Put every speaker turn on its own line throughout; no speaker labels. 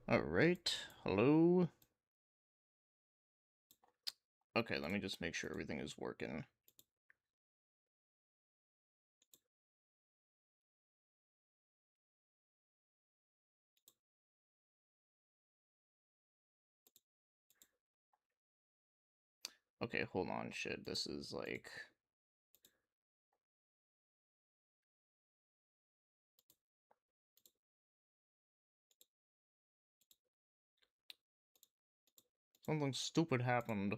Alright, hello. Okay, let me just make sure everything is working. Okay, hold on, shit, this is like... Something stupid happened.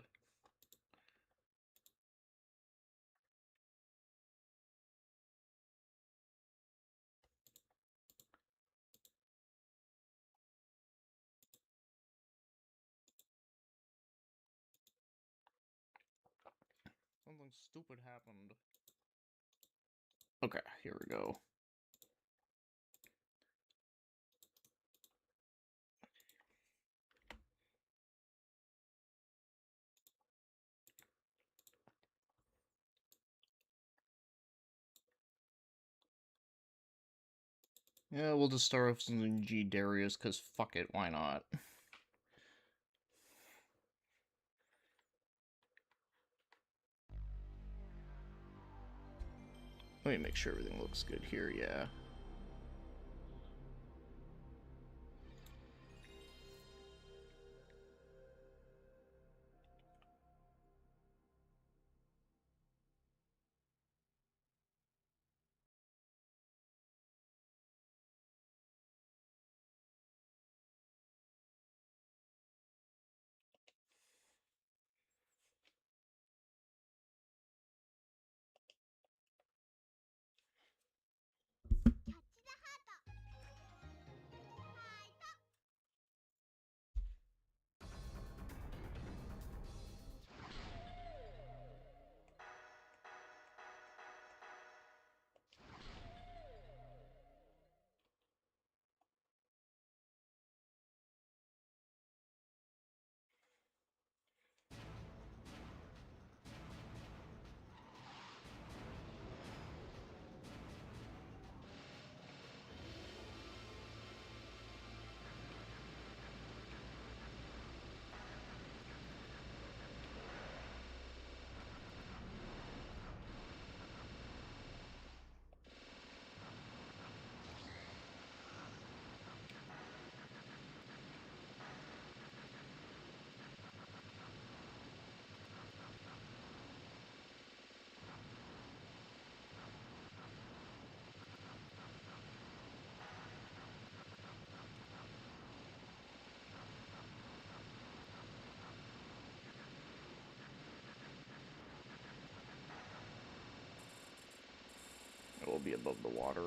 Something stupid happened. Okay, here we go. Yeah, we'll just start off with something G Darius, cause fuck it, why not? Let me make sure everything looks good here, yeah. It will be above the water.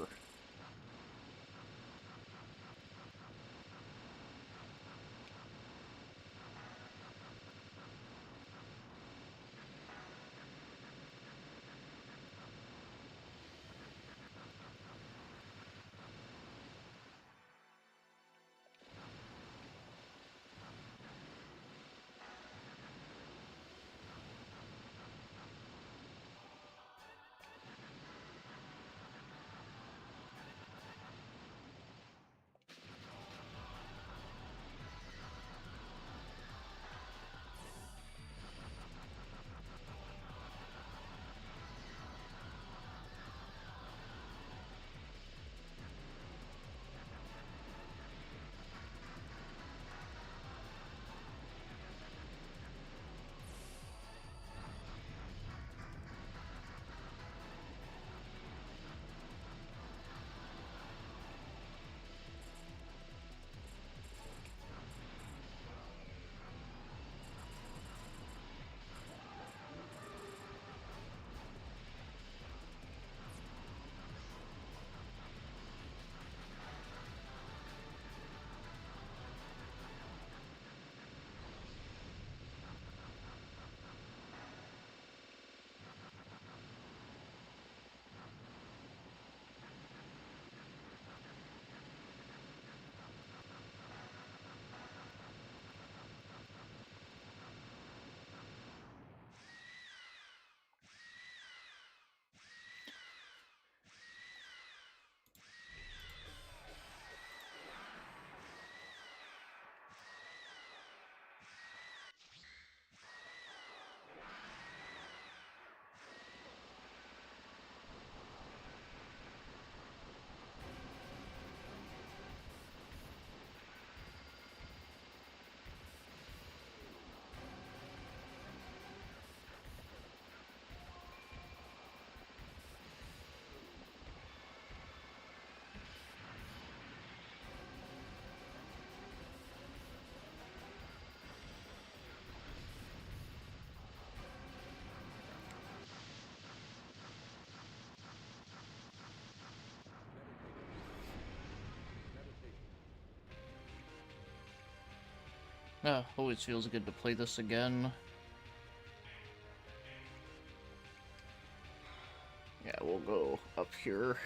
Always feels good to play this again. Yeah, we'll go up here.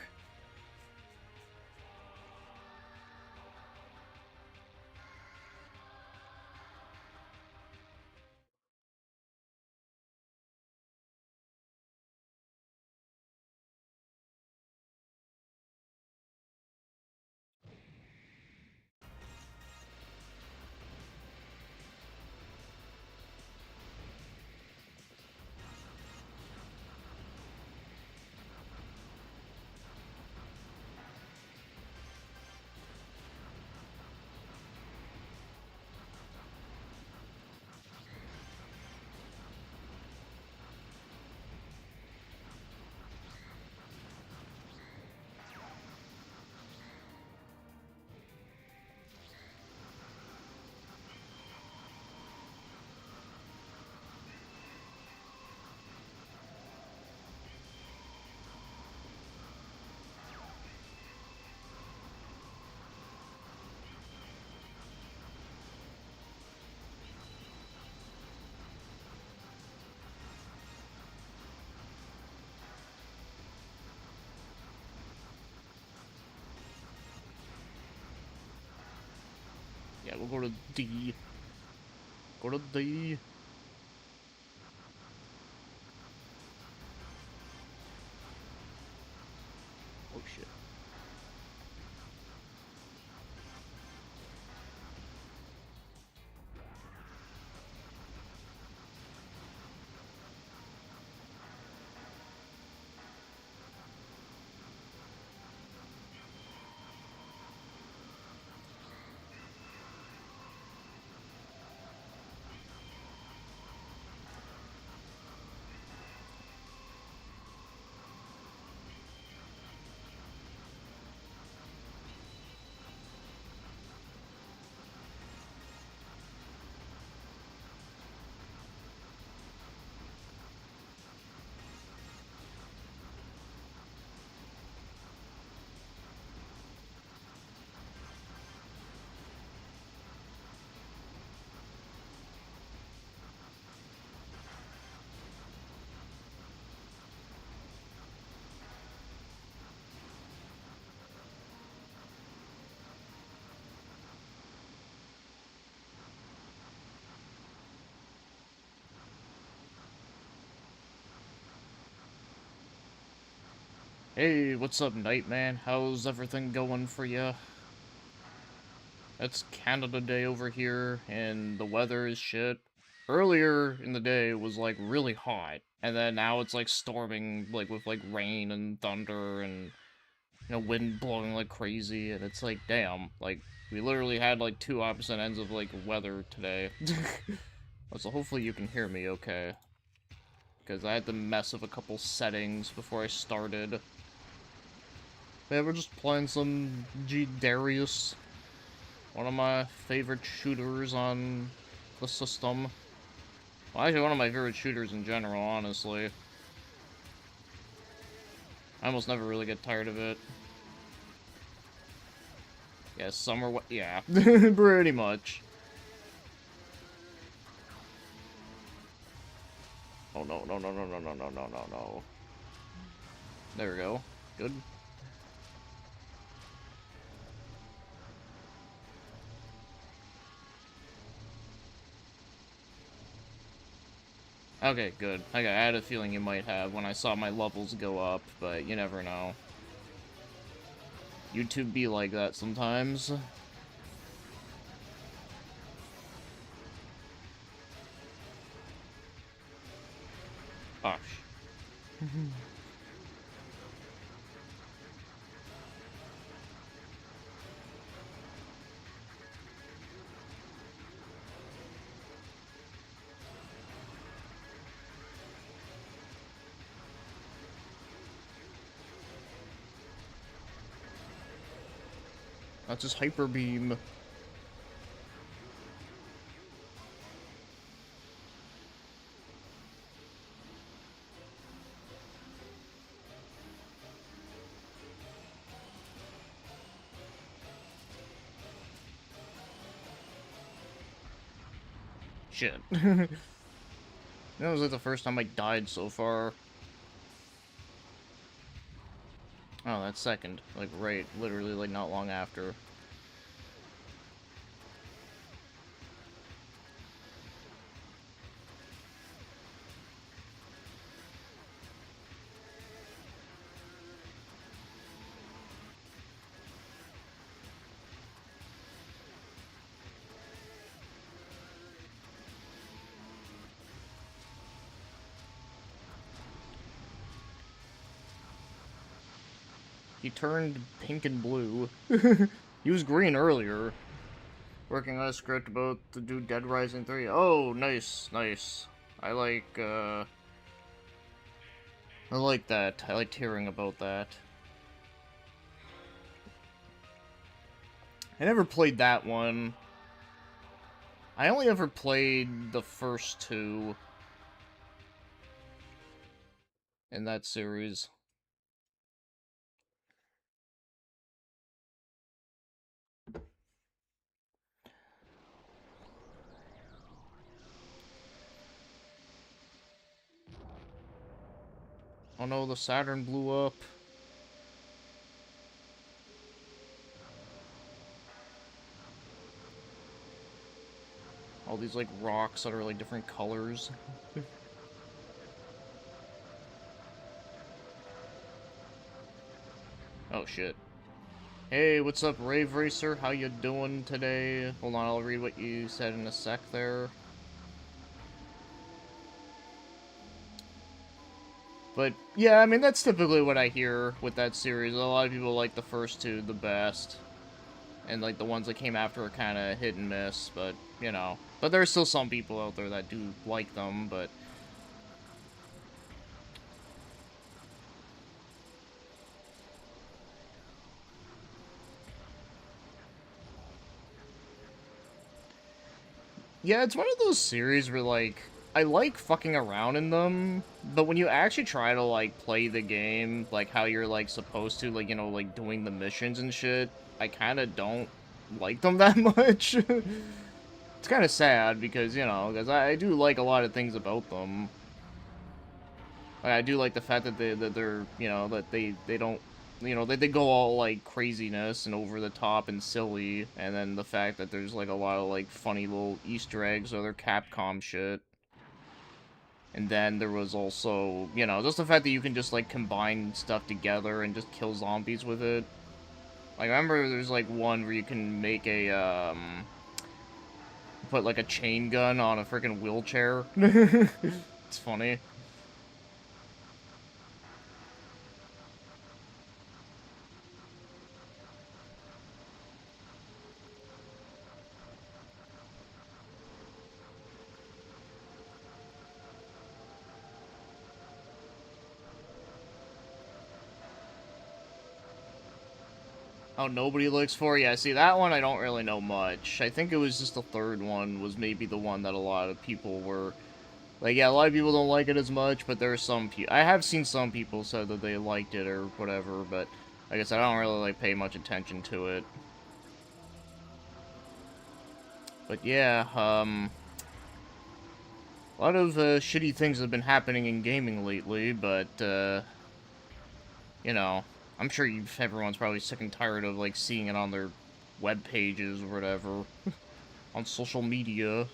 Yeah, we'll go to D. Go to D. Oh shit. Hey, what's up, Nightman? How's everything going for you? It's Canada Day over here, and the weather is shit. Earlier in the day it was like really hot, and then now it's like storming, like with like rain and thunder and wind blowing like crazy, and it's like damn, like we literally had like two opposite ends of like weather today. So hopefully you can hear me okay, because I had to mess with a couple settings before I started. Yeah, we're just playing some G Darius, one of my favorite shooters on the system. Well, actually, one of my favorite shooters in general, honestly. I almost never really get tired of it. Yeah, summer, yeah, pretty much. Oh no, no, no, no, no, no, no, no, no, no. There we go. Good. Okay, good. I had a feeling you might have when I saw my levels go up, but you never know. YouTube be like that sometimes. Gosh. That's just hyper beam. Shit. That was like the first time I died so far. Oh, that's second. Like, right, literally, like, not long after. He turned pink and blue. He was green earlier. Working on a script about to do Dead Rising 3. Oh, nice, nice. I like that. I liked hearing about that. I never played that one. I only ever played the first two in that series. Oh no, the Saturn blew up. All these, like, rocks that are, like, different colors. Oh, shit. Hey, what's up, Rave Racer? How you doing today? Hold on, I'll read what you said in a sec there. But, yeah, I mean, that's typically what I hear with that series. A lot of people like the first two the best. And, like, the ones that came after are kind of hit and miss, but, you know. But there's still some people out there that do like them, but... Yeah, it's one of those series where, like, I like fucking around in them, but when you actually try to, like, play the game, like, how you're, like, supposed to, like, you know, like, doing the missions and shit, I kind of don't like them that much. It's kind of sad, because, you know, because I do like a lot of things about them. Like, I do like the fact that they're, you know, that they don't, you know, they go all, like, craziness and over the top and silly, and then the fact that there's, like, a lot of, like, funny little Easter eggs or other Capcom shit. And then there was also, you know, just the fact that you can just, like, combine stuff together and just kill zombies with it. Like, I remember there's, like, one where you can make a, put, like, a chain gun on a freaking wheelchair. It's funny. Oh, nobody looks for? Yeah, see, that one I don't really know much. I think it was just the third one was maybe the one that a lot of people were... Like, yeah, a lot of people don't like it as much, but there are some people... I have seen some people say that they liked it or whatever, but... Like I said, I don't really, like, pay much attention to it. But yeah, a lot of shitty things have been happening in gaming lately, but, you know, I'm sure everyone's probably sick and tired of, like, seeing it on their web pages or whatever, on social media.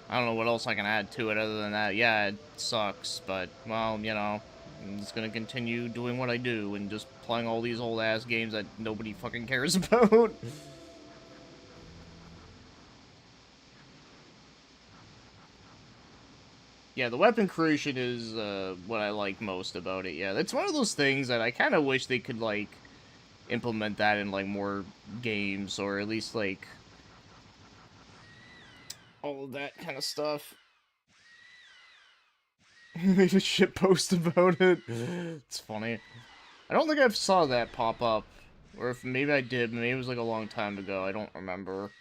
I don't know what else I can add to it other than that. Yeah, it sucks, but, well, you know, I'm just gonna continue doing what I do and just playing all these old-ass games that nobody fucking cares about. Yeah, the weapon creation is what I like most about it. Yeah, it's one of those things that I kind of wish they could, like, implement that in, like, more games, or at least, like, all of that kind of stuff. Made a shit post about it. It's funny. I don't think I saw that pop up. Or if maybe I did, maybe it was like a long time ago. I don't remember.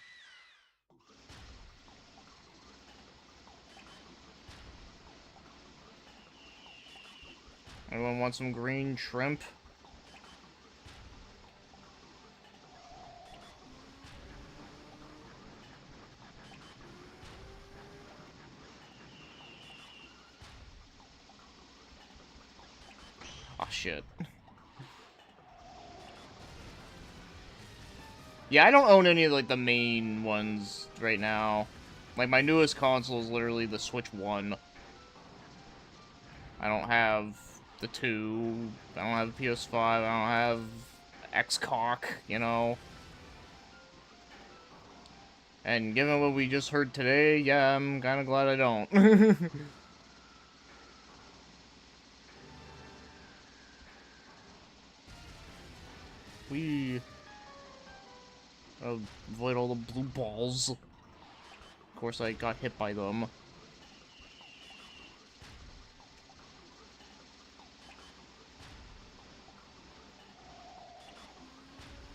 Anyone want some green shrimp? Oh, shit. Yeah, I don't own any of, like, the main ones right now. Like, my newest console is literally the Switch 1. I don't have the 2. I don't have the PS5. I don't have XCOC, you know? And given what we just heard today, yeah, I'm kind of glad I don't. We avoid all the blue balls. Of course, I got hit by them.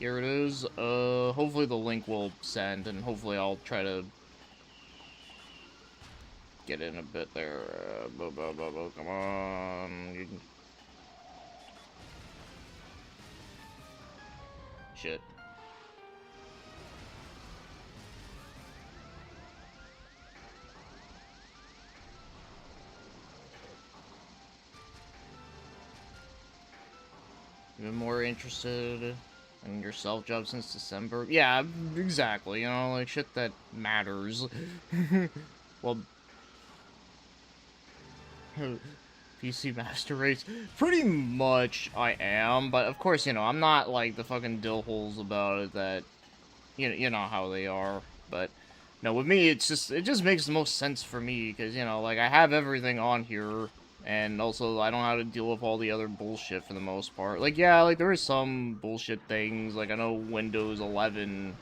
Here it is. Hopefully the link will send, and hopefully I'll try to get in a bit there. Come on. Shit. Been more interested in your self job since December? Yeah, exactly. You know, like shit that matters. Well, PC Master Race. Pretty much I am, but of course, you know, I'm not like the fucking dill holes about it that, you know how they are. But, no, with me, it just makes the most sense for me, because, you know, like, I have everything on here, and also I don't know how to deal with all the other bullshit for the most part. Like, yeah, like, there is some bullshit things, like, I know Windows 11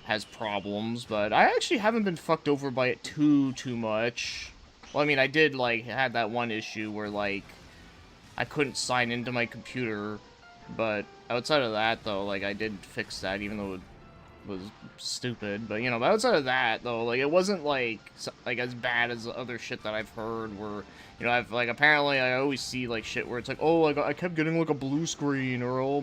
has problems, but I actually haven't been fucked over by it too much. Well, I mean, I did, like, had that one issue where, like, I couldn't sign into my computer, but outside of that, though, like, I did fix that, even though it was stupid. But, you know, outside of that, though, like, it wasn't, like, as bad as the other shit that I've heard where, you know, Like, apparently I always see, like, shit where it's like, oh, I kept getting, like, a blue screen, or, oh,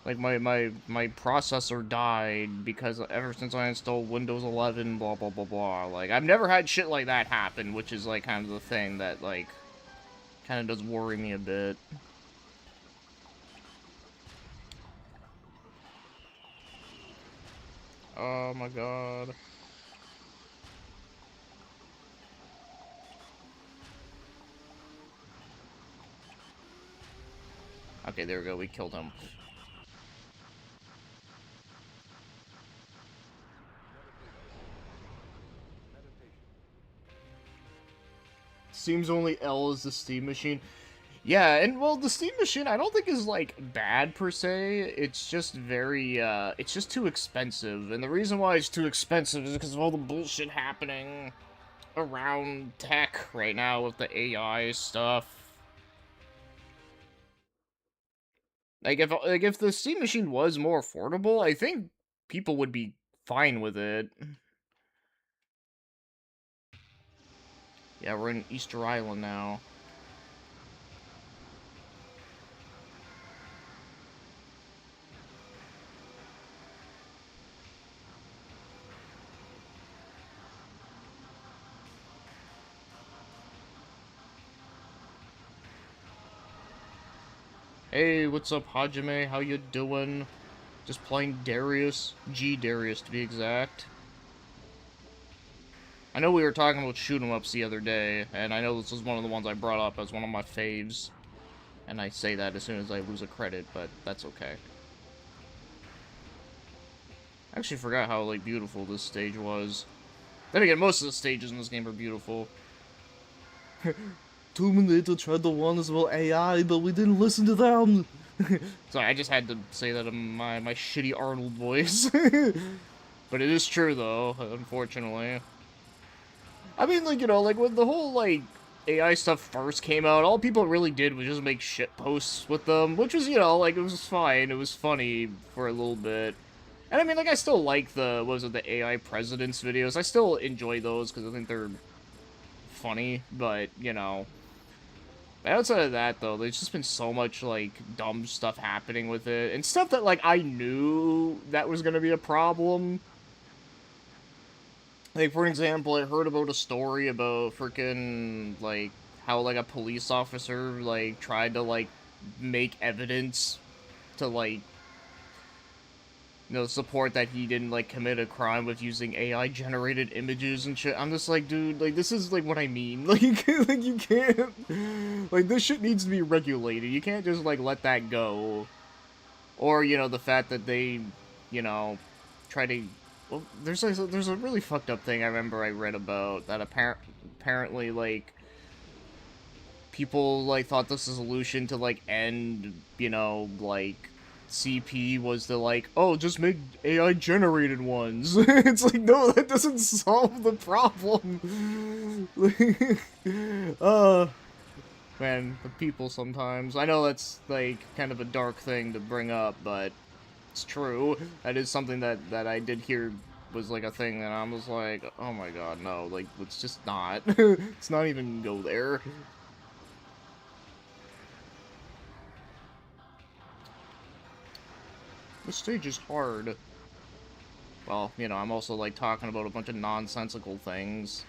like, my processor died because ever since I installed Windows 11, blah, blah, blah, blah. Like, I've never had shit like that happen, which is, like, kind of the thing that, like, kind of does worry me a bit. Oh my god. Okay, there we go, we killed him. Seems only L is the Steam machine. Yeah, and well, the Steam machine I don't think is, like, bad per se. It's just very, it's just too expensive. And the reason why it's too expensive is because of all the bullshit happening around tech right now with the AI stuff. Like, if the Steam machine was more affordable, I think people would be fine with it. Yeah, we're in Easter Island now. Hey, what's up, Hajime? How you doing? Just playing Darius. G Darius, to be exact. I know we were talking about shoot 'em ups the other day, and I know this was one of the ones I brought up as one of my faves. And I say that as soon as I lose a credit, but that's okay. I actually forgot how, like, beautiful this stage was. Then again, most of the stages in this game are beautiful. 2 minutes tried to warn us about AI, but we didn't listen to them. Sorry, I just had to say that in my shitty Arnold voice. But it is true, though, unfortunately. I mean, like, you know, like, when the whole, like, AI stuff first came out, all people really did was just make shit posts with them, which was, you know, like, it was fine, it was funny for a little bit. And I mean, like, I still like the, what was it, the AI presidents videos, I still enjoy those, because I think they're funny, but, you know. Outside of that, though, there's just been so much, like, dumb stuff happening with it, and stuff that, like, I knew that was gonna be a problem. Like, for example, I heard about a story about freaking, like, how like a police officer like tried to like make evidence to like support that he didn't like commit a crime with using AI generated images and shit. I'm just like, dude, like this is like what I mean. Like, like you can't, like this shit needs to be regulated. You can't just like let that go. Or the fact that they, try to. Well, there's a really fucked up thing I remember I read about that apparently like people like thought the solution to like end like CP was to like, oh, just make AI generated ones. It's like, no, that doesn't solve the problem. uh man, the people sometimes. I know that's like kind of a dark thing to bring up, but it's true. That is something that I did hear was like a thing that I was like, oh my god, no, like let's just not. Let's not even go there. This stage is hard. Well, I'm also, like, talking about a bunch of nonsensical things.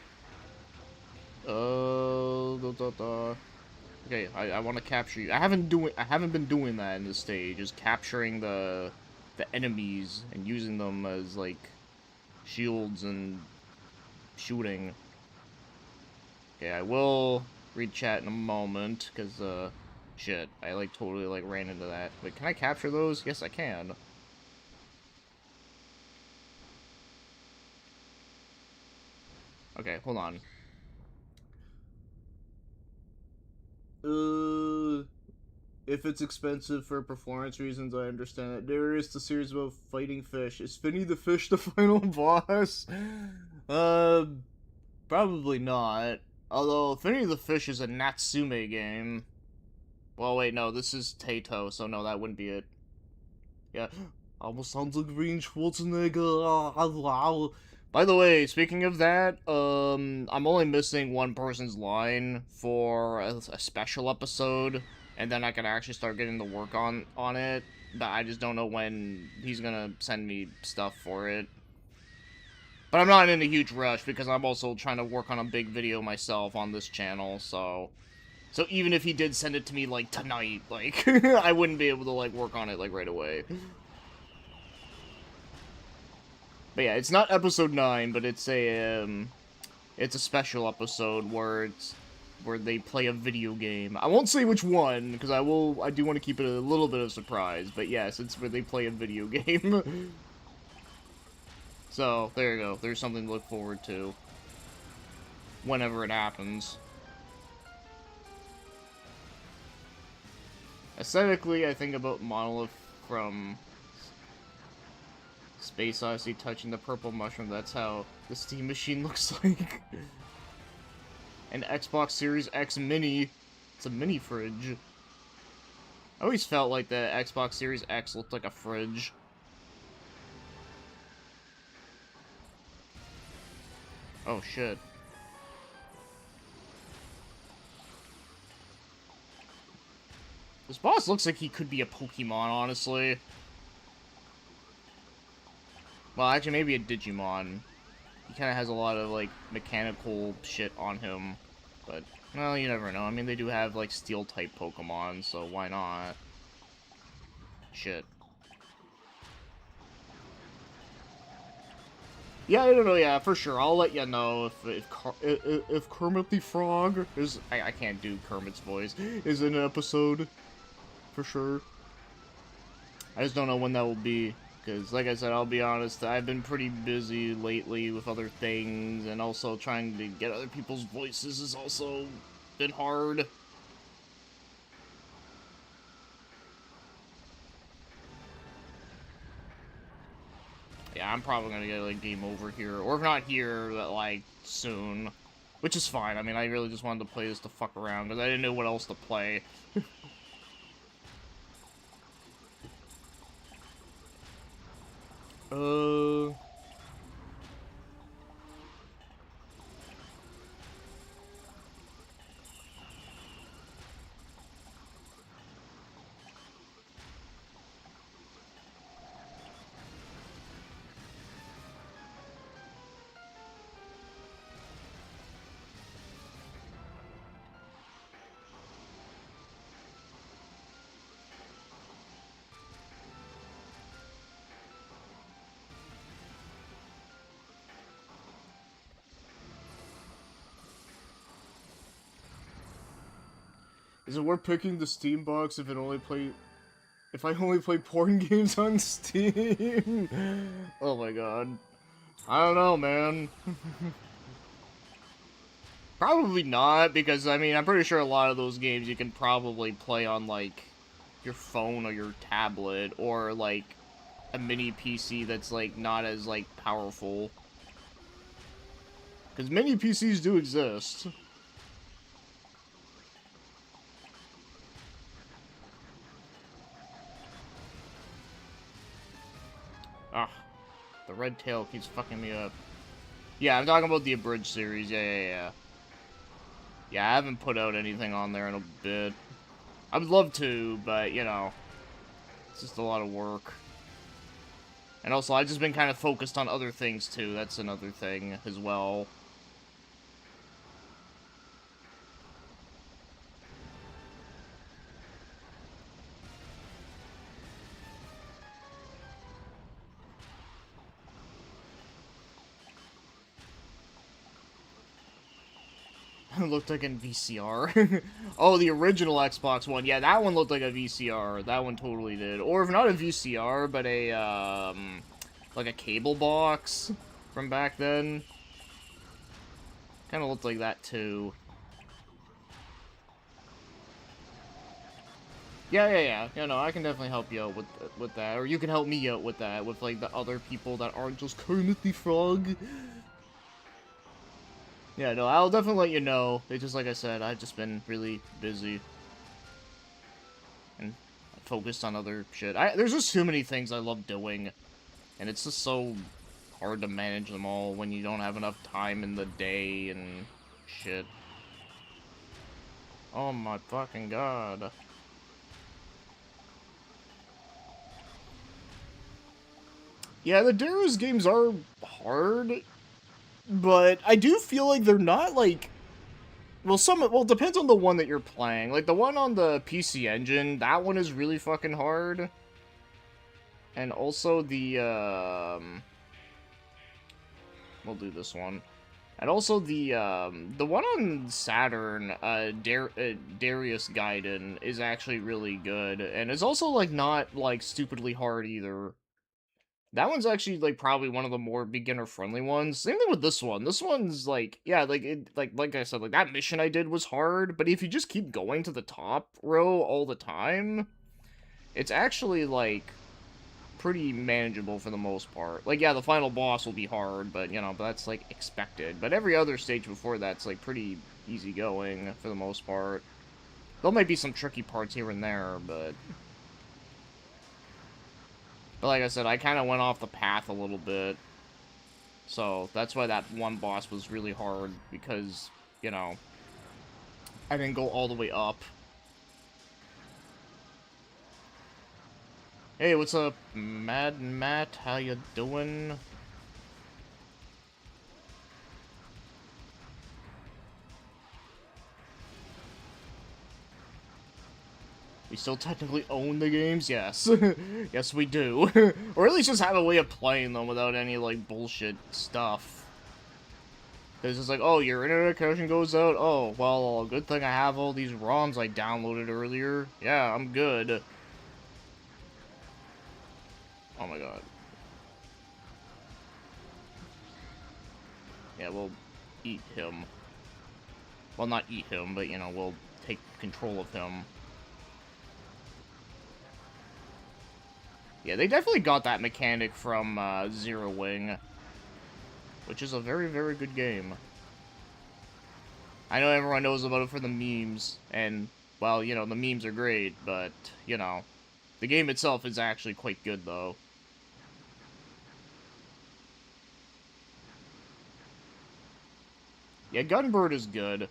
Okay, I want to capture you. I haven't been doing that in this stage, is capturing the enemies and using them as, like, shields and shooting. Okay, I will read chat in a moment, because, shit, I, like, totally, like, ran into that. Wait, can I capture those? Yes, I can. Okay, hold on. If it's expensive for performance reasons, I understand it. There is the series about fighting fish. Is Finny the fish the final boss? Uh, Probably not. Although Finny the fish is a Natsume game. Well, wait, no, this is Taito, so no, that wouldn't be it. Yeah, almost sounds like Green Schwarzenegger. By the way, speaking of that, I'm only missing one person's line for a special episode, and then I can actually start getting to work on it. But I just don't know when he's gonna send me stuff for it. But I'm not in a huge rush because I'm also trying to work on a big video myself on this channel, so even if he did send it to me like tonight, like I wouldn't be able to like work on it like right away. But yeah, it's not episode 9, but it's a special episode where they play a video game. I won't say which one because I do want to keep it a little bit of surprise, but yes, it's where they play a video game. So, there you go. There's something to look forward to whenever it happens. Aesthetically, I think about Monolith from Space Odyssey touching the purple mushroom. That's how the Steam Machine looks like. An Xbox Series X Mini. It's a mini fridge. I always felt like the Xbox Series X looked like a fridge. Oh shit. This boss looks like he could be a Pokemon, honestly. Well, actually, maybe a Digimon. He kind of has a lot of, like, mechanical shit on him. But, well, you never know. I mean, they do have, like, Steel-type Pokemon, so why not? Shit. Yeah, I don't know, yeah, for sure. I'll let you know if Kermit the Frog is... I can't do Kermit's voice. Is in an episode. For sure. I just don't know when that will be. Because, like I said, I'll be honest, I've been pretty busy lately with other things, and also trying to get other people's voices has also been hard. Yeah, I'm probably gonna get, like, game over here. Or if not here, like, soon. Which is fine. I mean, I really just wanted to play this to fuck around, because I didn't know what else to play. uh... Is it worth picking the Steam box if I only play porn games on Steam? Oh my god. I don't know, man. Probably not, because, I mean, I'm pretty sure a lot of those games you can probably play on, like, your phone or your tablet, or, like, a mini PC that's, like, not as, like, powerful. Because mini PCs do exist. Ah, the red tail keeps fucking me up. Yeah, I'm talking about the Abridged series, yeah. Yeah, I haven't put out anything on there in a bit. I would love to, but, you know, it's just a lot of work. And also, I've just been kind of focused on other things, too. That's another thing, as well. It looked like in VCR. Oh, the original Xbox One. Yeah, that one looked like a VCR. That one totally did. Or if not a VCR, but a, like a cable box from back then. Kind of looked like that, too. Yeah. You know, I can definitely help you out with that. Or you can help me out with that, with, like, the other people that aren't just Kermit the Frog. Yeah, no, I'll definitely let you know. It's just like I said, I've just been really busy. And focused on other shit. There's just too many things I love doing. And it's just so hard to manage them all when you don't have enough time in the day and shit. Oh my fucking god. Yeah, the Darius games are hard, but I do feel like they're not, like... Well, it depends on the one that you're playing. Like, the one on the PC Engine, that one is really fucking hard. And also we'll do this one. And also the one on Saturn, Darius Gaiden, is actually really good. And it's also, like, not, like, stupidly hard either. That one's actually, like, probably one of the more beginner-friendly ones. Same thing with this one. This one's, like, yeah, like I said, like, that mission I did was hard, but if you just keep going to the top row all the time, it's actually, like, pretty manageable for the most part. Like, yeah, the final boss will be hard, but, you know, that's, like, expected. But every other stage before that's, like, pretty easygoing for the most part. There might be some tricky parts here and there, but... But like I said, I kind of went off the path a little bit. So, that's why that one boss was really hard, because, you know, I didn't go all the way up. Hey, what's up, Mad Matt? How you doing? We still technically own the games? Yes. Yes, we do. Or at least just have a way of playing them without any, like, bullshit stuff. Because it's like, oh, your internet connection goes out? Oh, well, good thing I have all these ROMs I downloaded earlier. Yeah, I'm good. Oh my god. Yeah, we'll eat him. Well, not eat him, but, you know, we'll take control of him. Yeah, they definitely got that mechanic from Zero Wing, which is a very, very good game. I know everyone knows about it for the memes, and, well, you know, the memes are great, but, you know, the game itself is actually quite good, though. Yeah, Gunbird is good.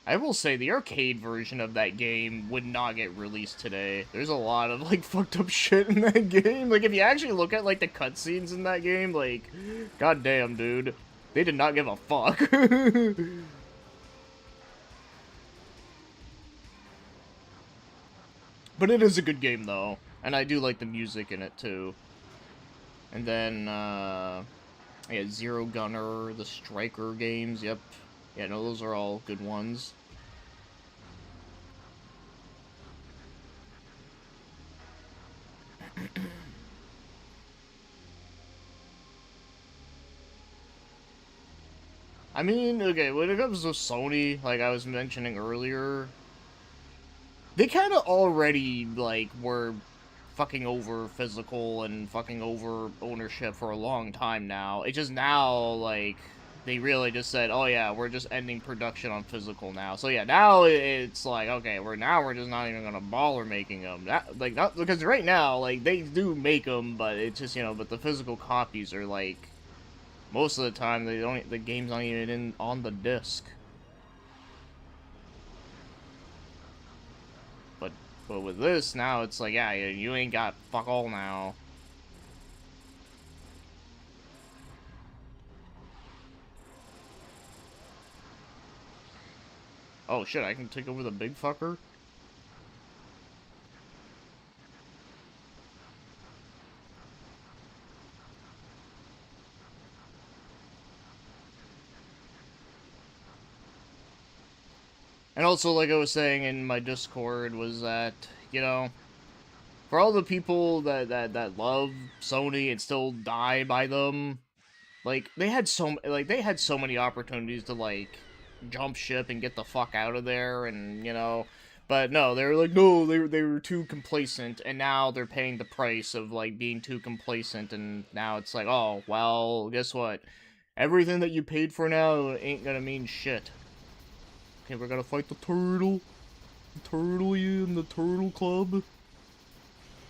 I will say, the arcade version of that game would not get released today. There's a lot of, like, fucked up shit in that game. Like, if you actually look at, like, the cutscenes in that game, like, goddamn, dude. They did not give a fuck. But it is a good game, though. And I do like the music in it, too. And then, yeah, Zero Gunner, the Striker games, yep. Yeah, no, those are all good ones. I mean, okay, when it comes to Sony, like I was mentioning earlier, they kind of already, like, were fucking over physical and fucking over ownership for a long time now. It's just now, like, they really just said, oh yeah, we're just ending production on physical now. So yeah, now it's like, okay, we're just not even gonna bother making them. That, like, not, because right now, like, they do make them, but it's just, but the physical copies are, like, most of the time, the game's not even on the disc. But but with this now, it's like, yeah, you ain't got fuck all now. Oh shit, I can take over the big fucker? And also, like I was saying in my Discord, was that, for all the people that love Sony and still die by them, like, they had so many opportunities to, like, jump ship and get the fuck out of there, and, but no, they were like, no, they were too complacent, and now they're paying the price of, like, being too complacent, and now it's like, oh, well, guess what? Everything that you paid for now ain't gonna mean shit. Okay, we're gonna fight the turtle. The turtle, you in the turtle club.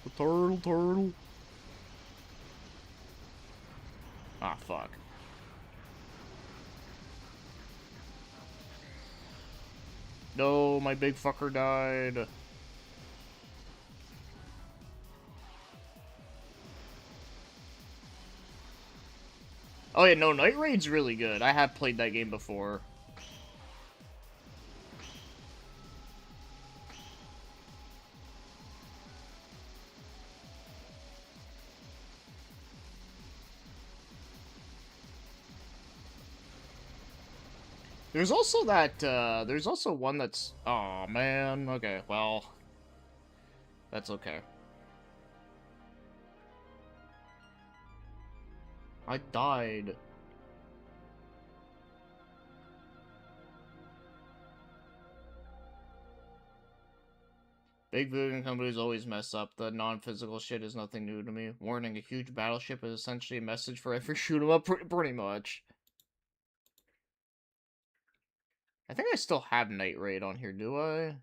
The turtle. Ah, fuck. No, my big fucker died. Oh yeah, no, Night Raid's really good. I have played that game before. There's also there's also one that's, oh man, okay, well, that's okay. I died. Big video companies always mess up. The non-physical shit is nothing new to me. Warning, a huge battleship is essentially a message for every shoot 'em up, pretty much. I think I still have Night Raid on here, do I?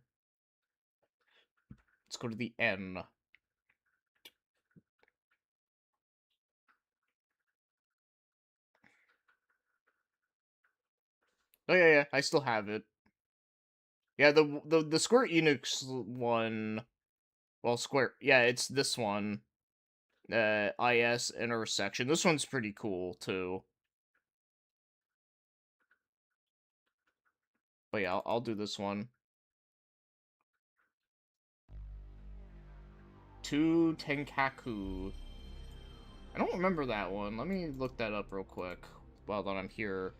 Let's go to the N. Oh yeah, I still have it. Yeah, the Square Enix one, well, yeah, it's this one. IS intersection. This one's pretty cool too. But yeah, I'll do this one. 2 Tenkaku. I don't remember that one. Let me look that up real quick while that I'm here.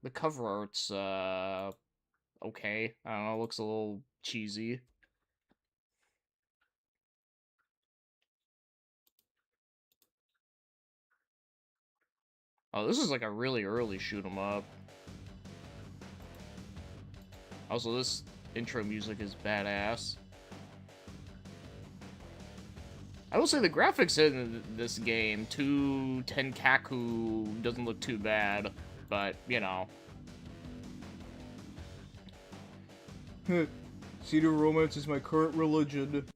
The cover art's okay. I don't know, it looks a little cheesy. Oh, this is like a really early shoot 'em up. Also, this intro music is badass. I will say the graphics in this game, 2 Tenkaku, doesn't look too bad, but, Cedar romance is my current religion.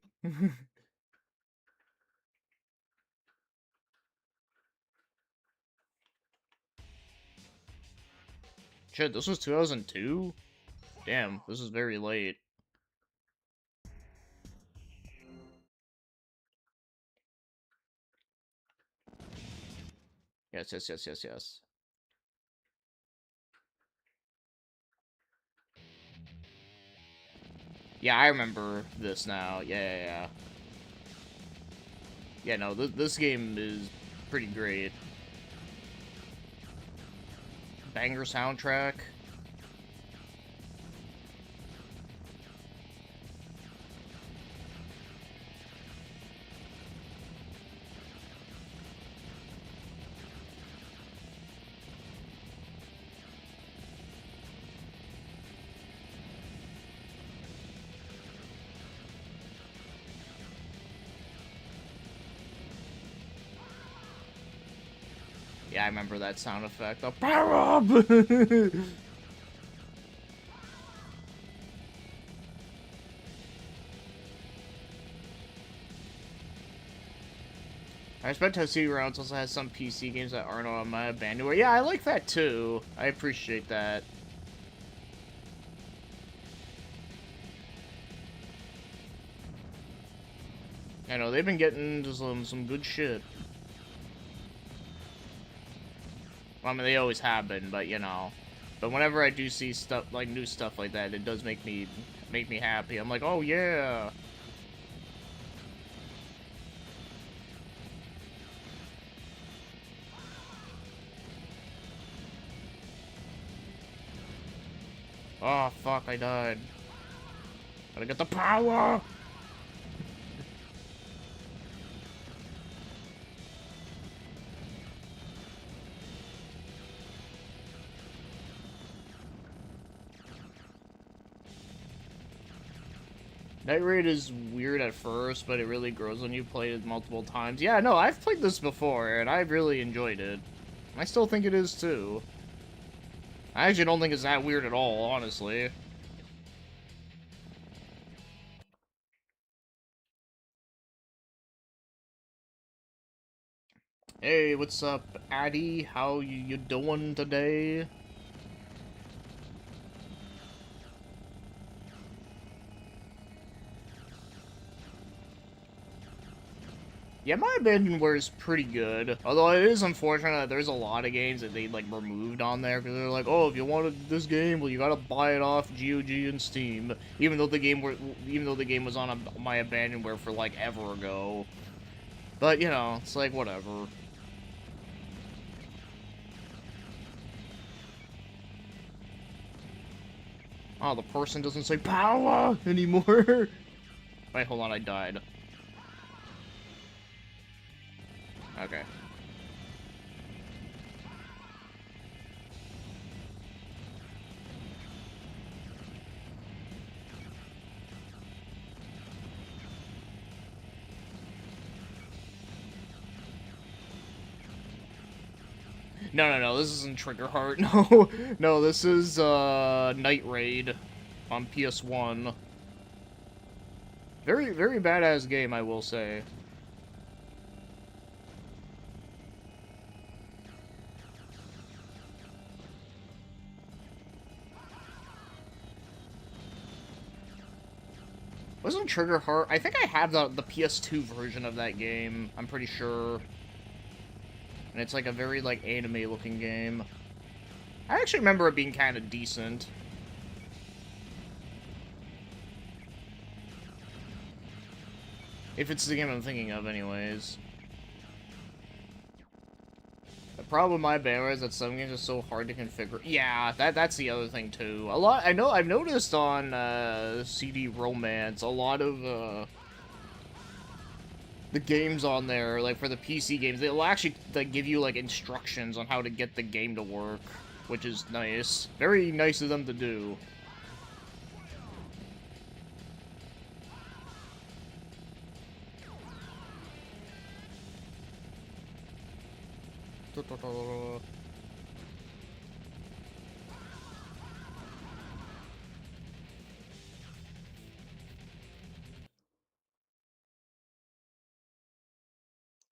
Shit, this was 2002? Damn, this is very late. Yes. Yeah, I remember this now. Yeah. Yeah, no, this game is pretty great. Banger soundtrack. Yeah, I remember that sound effect. The power up! I expect how CD Rounds also has some PC games that aren't on my abandonware. Yeah, I like that too. I appreciate that. I know, they've been getting to some good shit. Well, I mean, they always have been, but you know. But whenever I do see stuff like new stuff like that, it does make me happy. I'm like, oh yeah. Oh fuck, I died. Gotta get the power. Night Raid is weird at first, but it really grows when you play it multiple times. Yeah, no, I've played this before, and I've really enjoyed it. I still think it is, too. I actually don't think it's that weird at all, honestly. Hey, what's up, Addy? How you doing today? Yeah, my abandonware is pretty good. Although it is unfortunate that there's a lot of games that they like removed on there because they're like, oh, if you wanted this game, well, you gotta buy it off GOG and Steam. Even though the game was on my abandonware for like ever ago. But you know, it's like whatever. Oh, the person doesn't say power anymore. Wait, hold on, I died. Okay. No, this isn't Trigger Heart. No, no, this is, Night Raid on PS1. Very, very badass game, I will say. Wasn't Trigger Heart? I think I have the PS2 version of that game. I'm pretty sure. And it's like a very, like, anime-looking game. I actually remember it being kind of decent. If it's the game I'm thinking of, anyways. The problem with my bandware is that some games are so hard to configure. Yeah, that's the other thing, too. I've noticed on, CD Romance, a lot of, the games on there, like, for the PC games, they'll actually, like, give you, like, instructions on how to get the game to work, which is nice. Very nice of them to do.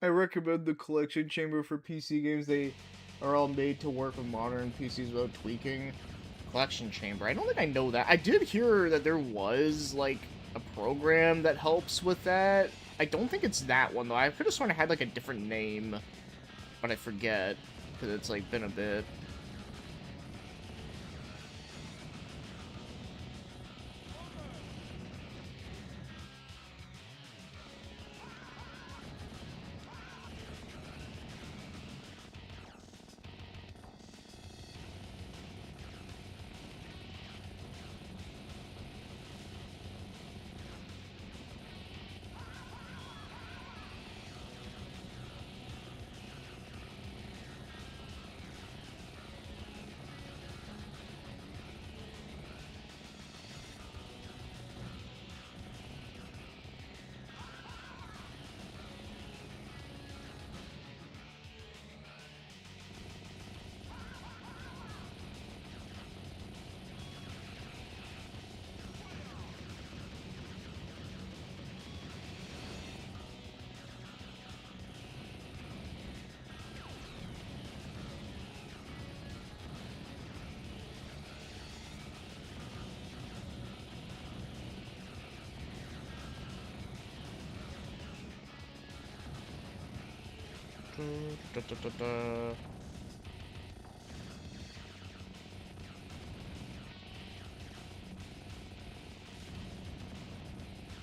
I recommend the collection chamber for PC games. They are all made to work with modern PCs without tweaking. Collection chamber. I don't think I know that. I did hear that there was, like, a program that helps with that. I don't think it's that one, though. I could have sworn it had, like, a different name. But I forget. Because it's, like, been a bit.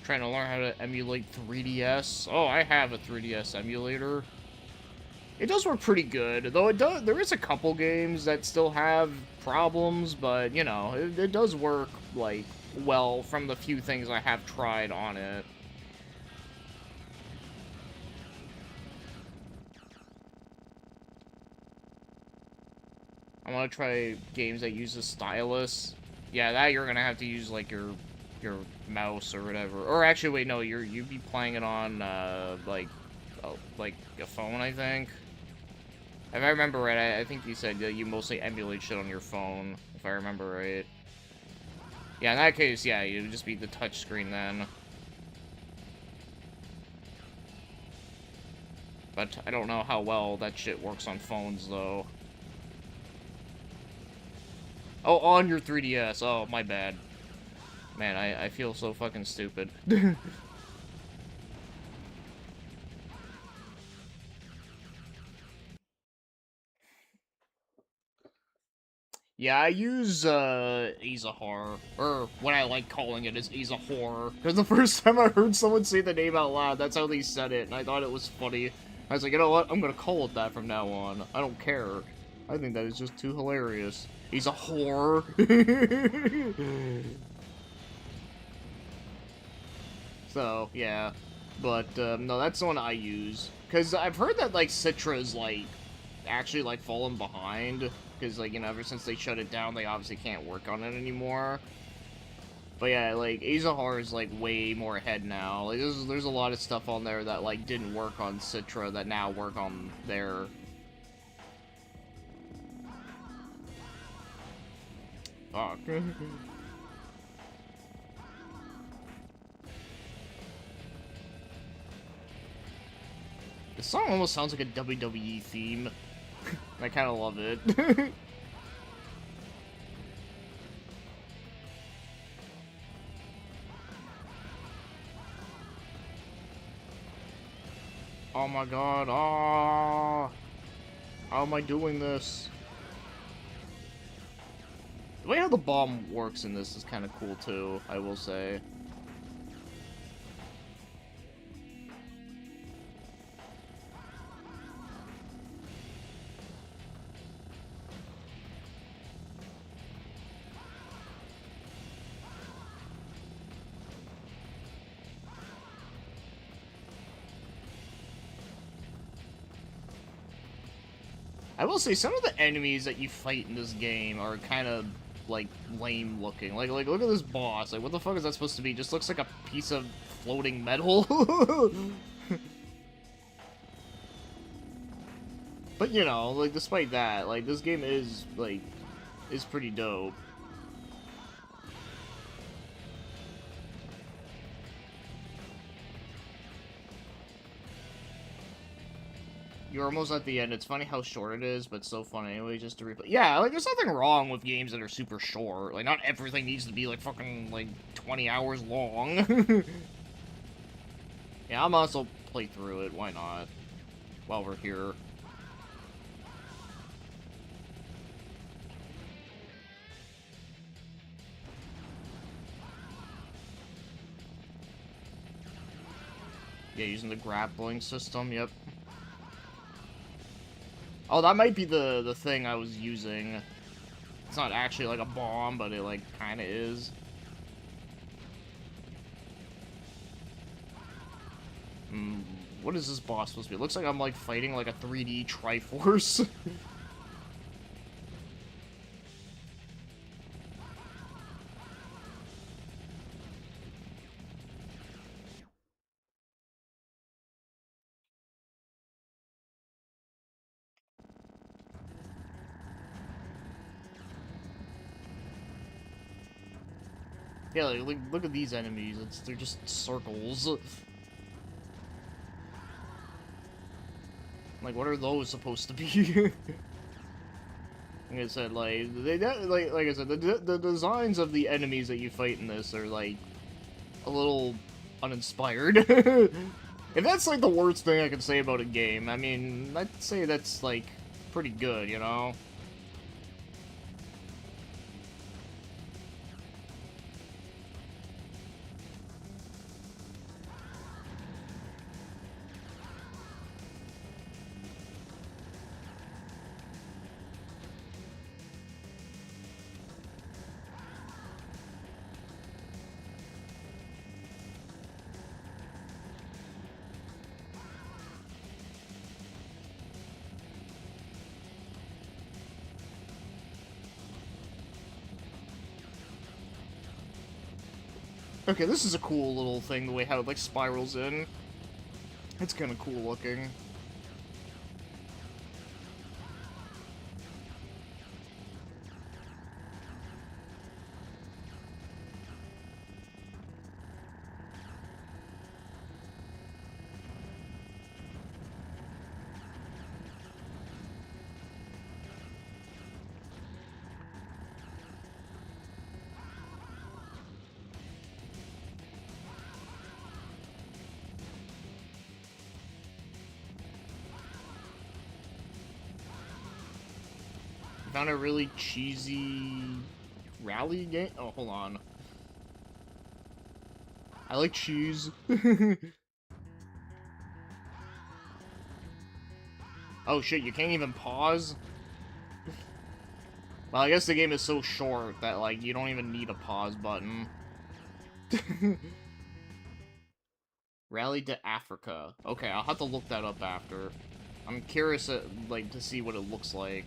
Trying to learn how to emulate 3DS. Oh, I have a 3DS emulator. It does work pretty good, though there is a couple games that still have problems, but, you know, it does work, like, well from the few things I have tried on it. I want to try games that use a stylus. Yeah, that you're gonna have to use, like, your mouse or whatever. Or actually, wait, no, you'd be playing it on, like a phone, I think. If I remember right, I think you said that you mostly emulate shit on your phone, if I remember right. Yeah, in that case, yeah, you'd just be the touchscreen then. But I don't know how well that shit works on phones, though. Oh, on your 3DS. Oh, my bad. Man, I feel so fucking stupid. Yeah, I use, Azahar, or what I like calling it is Azahor, because the first time I heard someone say the name out loud, that's how they said it, and I thought it was funny. I was like, you know what, I'm gonna call it that from now on. I don't care. I think that is just too hilarious. He's a whore. So, yeah. But, no, that's the one I use. Because I've heard that, like, Citra's, like, actually, like, fallen behind. Because, like, you know, ever since they shut it down, they obviously can't work on it anymore. But yeah, like, Azahar is, like, way more ahead now. Like, there's a lot of stuff on there that, like, didn't work on Citra that now work on their... Fuck. This song almost sounds like a WWE theme. I kind of love it. Oh my god, ah! How am I doing this? The way how the bomb works in this is kind of cool too, I will say. I will say, some of the enemies that you fight in this game are kind of, like, lame looking. Like, look at this boss. Like, what the fuck is that supposed to be? Just looks like a piece of floating metal. But, you know, like, despite that, like, this game is, like, is pretty dope. You're almost at the end. It's funny how short it is, but it's so fun anyway, just to replay. Yeah, like, there's nothing wrong with games that are super short. Like, not everything needs to be, like, fucking, like, 20 hours long. Yeah, I'm also play through it. Why not? While we're here. Yeah, using the grappling system, yep. Oh, that might be the thing I was using. It's not actually like a bomb, but it like kind of is. What is this boss supposed to be? It looks like I'm like fighting like a 3D Triforce. Yeah, like, look at these enemies. They're just circles. Like, what are those supposed to be? Like I said, like like I said, the designs of the enemies that you fight in this are like a little uninspired. If that's, like, the worst thing I can say about a game, I mean, I'd say that's, like, pretty good, you know? Okay, this is a cool little thing, the way how it, like, spirals in. It's kind of cool looking. Found a really cheesy rally game. Oh, hold on. I like cheese. Oh shit, you can't even pause? Well, I guess the game is so short that, like, you don't even need a pause button. Rally to Africa. Okay, I'll have to look that up after. I'm curious, like, to see what it looks like.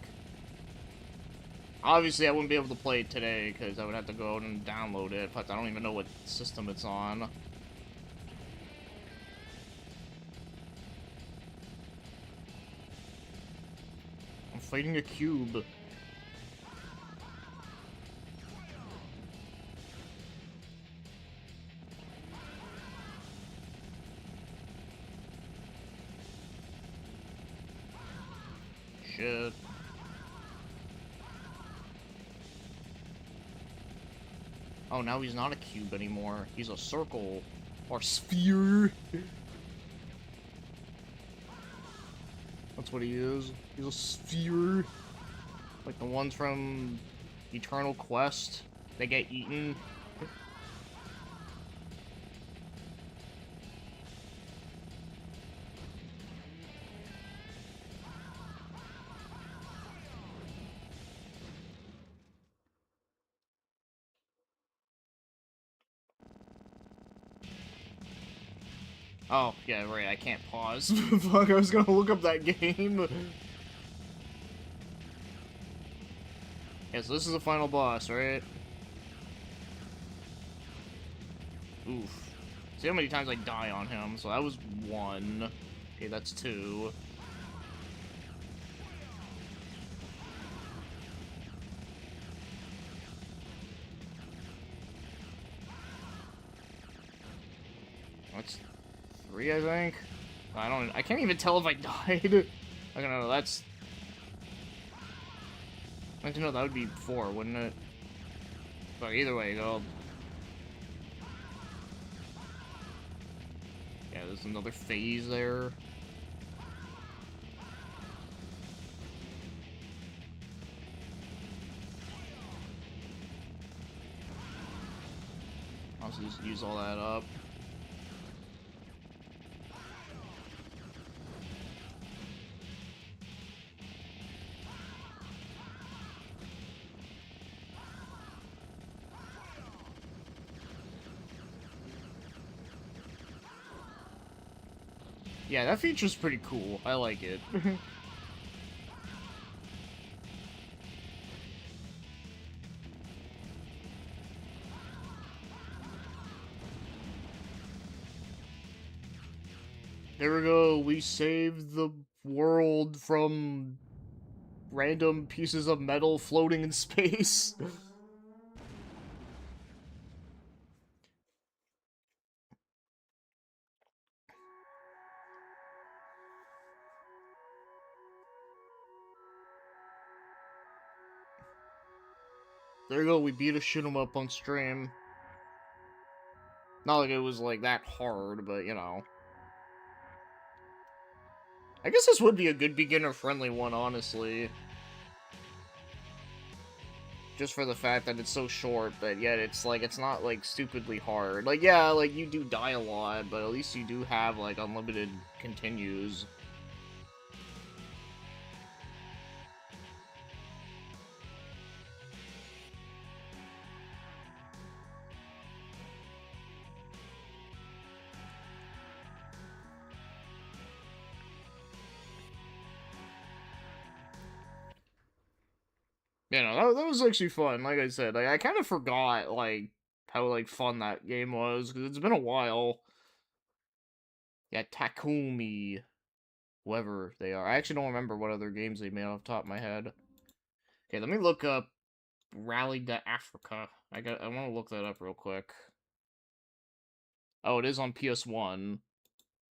Obviously, I wouldn't be able to play it today, because I would have to go out and download it, but I don't even know what system it's on. I'm fighting a cube. Shit. Oh, now he's not a cube anymore. He's a circle. Or sphere. That's what he is. He's a sphere. Like the ones from Eternal Quest. They get eaten. Oh, yeah, right, I can't pause. Fuck, I was gonna look up that game. Yeah, so this is the final boss, right? Oof. See how many times I die on him? So that was 1. Okay, that's 2. That's 3, I think? I can't even tell if I died. I don't know, that's... I don't know, that would be 4, wouldn't it? But either way, go. Yeah, there's another phase there. I'll just use all that up. Yeah, that feature's pretty cool. I like it. There we go. We saved the world from random pieces of metal floating in space. There you go. We beat a shoot 'em up on stream. Not like it was like that hard, but you know. I guess this would be a good beginner-friendly one, honestly. Just for the fact that it's so short, but yet it's, like, it's not, like, stupidly hard. Like, yeah, like, you do die a lot, but at least you do have, like, unlimited continues. You know, that was actually fun. Like I said, I kind of forgot, like, how, like, fun that game was, because it's been a while. Yeah, Takumi, whoever they are. I actually don't remember what other games they made off the top of my head. Okay, let me look up Rally to Africa. I want to look that up real quick. Oh, it is on PS1.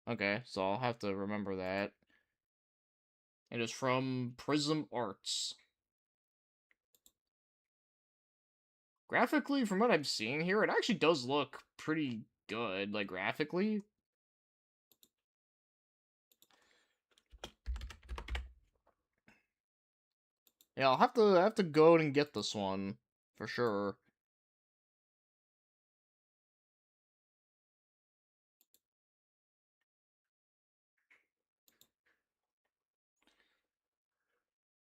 Okay, so I'll have to remember that. It is from Prism Arts. Graphically, from what I'm seeing here, it actually does look pretty good, like, graphically. Yeah, I'll have to go and get this one, for sure.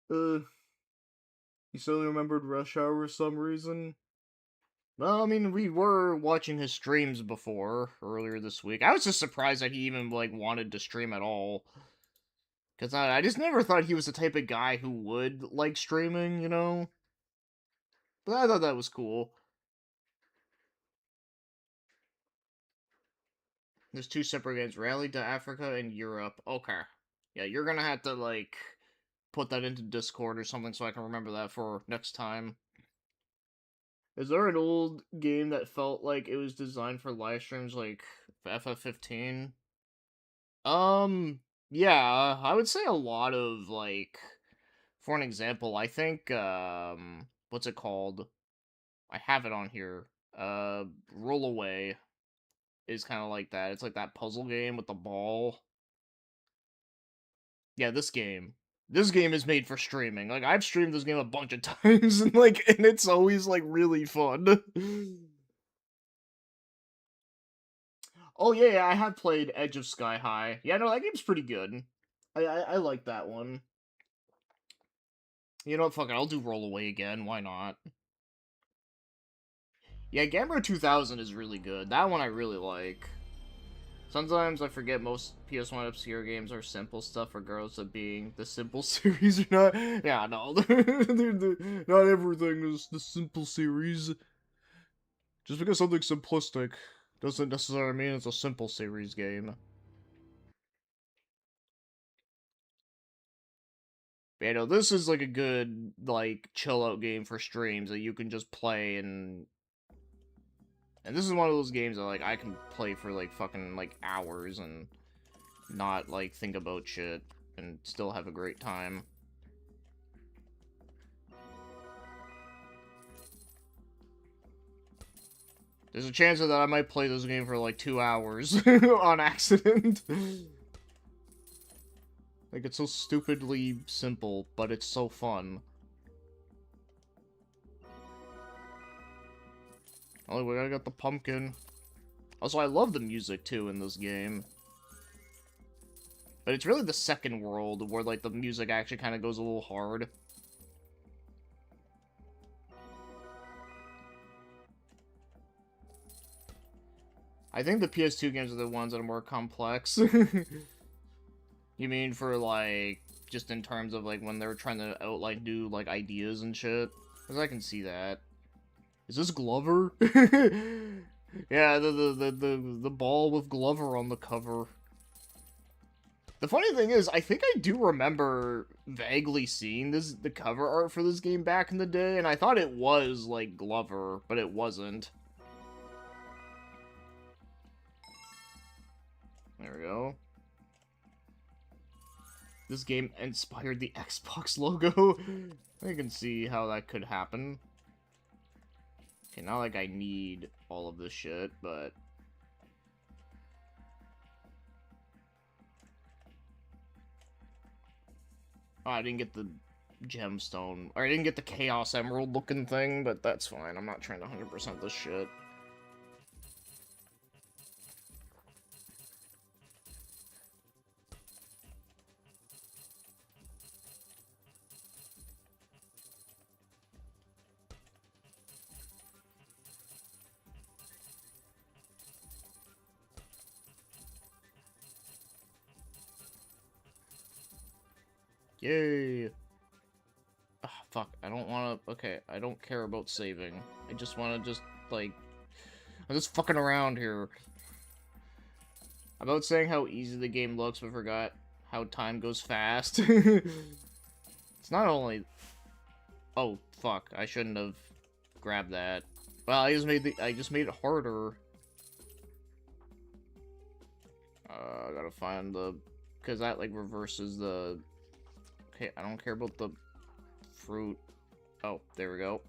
You suddenly remembered Rush Hour for some reason? Well, I mean, we were watching his streams before, earlier this week. I was just surprised that he even, like, wanted to stream at all. Because I just never thought he was the type of guy who would like streaming, you know? But I thought that was cool. There's two separate games, Rally to Africa and Europe. Okay. Yeah, you're gonna have to, like, put that into Discord or something so I can remember that for next time. Is there an old game that felt like it was designed for live streams, like FF15? Um, yeah, I would say a lot of, like, for an example, I think, what's it called? I have it on here. Roll Away is kind of like that. It's like that puzzle game with the ball. Yeah, this game. This game is made for streaming. Like, I've streamed this game a bunch of times, and, like, and it's always, like, really fun. Oh, yeah, yeah, I have played Edge of Sky High. Yeah, no, that game's pretty good. I like that one. You know what, fuck it, I'll do Roll Away again, why not? Yeah, Gamera 2000 is really good. That one I really like. Sometimes I forget most PS1 obscure games are simple stuff, regardless of being the simple series or not. Yeah, no, not everything is the simple series. Just because something's simplistic doesn't necessarily mean it's a simple series game. But, you know, this is like a good, like, chill out game for streams that you can just play and this is one of those games that, like, I can play for, like, fucking, like, hours and not, like, think about shit and still have a great time. There's a chance that I might play this game for, like, 2 hours on accident. Like, it's so stupidly simple, but it's so fun. Oh, we gotta get the pumpkin. Also, I love the music, too, in this game. But it's really the second world where, like, the music actually kind of goes a little hard. I think the PS2 games are the ones that are more complex. You mean for, like, just in terms of, like, when they're trying to outline new, like, ideas and shit? Because I can see that. Is this Glover? Yeah, the ball with Glover on the cover. The funny thing is, I think I do remember vaguely seeing the cover art for this game back in the day, and I thought it was, like, Glover, but it wasn't. There we go. This game inspired the Xbox logo. I can see how that could happen. Okay, not like I need all of this shit, but... Oh, I didn't get the gemstone. Or I didn't get the Chaos Emerald looking thing, but that's fine. I'm not trying to 100% this shit. Yay! Ah, fuck, I don't wanna... Okay, I don't care about saving. I just wanna just, like... I'm just fucking around here. About saying how easy the game looks, but forgot how time goes fast. It's not only... Oh, fuck, I shouldn't have grabbed that. Well, I just made it harder. I gotta find the... Because that, like, reverses the... Okay, I don't care about the fruit. Oh, there we go.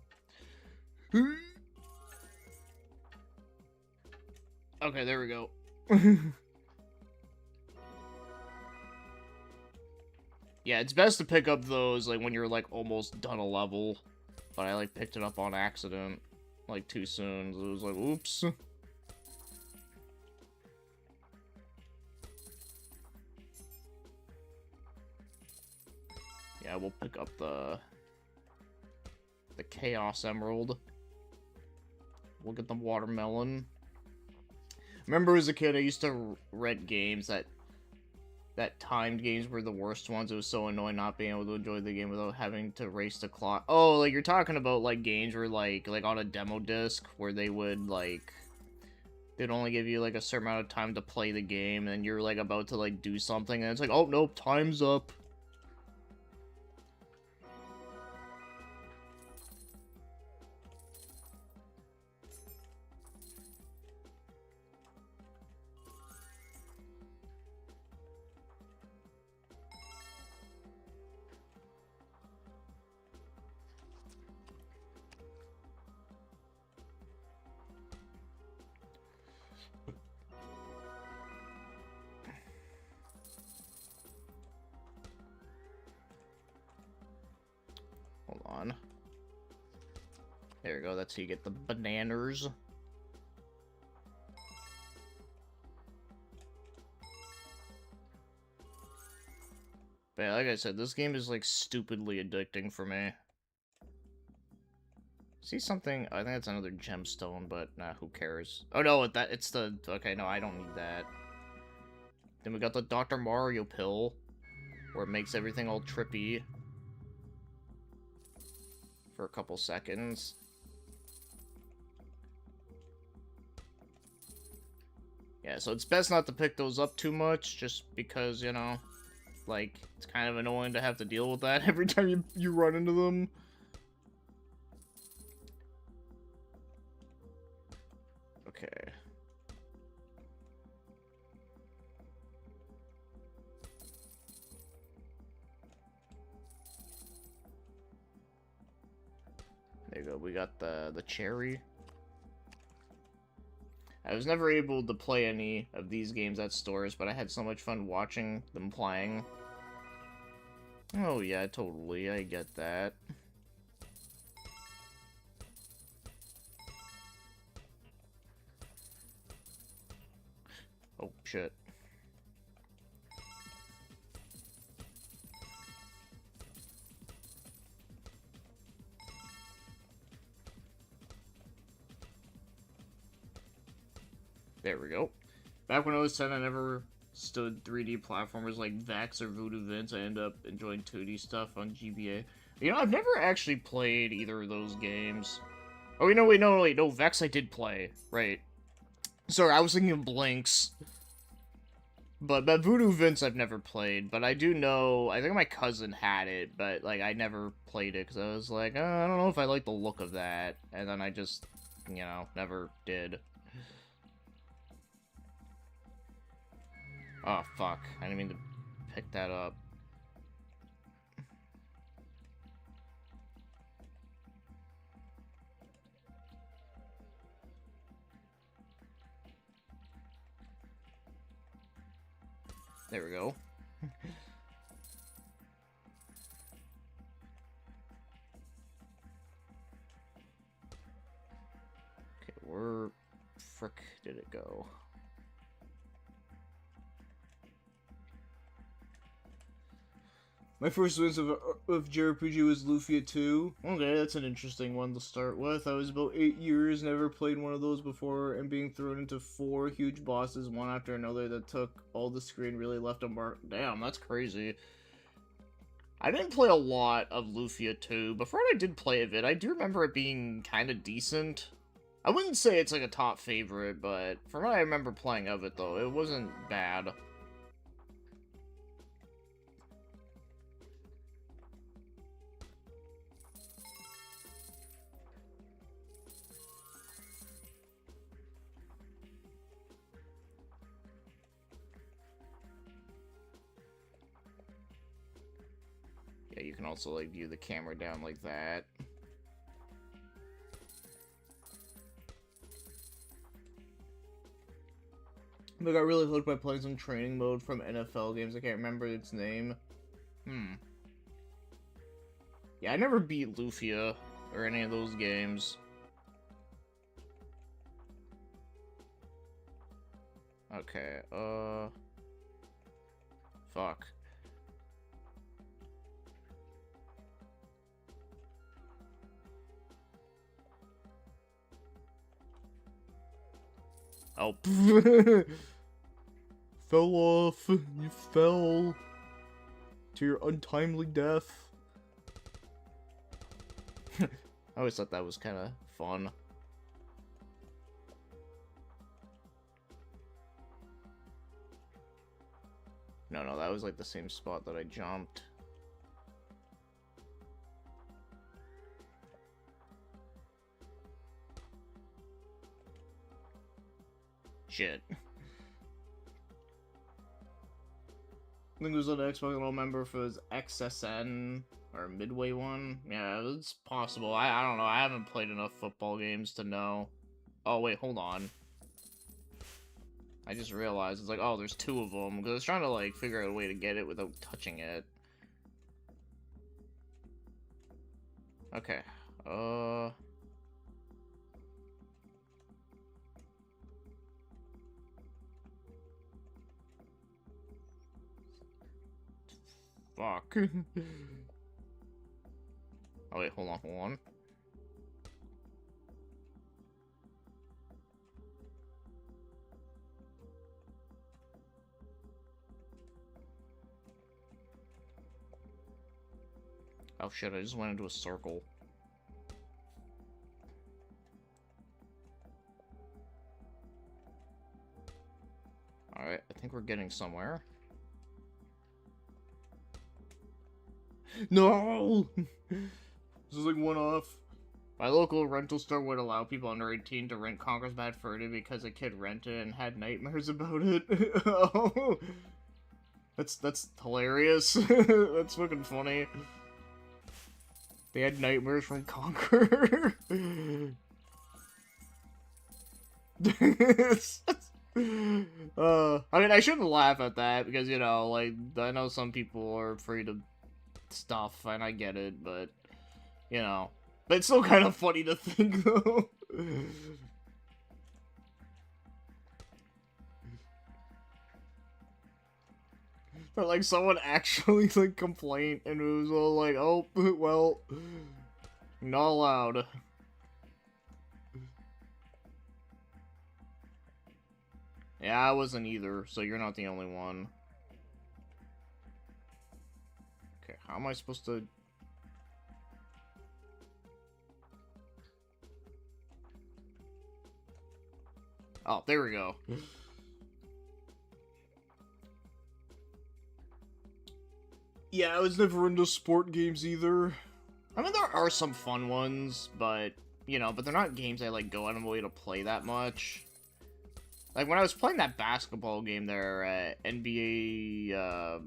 Okay, there we go. Yeah, it's best to pick up those, like, when you're, like, almost done a level. But I, like, picked it up on accident, like, too soon. So it was like, oops. Yeah, we'll pick up the Chaos Emerald. We'll get the watermelon. Remember as a kid, I used to rent games that timed games were the worst ones. It was so annoying not being able to enjoy the game without having to race the clock. Oh, like, you're talking about, like, games where, like on a demo disc, where they would, like... They'd only give you, like, a certain amount of time to play the game, and you're, like, about to, like, do something, and it's like, oh, nope, time's up. Hold on. There we go, that's how you get the bananas. But yeah, like I said, this game is, like, stupidly addicting for me. See something? I think that's another gemstone, but nah, who cares? Oh no, it's the... Okay, no, I don't need that. Then we got the Dr. Mario pill, where it makes everything all trippy. For a couple seconds. Yeah, so it's best not to pick those up too much, just because, you know, like, it's kind of annoying to have to deal with that every time you run into them. Okay. There you go, we got the cherry. I was never able to play any of these games at stores, but I had so much fun watching them playing. Oh yeah, totally, I get that. Oh, shit. There we go. Back when I was 10, I never stood 3D platformers like Vex or Voodoo Vince. I ended up enjoying 2D stuff on GBA. You know, I've never actually played either of those games. Oh, wait, no, Vex I did play. Right. Sorry, I was thinking of Blinks. But Voodoo Vince I've never played, but I do know, I think my cousin had it, but, like, I never played it, because I was like, I don't know if I like the look of that, and then I just, you know, never did. Oh, fuck, I didn't mean to pick that up. There we go.
My first wins of JRPG was Lufia 2. Okay, that's an interesting one to start with. I was about 8 years, never played one of those before, and being thrown into 4 huge bosses, one after another, that took all the screen, really left a mark.
Damn, that's crazy. I didn't play a lot of Lufia 2, but for what I did play of it, I do remember it being kind of decent. I wouldn't say it's like a top favorite, but from what I remember playing of it, though, it wasn't bad. Yeah, you can also, like, view the camera down like that.
I got really hooked by playing some training mode from NFL games. I can't remember its name.
Yeah, I never beat Lufia or any of those games. Okay, fuck. Oh,
Fell off. You fell to your untimely death.
I always thought that was kind of fun. No, that was like the same spot that I jumped. Shit.
I think it was on Xbox. I don't remember if it was XSN or Midway one.
Yeah, it's possible. I don't know. I haven't played enough football games to know. Oh, wait, hold on. I just realized, it's like, oh, there's 2 of them. Because I was trying to, like, figure out a way to get it without touching it. Okay. Fuck. Oh, wait, hold on. Oh shit, I just went into a circle. Alright, I think we're getting somewhere.
No! This is like one off.
My local rental store would allow people under 18 to rent Conker's Bad Fur Day because a kid rented it and had nightmares about it.
Oh.
That's hilarious. That's fucking funny. They had nightmares from Conker. I mean, I shouldn't laugh at that because, you know, like, I know some people are afraid of stuff, and I get it, but, you know. But it's still kind of funny to think, though. Or, like, someone actually, like, complained, and it was all like, oh, well, not allowed. Yeah, I wasn't either, so you're not the only one. Okay, how am I supposed to... Oh, there we go.
Yeah, I was never into sport games either.
I mean, there are some fun ones, but, you know, but they're not games I, like, go out of my way to play that much. Like, when I was playing that basketball game there, NBA,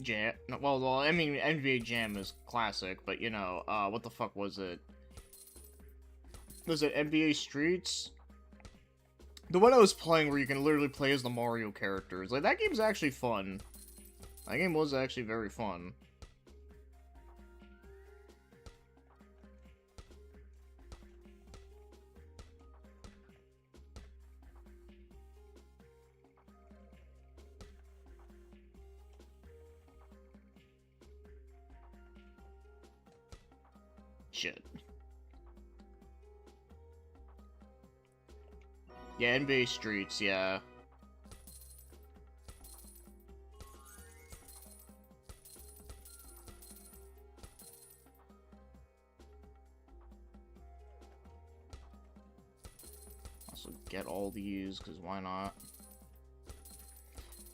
Jam... Well, I mean, NBA Jam is classic, but, you know, what the fuck was it? Was it NBA Streets? The one I was playing where you can literally play as the Mario characters. Like, that game's actually fun. That game was actually very fun.
Shit. Yeah, NBA Streets, yeah. Also get all these, because why not?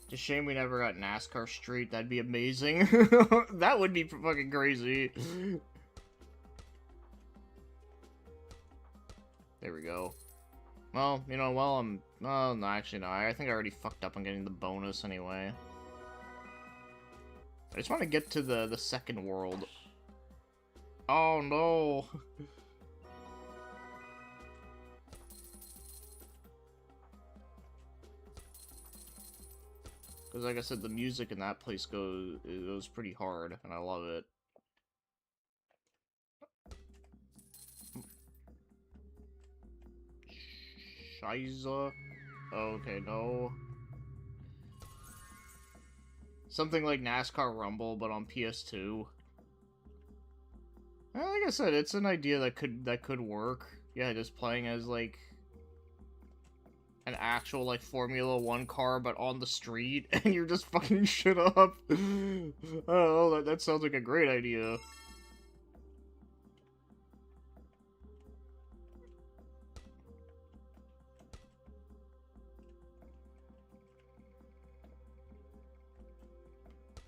It's a shame we never got NASCAR Street. That'd be amazing. That would be fucking crazy. There we go. Well, you know, well, no, actually, no. I think I already fucked up on getting the bonus anyway. I just want to get to the second world. Oh, no. Because, like I said, the music in that place goes pretty hard, and I love it. Shiza. Okay, no. Something like NASCAR Rumble, but on PS2. Like I said, it's an idea that could work. Yeah, just playing as like an actual like Formula 1 car, but on the street, and you're just fucking shit up. I don't know, that sounds like a great idea.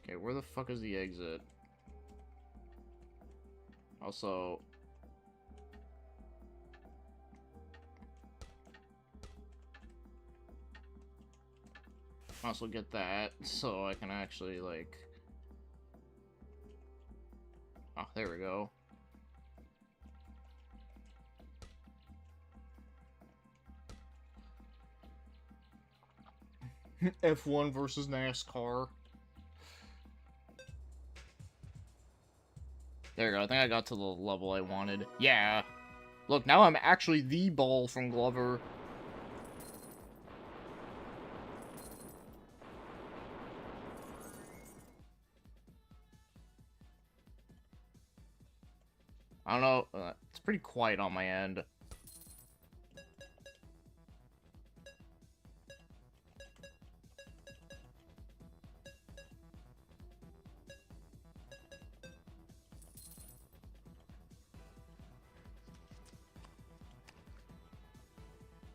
Okay, where the fuck is the exit? Also... get that, so I can actually, like... Oh, there we go. F1 versus NASCAR. There we go, I think I got to the level I wanted. Yeah! Look, now I'm actually the ball from Glover. I don't know, it's pretty quiet on my end.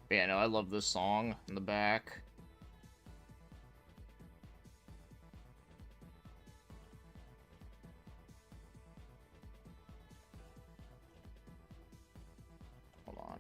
But yeah, no, I love this song in the back. Hold on.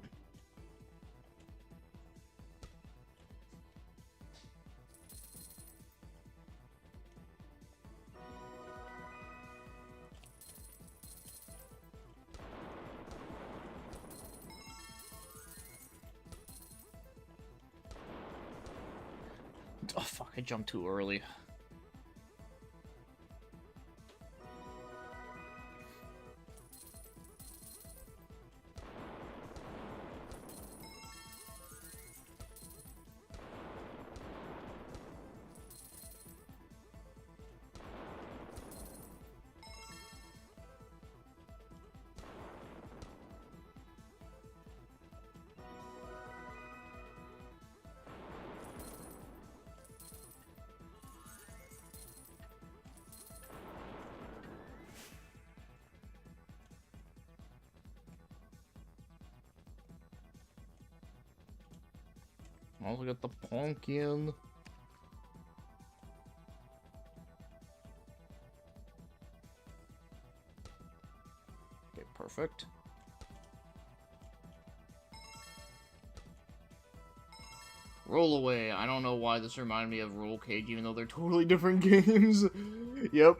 Oh fuck, I jumped too early. Also got the pumpkin. Okay, perfect. Roll Away. I don't know why this reminded me of Roll Cage, even though they're totally different games. Yep.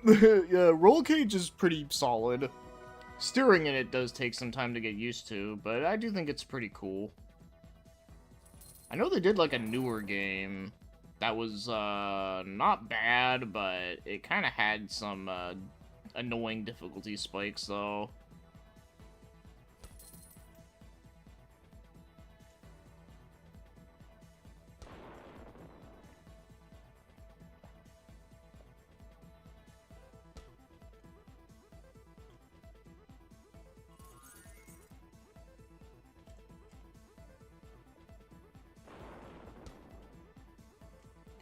Yeah, Roll Cage is pretty solid. Steering in it does take some time to get used to, but I do think it's pretty cool. I know they did, like, a newer game that was, not bad, but it kind of had some, annoying difficulty spikes, though.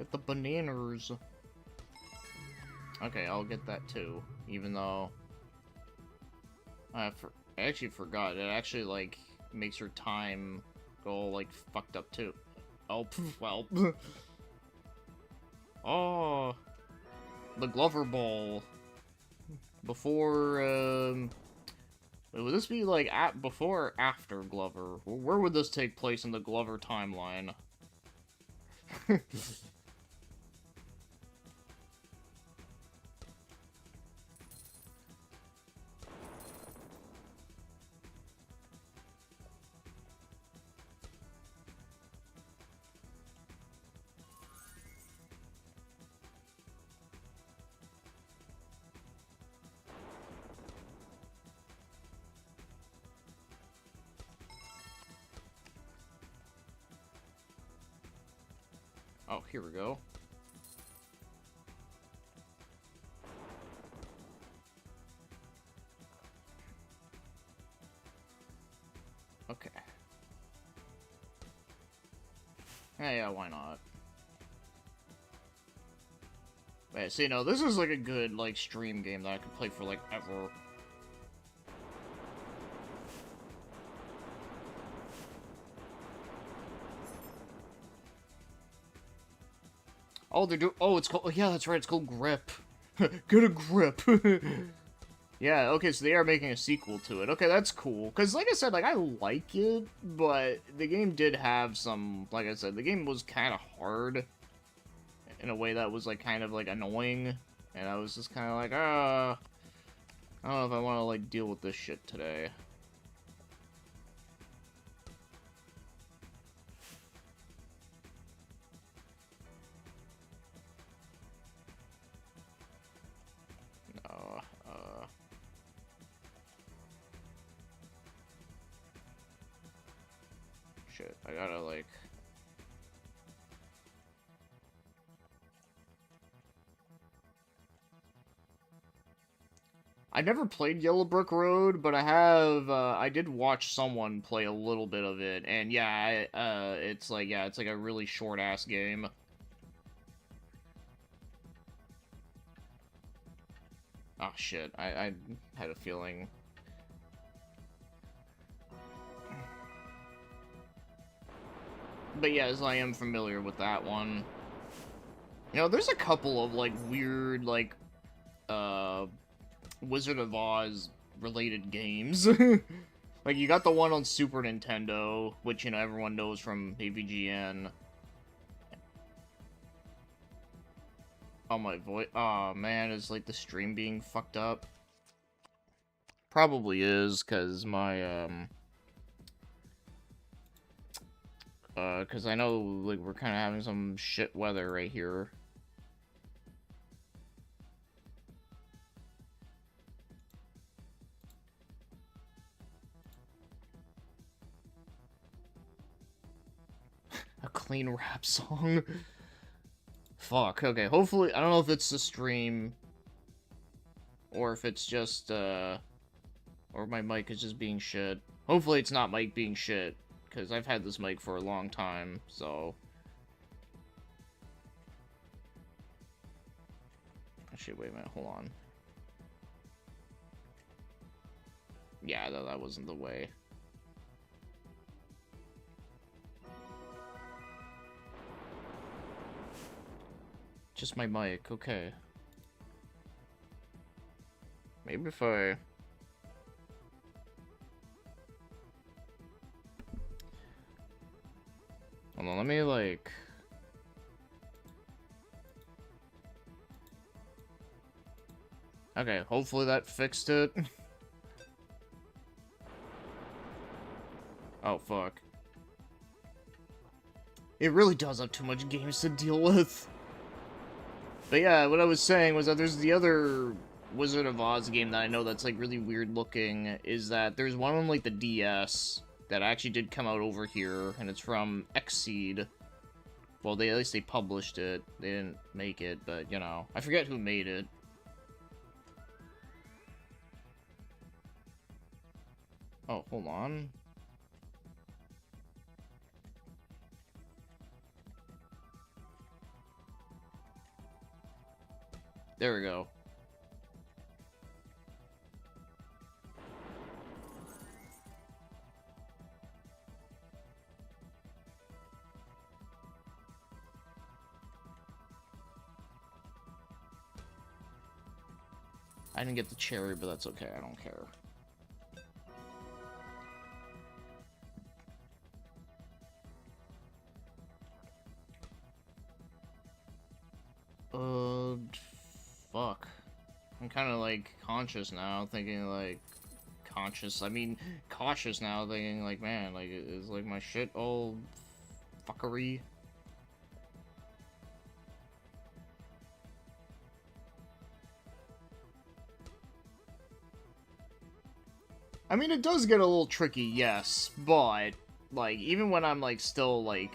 Get the bananas. Okay, I'll get that too. Even though... I actually forgot. It actually, like, makes your time go, like, fucked up too. Oh, well. Oh, the Glover Ball. Before, would this be, like, before or after Glover? Where would this take place in the Glover timeline? Oh, here we go. Okay. Yeah, why not? Wait, see, no, this is like a good, like, stream game that I could play for, like, ever. Oh, oh, it's called, oh, yeah, that's right, it's called Grip. Get a grip. Yeah, okay, so they are making a sequel to it. Okay, that's cool. Because, like I said, like, I like it, but the game did have some, like I said, the game was kind of hard in a way that was, like, kind of, like, annoying. And I was just kind of like, I don't know if I want to, like, deal with this shit today. No, shit, I gotta, like... I never played Yellow Brick Road, but I have, I did watch someone play a little bit of it, and yeah, it's like, yeah, it's like a really short-ass game. Oh, shit, I had a feeling. But yes, I am familiar with that one. You know, there's a couple of, like, weird, like, Wizard of Oz related games. Like, you got the one on Super Nintendo, which, you know, everyone knows from AVGN. Oh, my voice. Oh, man, is, like, the stream being fucked up? Probably is, because my, because I know, like, we're kind of having some shit weather right here. A clean rap song. Fuck, okay, hopefully, I don't know if it's the stream, or if it's just, or my mic is just being shit. Hopefully it's not mic being shit, because I've had this mic for a long time, so... Actually, wait a minute, hold on. Yeah, no, that wasn't the way. Just my mic, okay. Maybe if I... Hold on, let me, like... Okay, hopefully that fixed it. Oh, fuck. It really does have too much games to deal with. But yeah, what I was saying was that there's the other Wizard of Oz game that I know that's, like, really weird looking, is that there's one on, like, the DS that actually did come out over here, and it's from Xseed. Well, at least they published it. They didn't make it, but, you know. I forget who made it. Oh, hold on. There we go. I didn't get the cherry, but that's okay. I don't care. Fuck. I'm kind of, like, conscious now, thinking, like, I mean, cautious now, thinking, like, man, like, is, like, my shit all fuckery? I mean, it does get a little tricky, yes, but, like, even when I'm, like, still, like,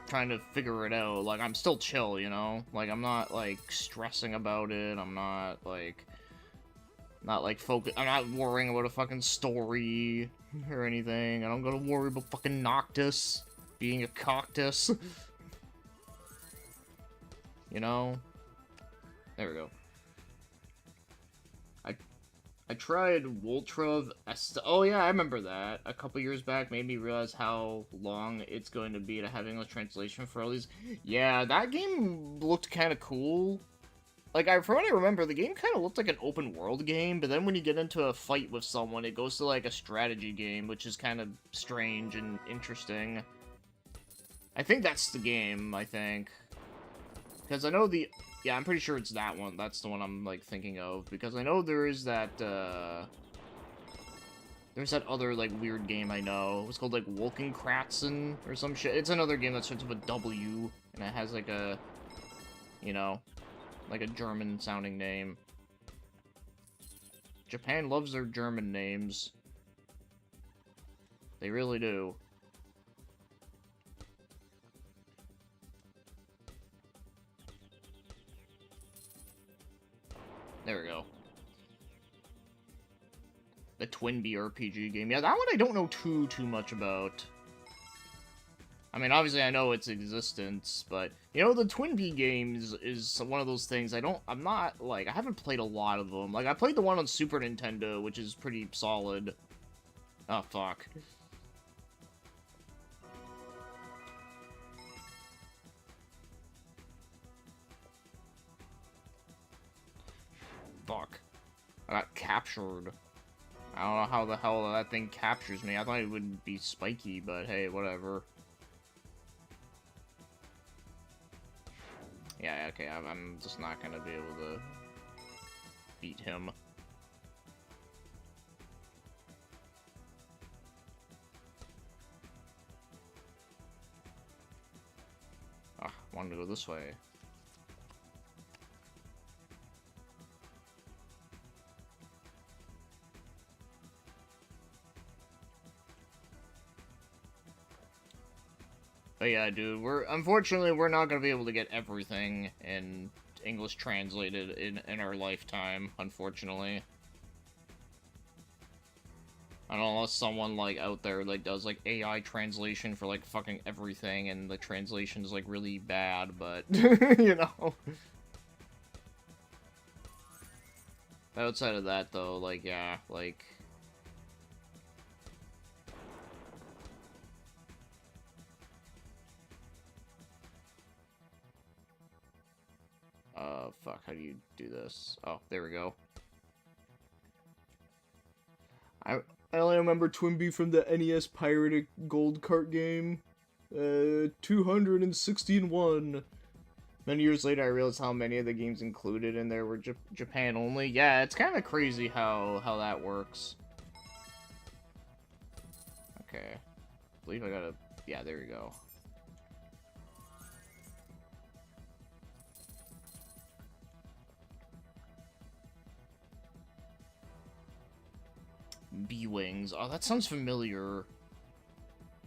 trying to figure it out, like, I'm still chill, you know? Like, I'm not, like, stressing about it, I'm not, like, I'm not worrying about a fucking story or anything, I don't gotta worry about fucking Noctis being a cactus. You know? There we go. I tried Voltrov. Oh yeah, I remember that. A couple years back made me realize how long it's going to be to have English translation for all these. Yeah, that game looked kind of cool. Like, from what I remember, the game kind of looked like an open world game, but then when you get into a fight with someone, it goes to like a strategy game, which is kind of strange and interesting. I think that's the game, I think. Because I know the... Yeah, I'm pretty sure it's that one. That's the one I'm, like, thinking of. Because I know there is that, there's that other, like, weird game I know. It's called, like, Wolkenkratzen or some shit. It's another game that starts with a W, and it has, like, a... You know, like a German-sounding name. Japan loves their German names. They really do. There we go. The Twinbee RPG game. Yeah, that one I don't know too much about. I mean, obviously I know its existence, but, you know, the Twinbee games is one of those things I'm not, like, I haven't played a lot of them. Like, I played the one on Super Nintendo, which is pretty solid. Oh, fuck. Fuck. I got captured. I don't know how the hell that thing captures me. I thought it would be spiky, but hey, whatever. Yeah, okay, I'm just not gonna be able to beat him. Ah, wanted to go this way. But yeah, dude, unfortunately we're not gonna be able to get everything in English translated in our lifetime, unfortunately. I don't know, unless someone, like, out there, like, does, like, AI translation for, like, fucking everything, and the translation is, like, really bad, but, you know. Outside of that, though, like, yeah, like... fuck, how do you do this? Oh, there we go. I only remember Twinbee from the NES pirated gold cart game. 261. Many years later, I realized how many of the games included in there were Japan only. Yeah, it's kind of crazy how that works. Okay. I believe I gotta... Yeah, there we go. B-Wings. Oh, that sounds familiar.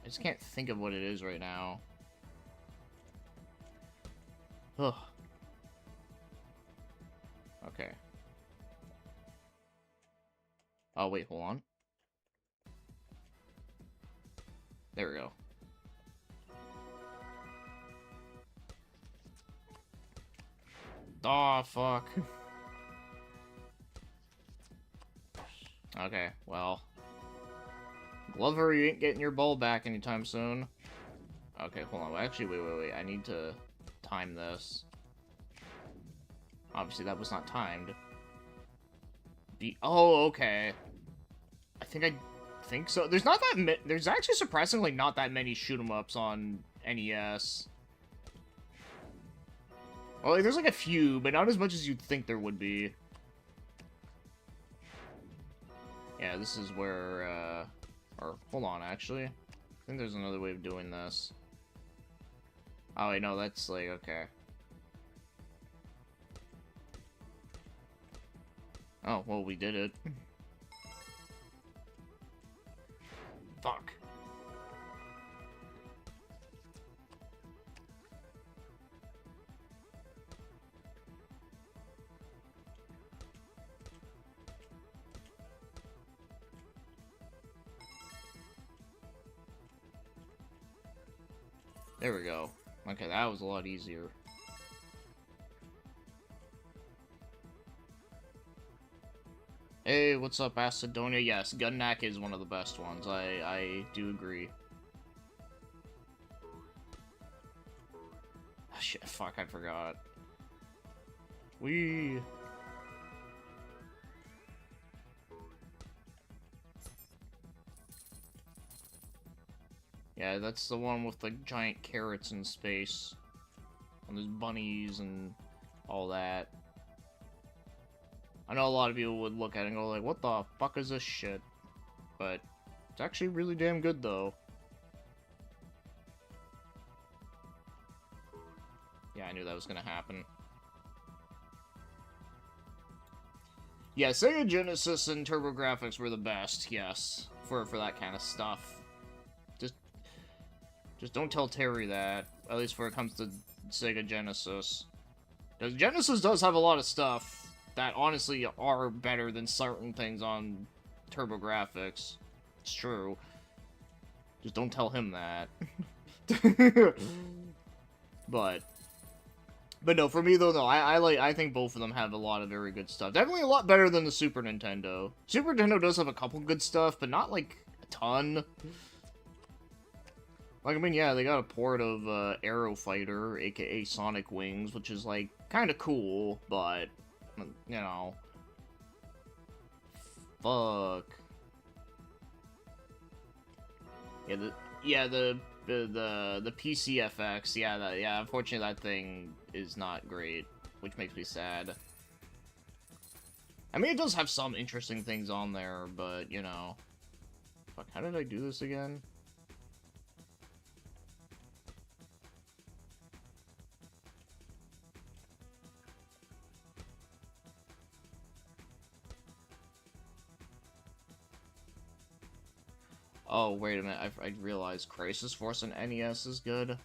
I just can't think of what it is right now. Ugh. Okay. Oh, wait, hold on. There we go. Aw, fuck. Okay, well. Glover, you ain't getting your ball back anytime soon. Okay, hold on. Actually, wait. I need to time this. Obviously, that was not timed. Oh, okay. I think so. There's not that there's actually surprisingly not that many shoot 'em ups on NES. Well, like, there's like a few, but not as much as you'd think there would be. Yeah, this is where, or, hold on, actually. I think there's another way of doing this. Oh, wait, no, that's, like, okay. Oh, well, we did it. Fuck. There we go. Okay, that was a lot easier. Hey, what's up, Macedonia? Yes, Gunnak is one of the best ones. I do agree. Oh, shit, fuck, I forgot. Yeah, that's the one with the giant carrots in space. And there's bunnies and all that. I know a lot of people would look at it and go like, what the fuck is this shit? But it's actually really damn good, though. Yeah, I knew that was gonna happen. Yeah, Sega Genesis and TurboGrafx were the best, yes, for that kind of stuff. Just don't tell Terry that, at least when it comes to Sega Genesis. Because Genesis does have a lot of stuff that honestly are better than certain things on TurboGrafx. It's true. Just don't tell him that. but no, for me though, no, I think both of them have a lot of very good stuff. Definitely a lot better than the Super Nintendo. Super Nintendo does have a couple good stuff, but not like a ton. Like, I mean, yeah, they got a port of Aero Fighter, aka Sonic Wings, which is, like, kind of cool, but, you know. Fuck. Yeah, the PCFX, yeah, unfortunately that thing is not great, which makes me sad. I mean, it does have some interesting things on there, but, you know. Fuck, how did I do this again? Oh, wait a minute, I realized Crisis Force and NES is good.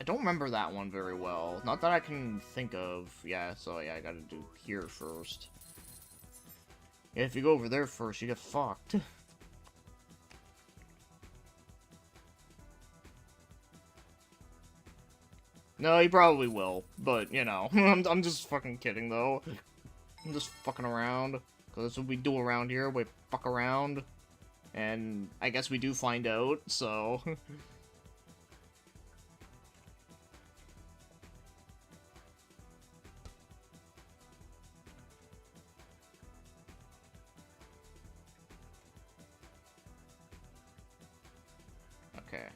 I don't remember that one very well. Not that I can think of. Yeah, so yeah, I gotta do here first. Yeah, if you go over there first, you get fucked. No, you probably will, but, you know, I'm just fucking kidding, though. I'm just fucking around, because that's what we do around here, we fuck around. And I guess we do find out, so... Okay.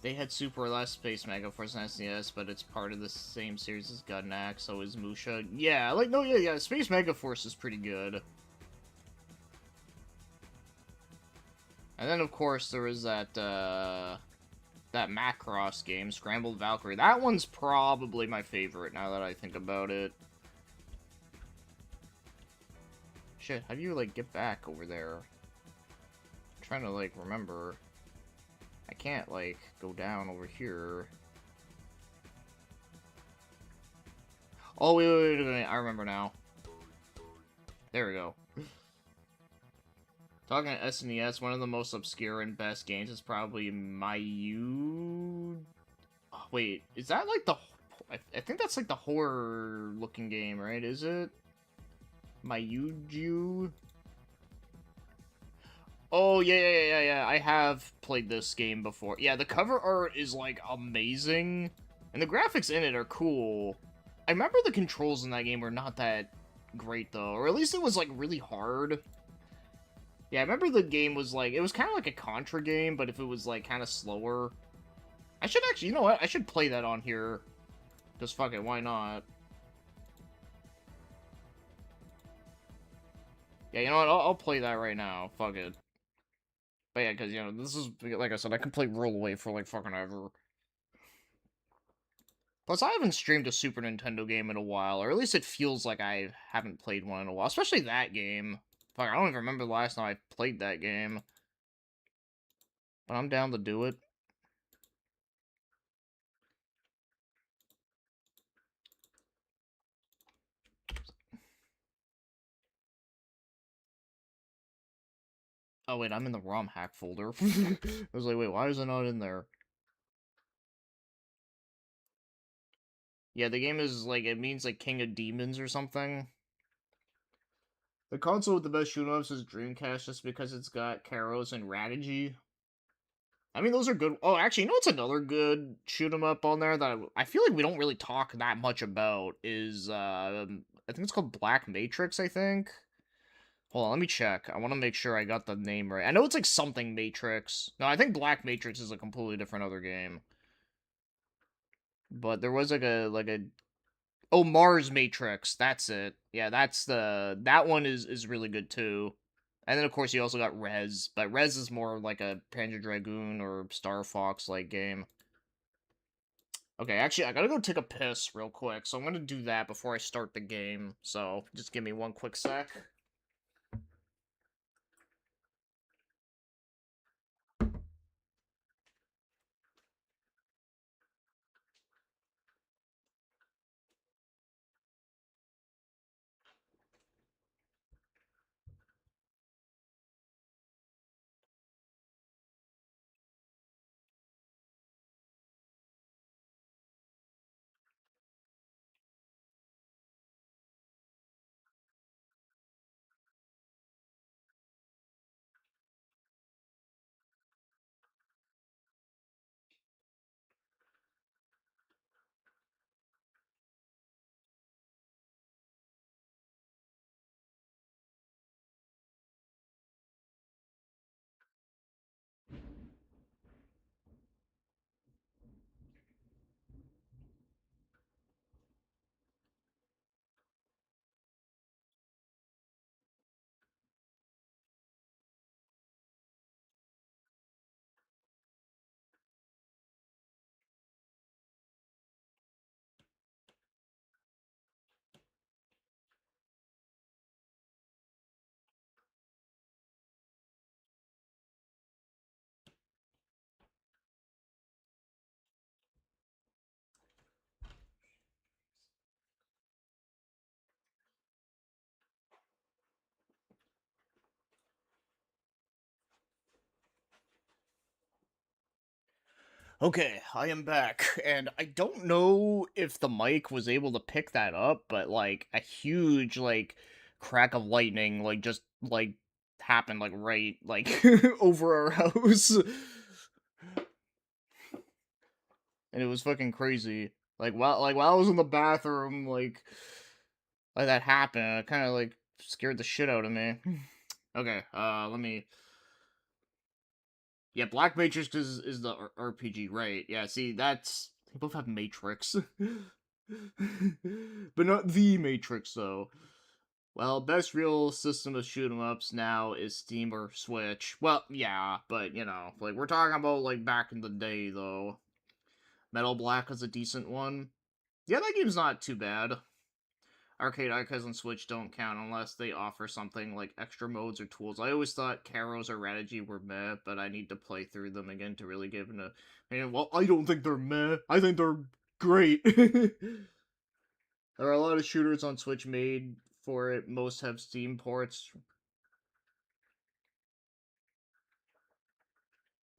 They had Super Last Space Mega Force and SNES, but it's part of the same series as Gunnak, so is Musha. Yeah, like, no, yeah, Space Mega Force is pretty good. And then, of course, there was that, that Macross game, Scrambled Valkyrie. That one's probably my favorite, now that I think about it. Shit, how do you, like, get back over there? I'm trying to, like, remember. I can't, like, go down over here. Oh, wait, I remember now. There we go. Talking SNES, one of the most obscure and best games is probably Mayu. Oh, wait, is that like the? I think that's like the horror-looking game, right? Is it Mayuju? Oh yeah. I have played this game before. Yeah, the cover art is like amazing, and the graphics in it are cool. I remember the controls in that game were not that great though, or at least it was like really hard. Yeah, I remember the game was like, it was kind of like a Contra game, but if it was like kind of slower. I should actually, you know what? I should play that on here. Because fuck it, why not? Yeah, you know what? I'll play that right now. Fuck it. But yeah, because, you know, this is, like I said, I can play Roll Away for like fucking ever. Plus, I haven't streamed a Super Nintendo game in a while, or at least it feels like I haven't played one in a while. Especially that game. Fuck, I don't even remember the last time I played that game. But I'm down to do it. Oh wait, I'm in the ROM hack folder. I was like, wait, why is it not in there? Yeah, the game is like, it means like King of Demons or something. The console with the best shoot 'em ups is Dreamcast just because it's got Karos and Radigy. I mean, those are good. Oh, actually, you know what's another good shoot 'em up on there that I feel like we don't really talk that much about is, I think it's called Black Matrix, I think. Hold on, let me check. I want to make sure I got the name right. I know it's like something Matrix. No, I think Black Matrix is a completely different other game. But there was like a oh, Mars Matrix. That's it. Yeah, that one is really good too. And then of course you also got Rez, but Rez is more like a Panzer Dragoon or Star Fox like game. Okay, actually I gotta go take a piss real quick, so I'm gonna do that before I start the game. So just give me one quick sec. Okay, I am back, and I don't know if the mic was able to pick that up, but like a huge like crack of lightning like just like happened like right like over our house. And it was fucking crazy. Like while I was in the bathroom, like that happened, it kind of like scared the shit out of me. Okay, let me. Yeah, Black Matrix is the RPG, right? Yeah, see, that's they both have Matrix, but not the Matrix though. Well, best real system of shoot 'em ups now is Steam or Switch. Well, yeah, but you know, like we're talking about like back in the day though. Metal Black is a decent one. Yeah, that game's not too bad. Arcade icons on Switch don't count unless they offer something like extra modes or tools. I always thought Karos or Radigy were meh, but I need to play through them again to really give an opinion. Well, I don't think they're meh. I think they're great. There are a lot of shooters on Switch made for it. Most have Steam ports.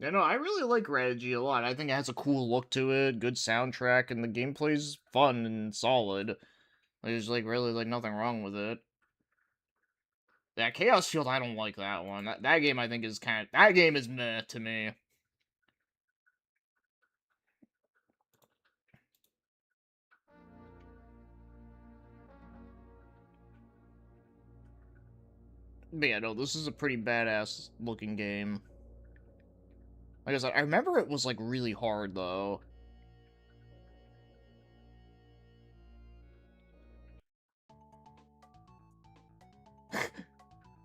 Yeah, no, I really like Strategy a lot. I think it has a cool look to it, good soundtrack, and the gameplay's fun and solid. There's like really like nothing wrong with it. Yeah, Chaos Field, I don't like that one. That game I think is that game is meh to me. But yeah, no, this is a pretty badass looking game. Like I said, I remember it was like really hard though.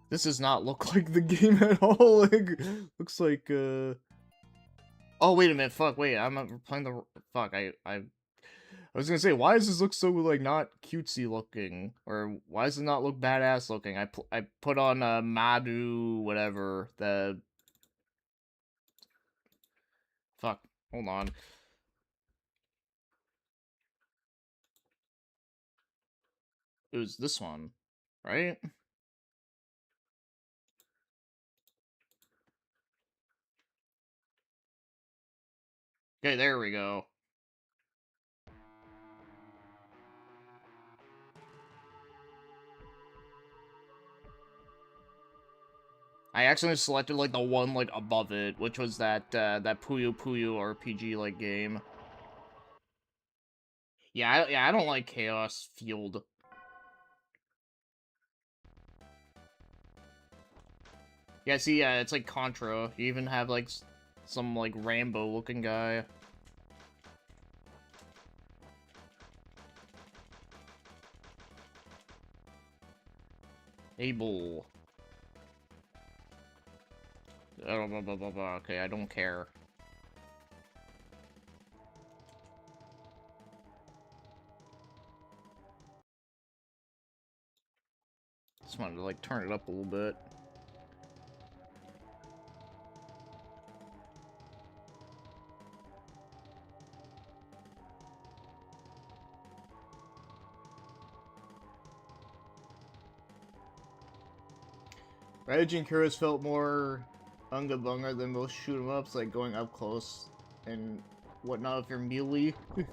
This does not look like the game at all. Like, looks like oh wait a minute, fuck, wait, I'm not playing the fuck. I was gonna say, why does this look so like not cutesy looking, or why does it not look badass looking? I put on Madu whatever the fuck. Hold on. It was this one, right? Okay, there we go. I accidentally selected like the one like above it, which was that Puyo Puyo RPG like game. Yeah, I don't like Chaos Field. Yeah, see, yeah, it's like Contra. You even have like some like Rambo looking guy. Able. Okay, I don't care. Just wanted to like turn it up a little bit.
Strategy and Kairos felt more unga bunga than most shoot 'em ups, like going up close and whatnot if you're melee.
Yeah,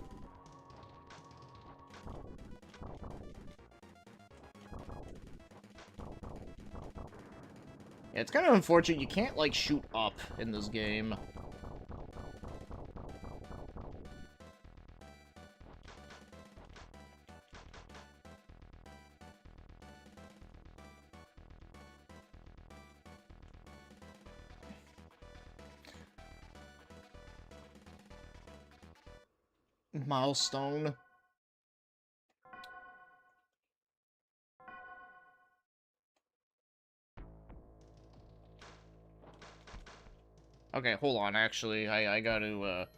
it's kind of unfortunate you can't like shoot up in this game. Milestone. Okay, hold on, actually, I gotta,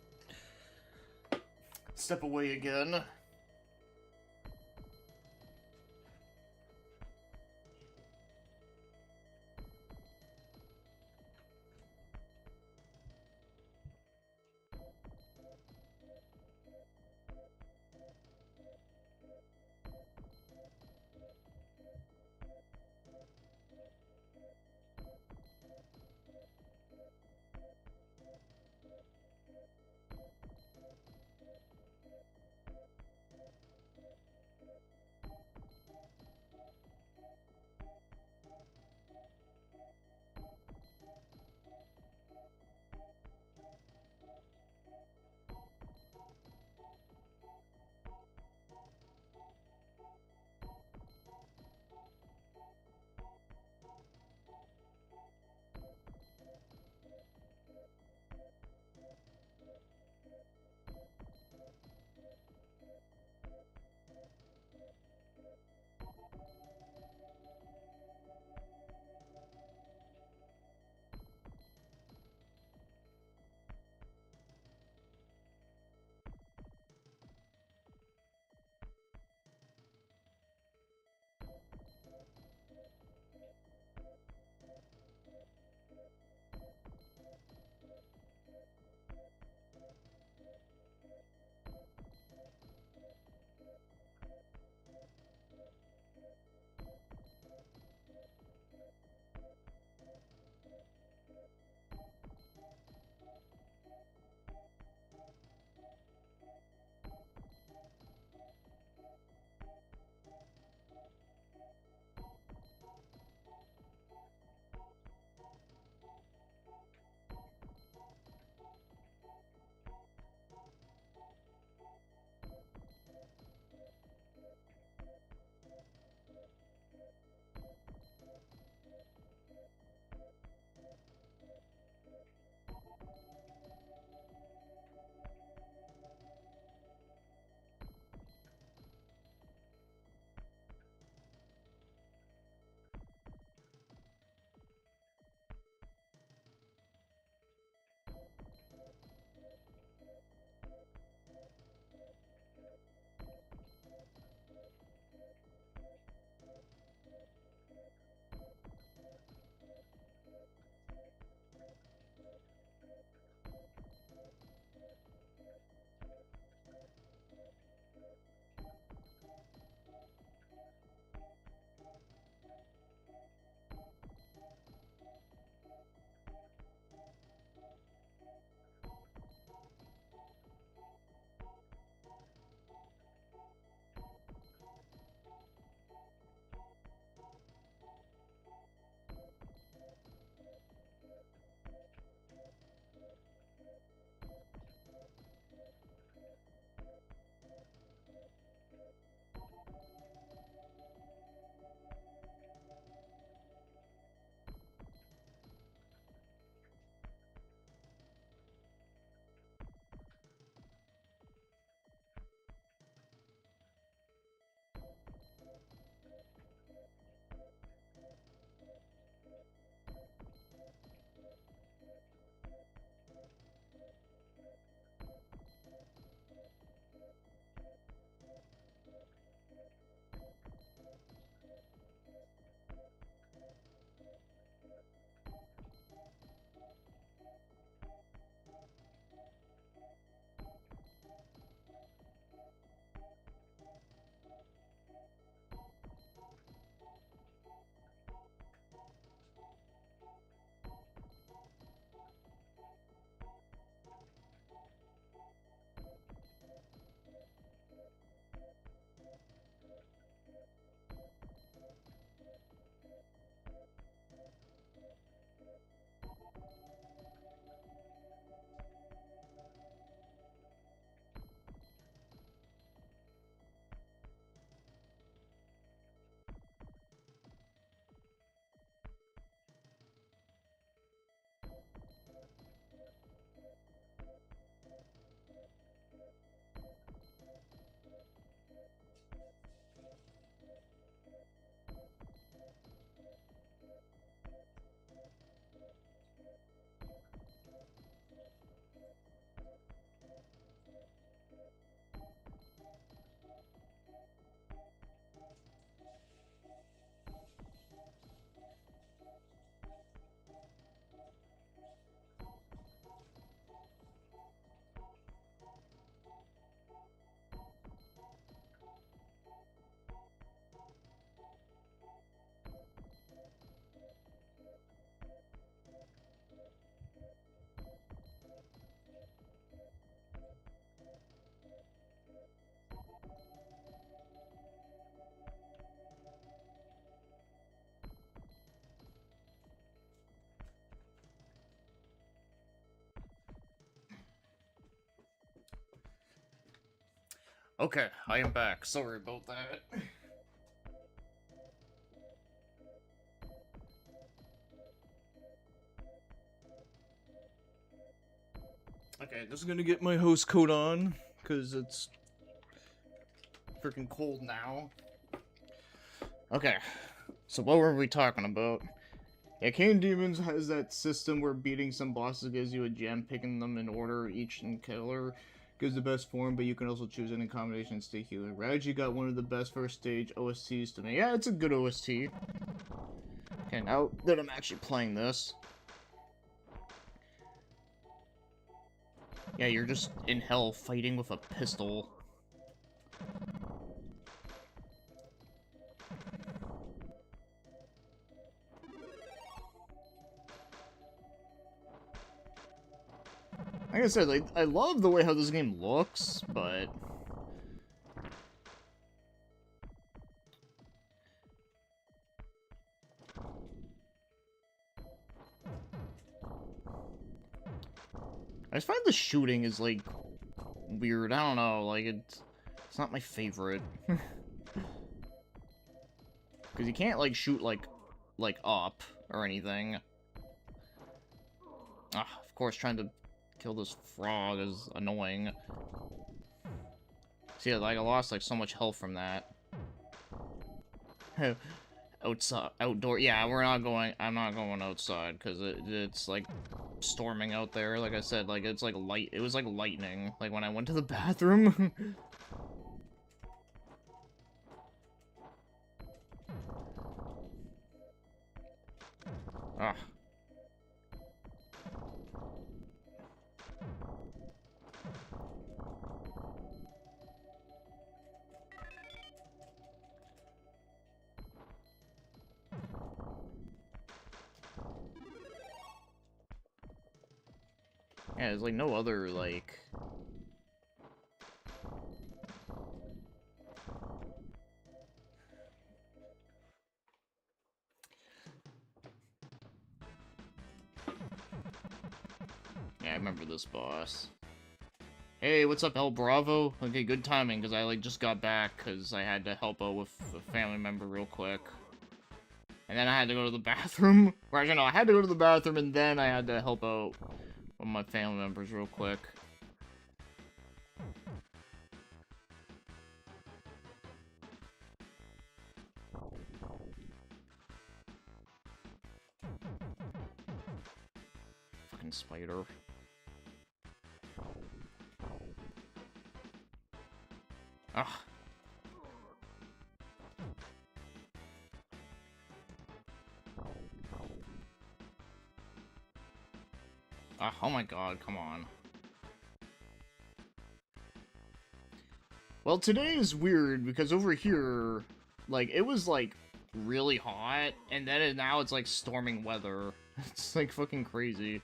step away again. Okay, I am back. Sorry about that.
Okay, just gonna get my host coat on, because it's
Freaking cold now. Okay, so what were we talking about?
Yeah, Cane Demons has that system where beating some bosses gives you a gem, picking them in order each and killer gives the best form, but you can also choose any combination and stay healer. Raiji got one of the best first stage OSTs to me. Yeah, it's a good OST.
Okay, now that I'm actually playing this. Yeah, you're just in hell fighting with a pistol.
Like I said, like, I love the way how this game looks, but
I just find the shooting is, like, weird. I don't know, like, it's not my favorite. Because you can't, like, shoot, like, up or anything. Ah, of course, trying to kill this frog is annoying. See, like, I lost, like, so much health from that. Outside, outdoor, yeah, I'm not going outside, because it's, like, storming out there, like I said, like, it's, like, it was, like, lightning, like, when I went to the bathroom. Ah. Yeah, there's, like, no other, like... Yeah, I remember this boss. Hey, what's up, El Bravo? Okay, good timing, because I, like, just got back, because I had to help out with a family member real quick. And then I had to go to the bathroom. Or, actually, no, I had to go to the bathroom, and then I had to help out with my family members real quick. Fucking spider. Ugh. Oh my god, come on. Well, today is weird, because over here, like, it was, like, really hot, and then now it's, like, storming weather. It's, like, fucking crazy.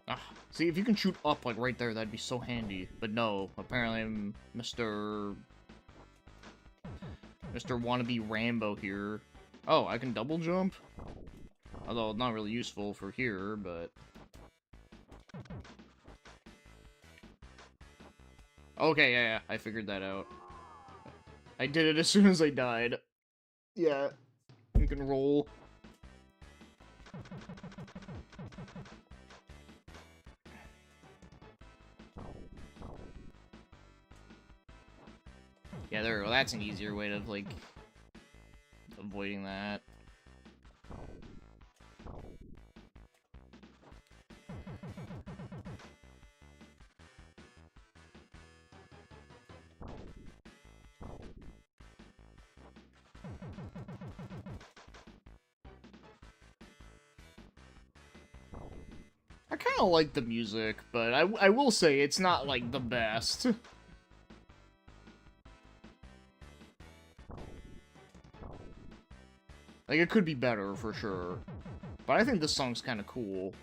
Ah, see, if you can shoot up, like, right there, that'd be so handy. But no, apparently I'm Mr. Wannabe Rambo here. Oh, I can double jump? Although, not really useful for here, but... Okay, yeah, I figured that out. I did it as soon as I died. Yeah, you can roll. Yeah, well, that's an easier way of, like, avoiding that. I kind of like the music, but I will say it's not, like, the best. Like, it could be better, for sure. But I think this song's kind of cool.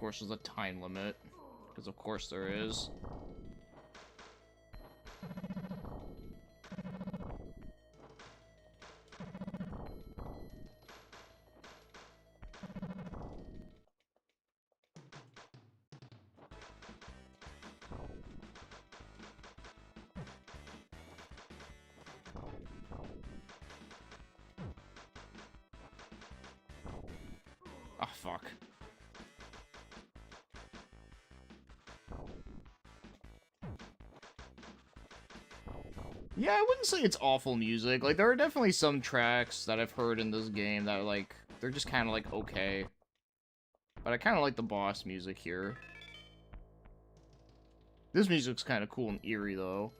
course, there's a time limit. Because of course there is. Oh, fuck. Yeah, I wouldn't say it's awful music. Like, there are definitely some tracks that I've heard in this game that are, like, they're just kind of, like, okay. But I kind of like the boss music here. This music's kind of cool and eerie, though.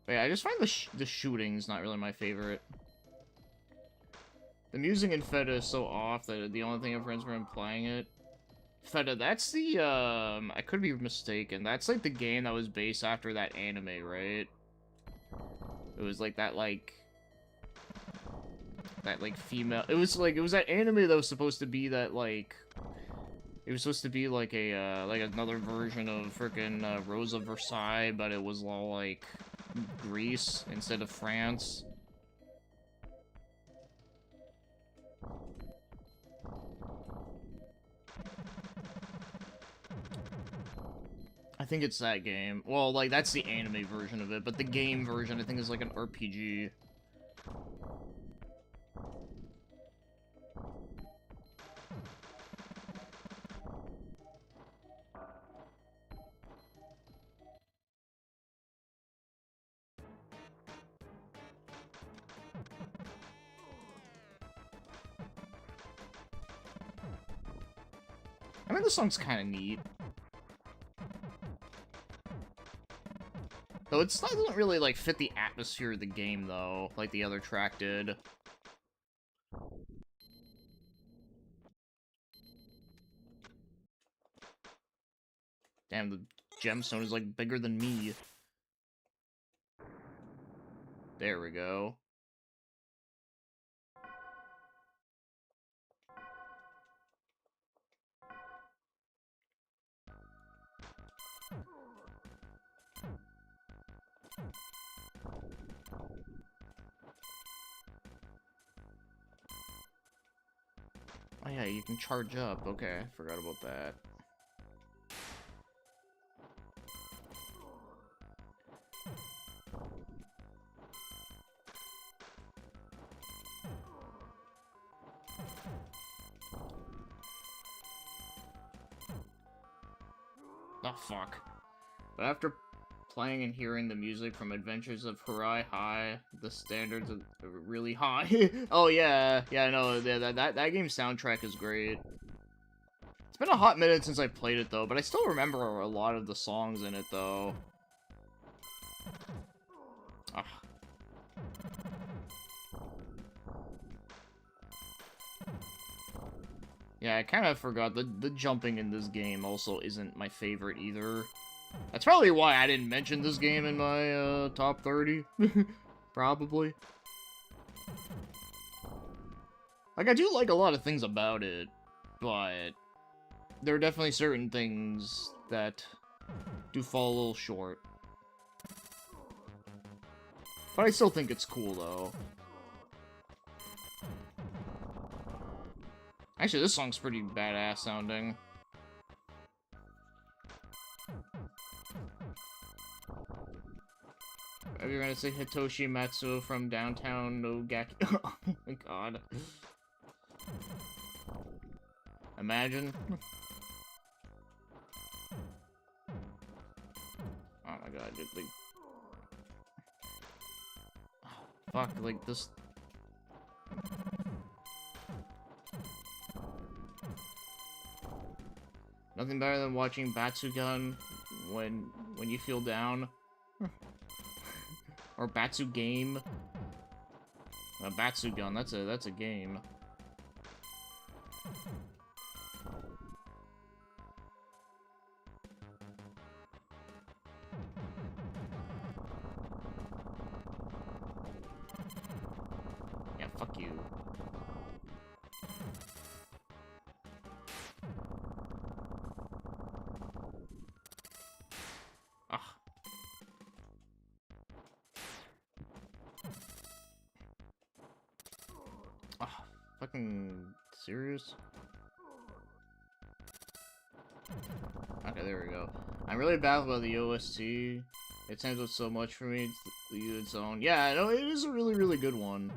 But yeah, I just find the shooting's not really my favorite. The music in Feta is so off that the only thing I've heard from playing it. Feta, that's the, I could be mistaken. That's, like, the game that was based after that anime, right? It was, like, that, like, female... It was, like, it was that anime that was supposed to be that, like... It was supposed to be, like, a, like, another version of frickin' Rose of Versailles, but it was all, like, Greece instead of France. I think it's that game. Well, like, that's the anime version of it, but the game version, I think, is like an RPG. I mean, this song's kind of neat. Though it doesn't really, like, fit the atmosphere of the game, though, like the other track did. Damn, the gemstone is, like, bigger than me. There we go. Oh yeah, you can charge up. Okay, I forgot about that. Oh, fuck. But after playing and hearing the music from Adventures of Hurai High, the standards are really high. Oh, yeah. Yeah, no, that game's soundtrack is great. It's been a hot minute since I played it, though, but I still remember a lot of the songs in it, though. Ugh. Yeah, I kind of forgot. The jumping in this game also isn't my favorite either. That's probably why I didn't mention this game in my top 30. Probably. Like, I do like a lot of things about it, but there are definitely certain things that do fall a little short. But I still think it's cool, though. Actually, this song's pretty badass sounding. Are you gonna say Hitoshi Matsuo from downtown Nogaki? Oh my god. Imagine. Oh my god, dude, like... Fuck, like, this... Nothing better than watching Batsugun when you feel down. Or Batsu game. Batsugun, that's a game. fucking serious? Okay, there we go. I'm really baffled by the OST. It stands out so much for me. It's its own. Yeah, no, it is a really, really good one.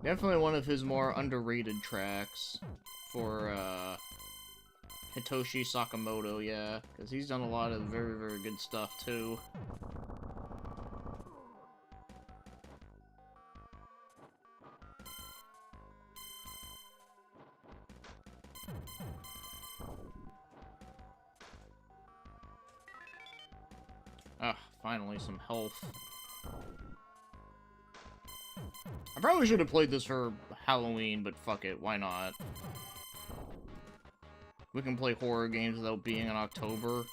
Definitely one of his more underrated tracks for Hitoshi Sakamoto, yeah. Because he's done a lot of very, very good stuff, too. Ah, finally some health. I probably should have played this for Halloween, but fuck it, why not? We can play horror games without being in October.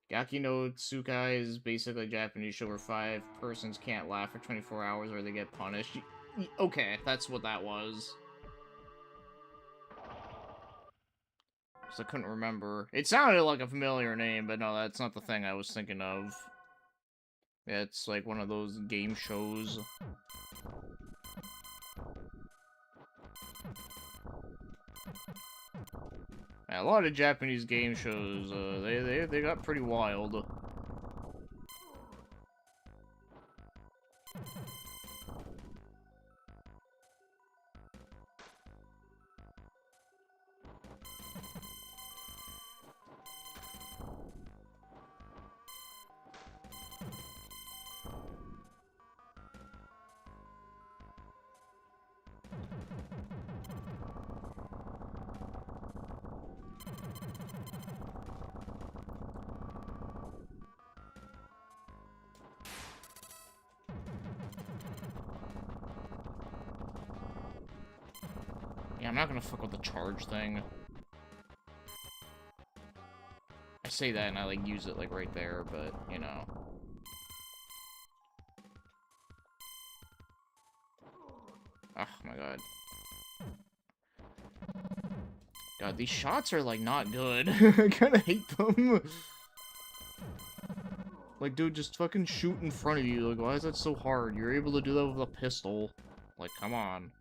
Gaki no Tsukai is basically a Japanese show where 5 persons can't laugh for 24 hours or they get punished. Okay, that's what that was. Because I couldn't remember. It sounded like a familiar name, but no, that's not the thing I was thinking of. Yeah, it's like one of those game shows. Yeah, a lot of Japanese game shows, they got pretty wild. Yeah, I'm not gonna fuck with the charge thing. I say that and I, like, use it, like, right there, but, you know. Oh, my god. God, these shots are, like, not good. I kinda hate them. Like, dude, just fucking shoot in front of you. Like, why is that so hard? You're able to do that with a pistol. Like, come on.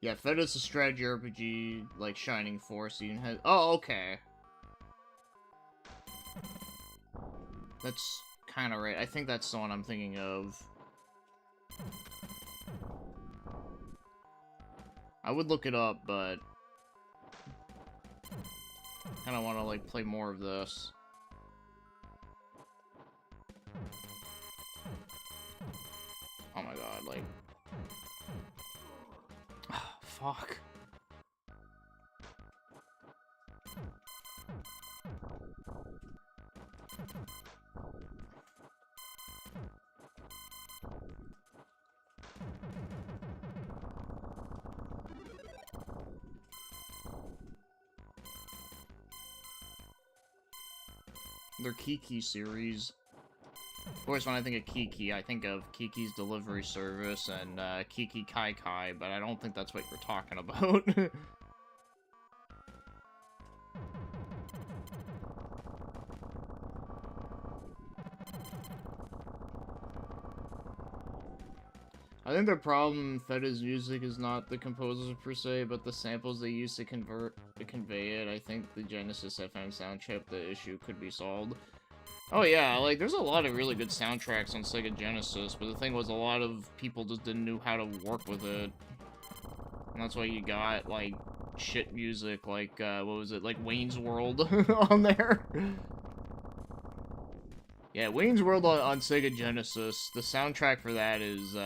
Yeah, Feda's a strategy RPG, like, Shining Force. You has. Oh, okay. That's kind of right. I think that's the one I'm thinking of. I would look it up, but kind of want to, like, play more of this. Oh my god, like... Oh, fuck. Their Kiki series. Of course, when I think of Kiki, I think of Kiki's Delivery Service and Kiki Kai Kai, but I don't think that's what you're talking about. I think the problem in Feda's music is not the composers per se, but the samples they use to convey it. I think the Genesis FM sound chip, the issue could be solved. Oh yeah, like, there's a lot of really good soundtracks on Sega Genesis, but the thing was a lot of people just didn't know how to work with it. And that's why you got, like, shit music, like, what was it, like Wayne's World on there? Yeah, Wayne's World on Sega Genesis, the soundtrack for that is,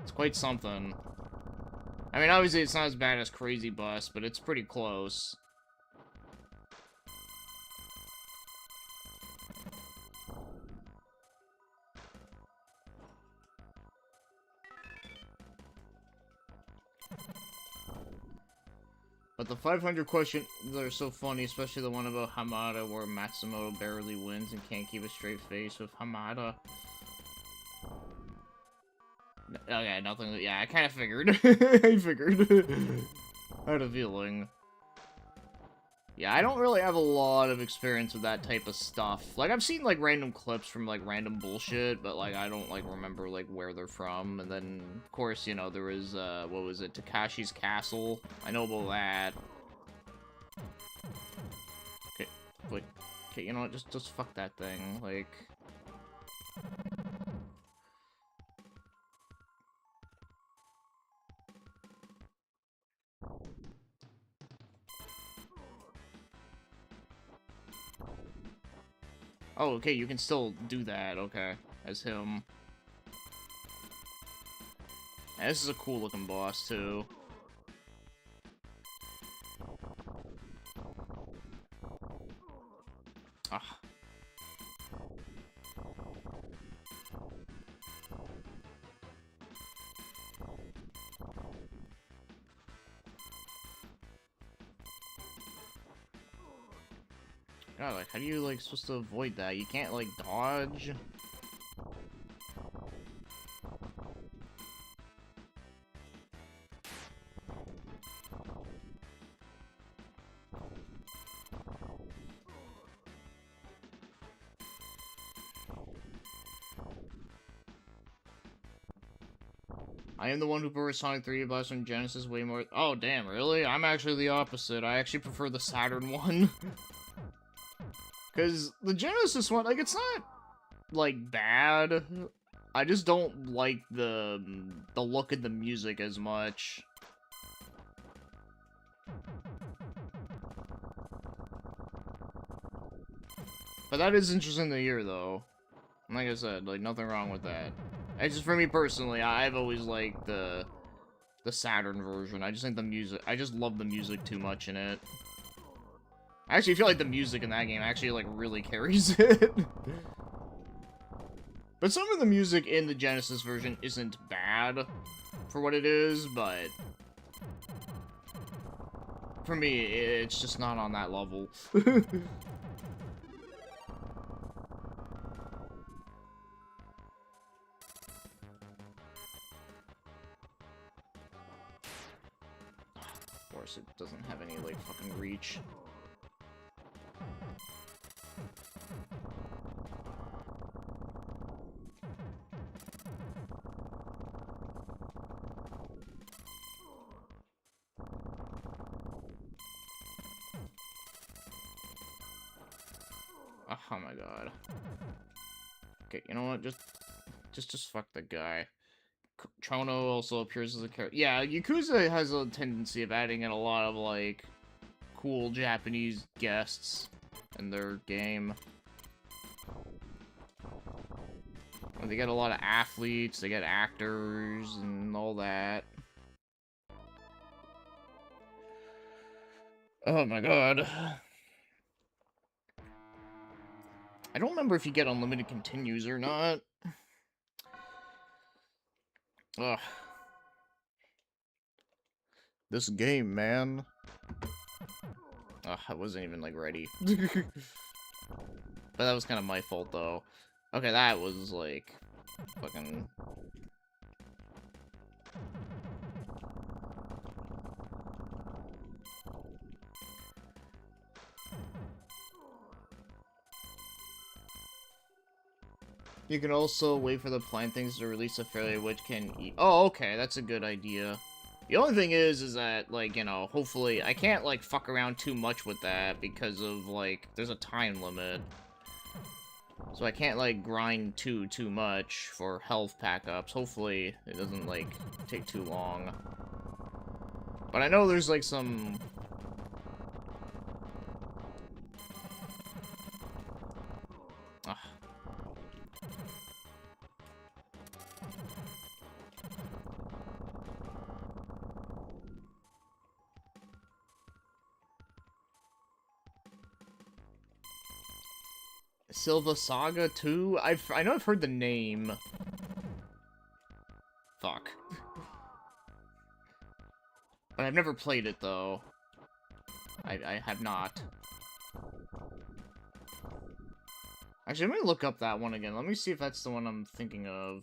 it's quite something. I mean, obviously it's not as bad as Crazy Bus, but it's pretty close.
But the 500 questions are so funny, especially the one about Hamada, where Matsumoto barely wins and can't keep a straight face with Hamada. Okay, nothing. Yeah, I kind of figured. I figured. I had a feeling. Yeah, I don't really have a lot of experience with that type of stuff. Like, I've seen, like, random clips from, like, random bullshit, but, like, I don't, like, remember, like, where they're from. And then, of course, you know, there was, what was it, Takashi's Castle. I know about that. Okay, wait. Okay, you know what, just fuck that thing, like... Oh, okay, you can still do that, okay, as him. And this is a cool-looking boss, too. Ah. God, like, how do you, like, supposed to avoid that? You can't, like, dodge? I am the one who prefers Sonic 3 Blast from Genesis way more. Oh, damn, really? I'm actually the opposite. I actually prefer the Saturn one. Because the Genesis one, like, it's not, like, bad. I just don't like the look of the music as much. But that is interesting to hear, though. Like I said, like, nothing wrong with that. It's just for me personally, I've always liked the Saturn version. I just think the music, I just love the music too much in it. I actually feel like the music in that game actually, like, really carries it. But some of the music in the Genesis version isn't bad for what it is, but for me, it's just not on that level. Of course, it doesn't have any, like, fucking reach. Oh my god. Okay, you know what? Just fuck the guy. Chono also appears as a character. Yeah, Yakuza has a tendency of adding in a lot of, like, cool Japanese guests in their game. And they get a lot of athletes, they get actors, and all that. Oh my god. I don't remember if you get unlimited continues or not. Ugh. This game, man. Ugh, I wasn't even, like, ready. But that was kind of my fault, though. Okay, that was, like, fucking... You can also wait for the plant things to release a failure which can eat. Oh, okay, that's a good idea. The only thing is that, like, you know, hopefully, I can't, like, fuck around too much with that because of, like, there's a time limit. So I can't, like, grind too much for health pack-ups. Hopefully, it doesn't, like, take too long. But I know there's, like, some... Ugh. Silva Saga 2? I know I've heard the name. Fuck. But I've never played it, though.
I have not. Actually, let me look up that one again. Let me see if that's the one I'm thinking of.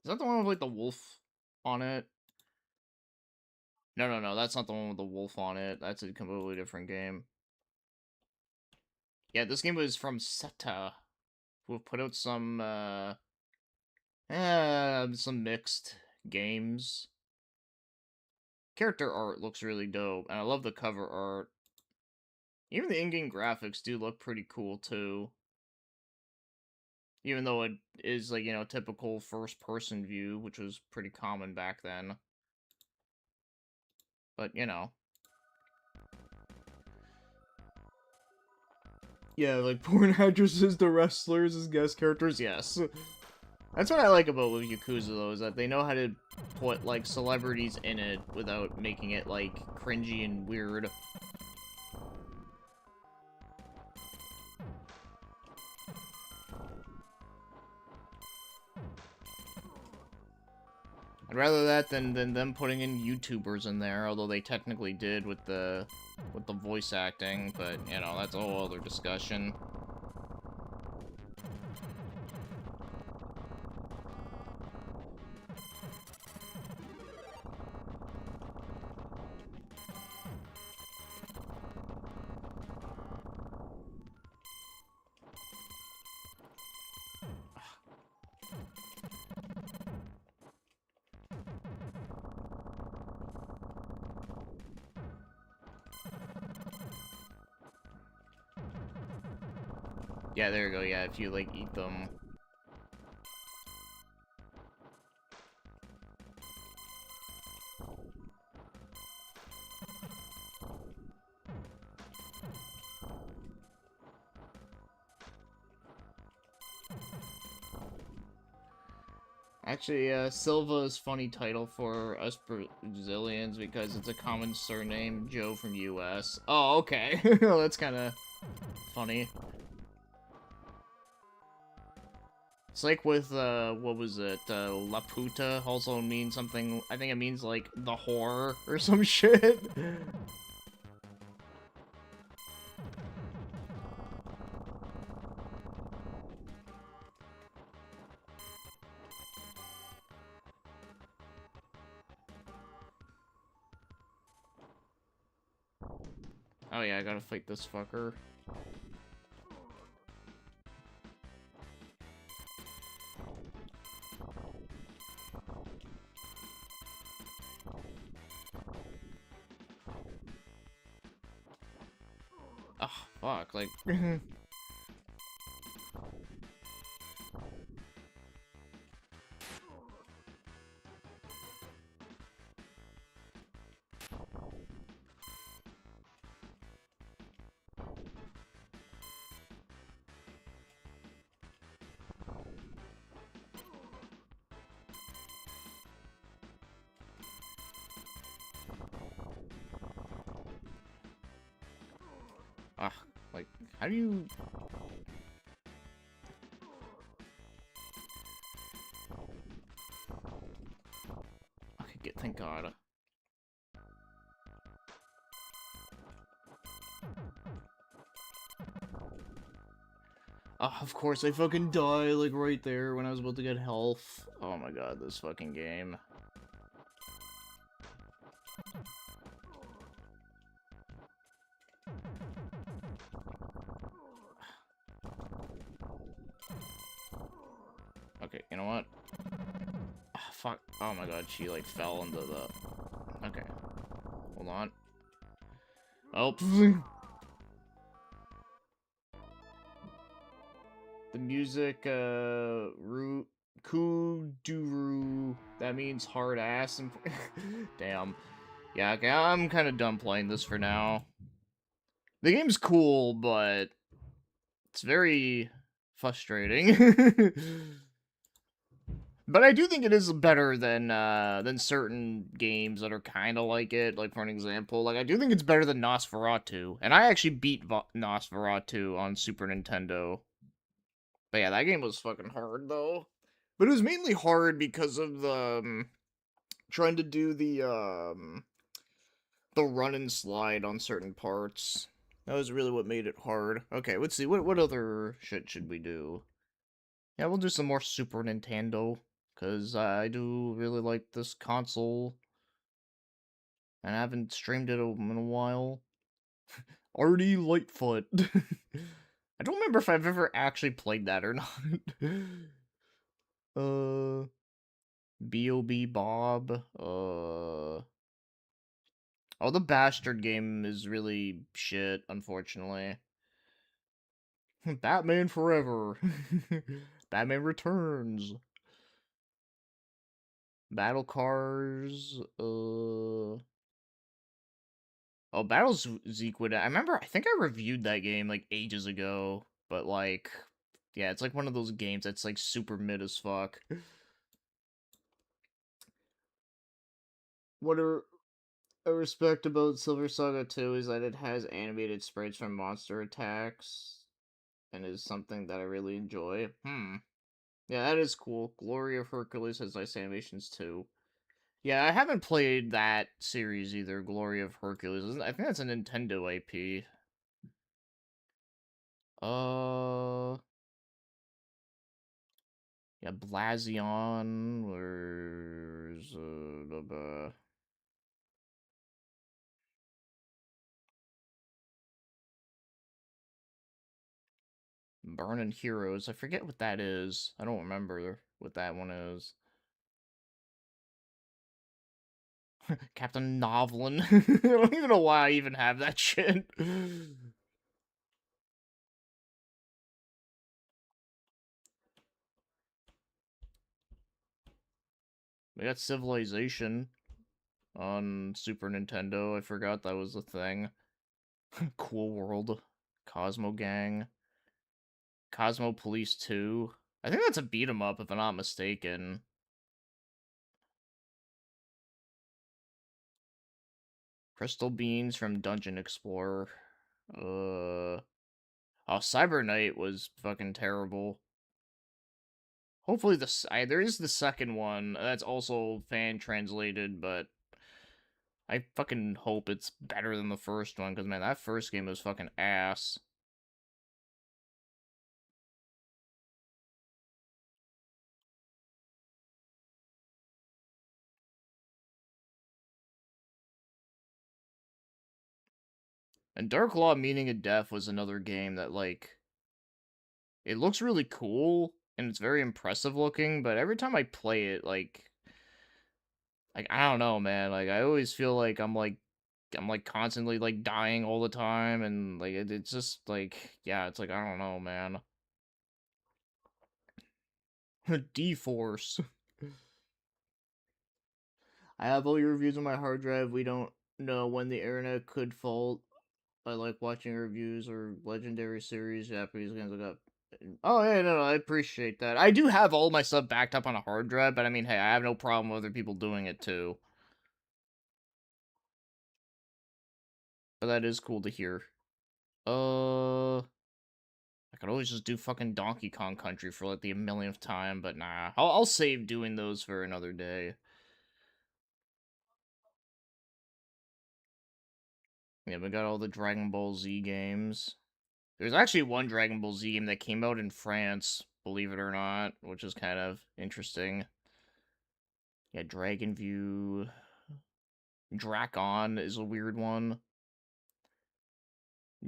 Is that the one with, like, the wolf on it? No, no, no, that's not the one with the wolf on it. That's a completely different game. Yeah, this game was from Seta, who have put out some mixed games. Character art looks really dope, and I love the cover art. Even the in-game graphics do look pretty cool, too. Even though it is, like, you know, typical first-person view, which was pretty common back then. But, you know. Yeah, like, porn actresses, the wrestlers as guest characters, yes. That's what I like about with Yakuza, though, is that they know how to put, like, celebrities in it without making it, like, cringy and weird. I'd rather that than them putting in YouTubers in there, although they technically did with the voice acting, but, you know, that's a whole other discussion. Yeah, there you go, yeah, if you, like, eat them. Actually, Silva is funny title for us Brazilians because it's a common surname, Joe from US. Oh, okay. Well, that's kind of funny. It's like with, what was it? La Puta also means something, I think it means, like, the whore or some shit. Oh yeah, I gotta fight this fucker. Oh, fuck, like... Ah, like, how do you... Okay, thank God. Of course I fucking die, like, right there when I was about to get health. Oh my god, this fucking game. Okay, you know what? Ah, fuck. Oh my god, she, like, fell into the... Okay. Hold on. Oh. The music, Kuduru, that means hard ass. And damn. Yeah, okay, I'm kind of done playing this for now. The game's cool, but it's very frustrating. But I do think it is better than certain games that are kind of like it. Like, for an example, like, I do think it's better than Nosferatu. And I actually beat Nosferatu on Super Nintendo. But yeah, that game was fucking hard, though. But it was mainly hard because of the, trying to do the the run and slide on certain parts. That was really what made it hard. Okay, let's see. What other shit should we do? Yeah, we'll do some more Super Nintendo, because I do really like this console, and I haven't streamed it in a while. Artie Lightfoot. I don't remember if I've ever actually played that or not. uh, B.O.B. Bob. Oh, the Bastard game is really shit, unfortunately. Batman Forever. Batman Returns. Battle Cars. Oh, Battles Zequid. I remember, I think I reviewed that game, like, ages ago. But, like, yeah, it's like one of those games that's, like, super mid as fuck.
What I respect about Silver Saga 2 is that it has animated sprites from monster attacks, and is something that I really enjoy. Yeah, that is cool. Glory of Hercules has nice animations too.
Yeah, I haven't played that series either, Glory of Hercules. I think that's a Nintendo IP. Uh, yeah, Blazion, where's, Burning Heroes. I forget what that is. I don't remember what that one is. Captain Novelin. I don't even know why I even have that shit. We got Civilization on Super Nintendo. I forgot that was a thing. Cool World. Cosmo Gang. Cosmo Police 2. I think that's a beat 'em up if I'm not mistaken. Crystal Beans from Dungeon Explorer. Oh, Cyber Knight was fucking terrible. Hopefully there is the second one that's also fan translated, but I fucking hope it's better than the first one, because man, that first game was fucking ass. And Dark Law Meaning of Death was another game that, like, it looks really cool and it's very impressive looking, but every time I play it, like I don't know, man. Like I always feel like I'm like constantly like dying all the time, and like it's just like yeah, it's like I don't know, man. D-Force. I have all your reviews on my hard drive. We don't know when the internet could fault. I like watching reviews or legendary series, Japanese games. I got. Oh yeah, no, I appreciate that. I do have all my stuff backed up on a hard drive, but I mean, hey, I have no problem with other people doing it too. But that is cool to hear. I could always just do fucking Donkey Kong Country for like the millionth time, but nah. I'll save doing those for another day. Yeah, we got all the Dragon Ball Z games. There's actually one Dragon Ball Z game that came out in France, believe it or not, which is kind of interesting. Yeah, Dragon View. Drakon is a weird one.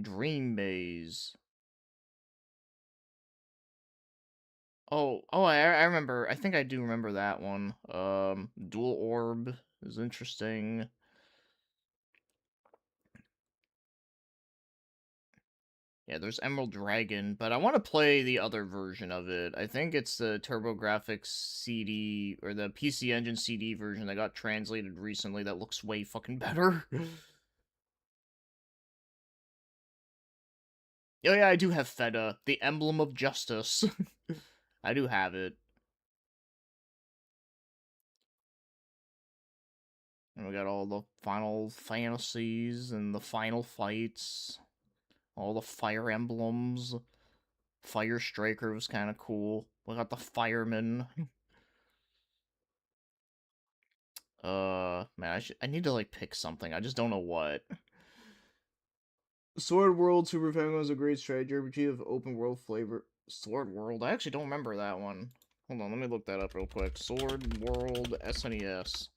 Dream Maze. I remember. I think I do remember that one. Dual Orb is interesting. Yeah, there's Emerald Dragon, but I want to play the other version of it. I think it's the TurboGrafx CD or the PC Engine CD version that got translated recently that looks way fucking better. Oh yeah, I do have Feta, the emblem of justice. I do have it. And we got all the Final Fantasies and the Final Fights, all the Fire Emblems. Fire Striker was kind of cool. We got the Fireman. Man, I need to, like, pick something. I just don't know what.
Sword World Super Famicom is a great strategy RPG of open world flavor.
Sword World? I actually don't remember that one. Hold on, let me look that up real quick. Sword World SNES.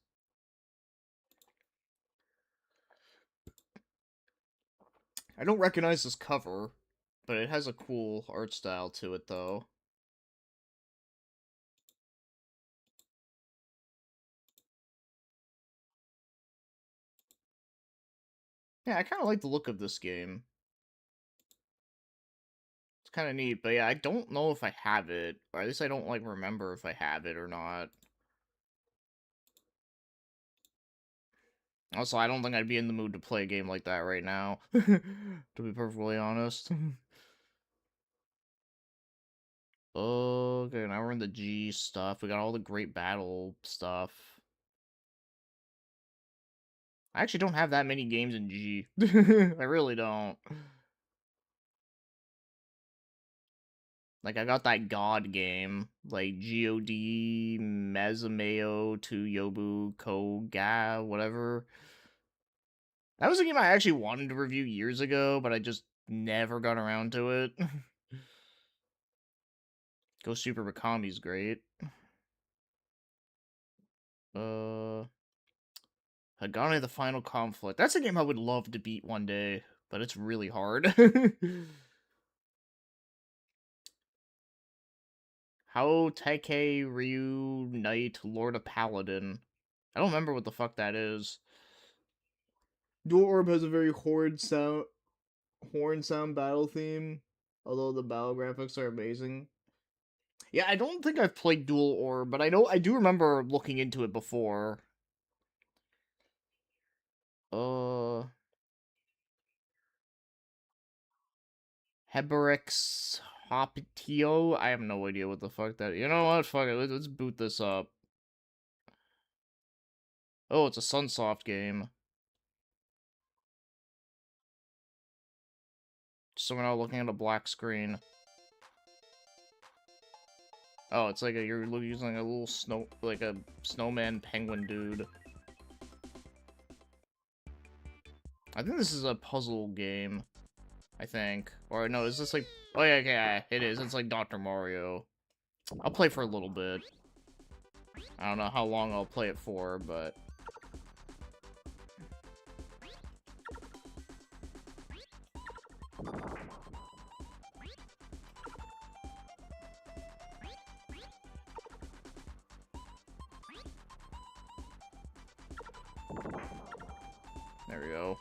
I don't recognize this cover, but it has a cool art style to it, though. Yeah, I kind of like the look of this game. It's kind of neat, but yeah, I don't know if I have it, or at least I don't, like, remember if I have it or not. Also, I don't think I'd be in the mood to play a game like that right now, to be perfectly honest. Okay, now we're in the G stuff. We got all the great battle stuff. I actually don't have that many games in G. I really don't. Like, I got that God game, like God Mezumeo to Yobu Koga, whatever. That was a game I actually wanted to review years ago, but I just never got around to it. Go Super Mikami's great. Hagane the Final Conflict. That's a game I would love to beat one day, but it's really hard. How Taikei Ryu Knight Lord of Paladin. I don't remember what the fuck that is.
Dual Orb has a very horn sound battle theme, although the battle graphics are amazing.
Yeah, I don't think I've played Dual Orb, but I do remember looking into it before. Uh, Heberix Hoptio? I have no idea what the fuck that. You know what? Fuck it. Let's boot this up. Oh, it's a Sunsoft game. So we're now looking at a black screen. Oh, it's like you're using a little like a snowman penguin dude. I think this is a puzzle game. I think. Or no, is this like... Oh yeah, yeah, it is. It's like Dr. Mario. I'll play for a little bit. I don't know how long I'll play it for, but... There we go.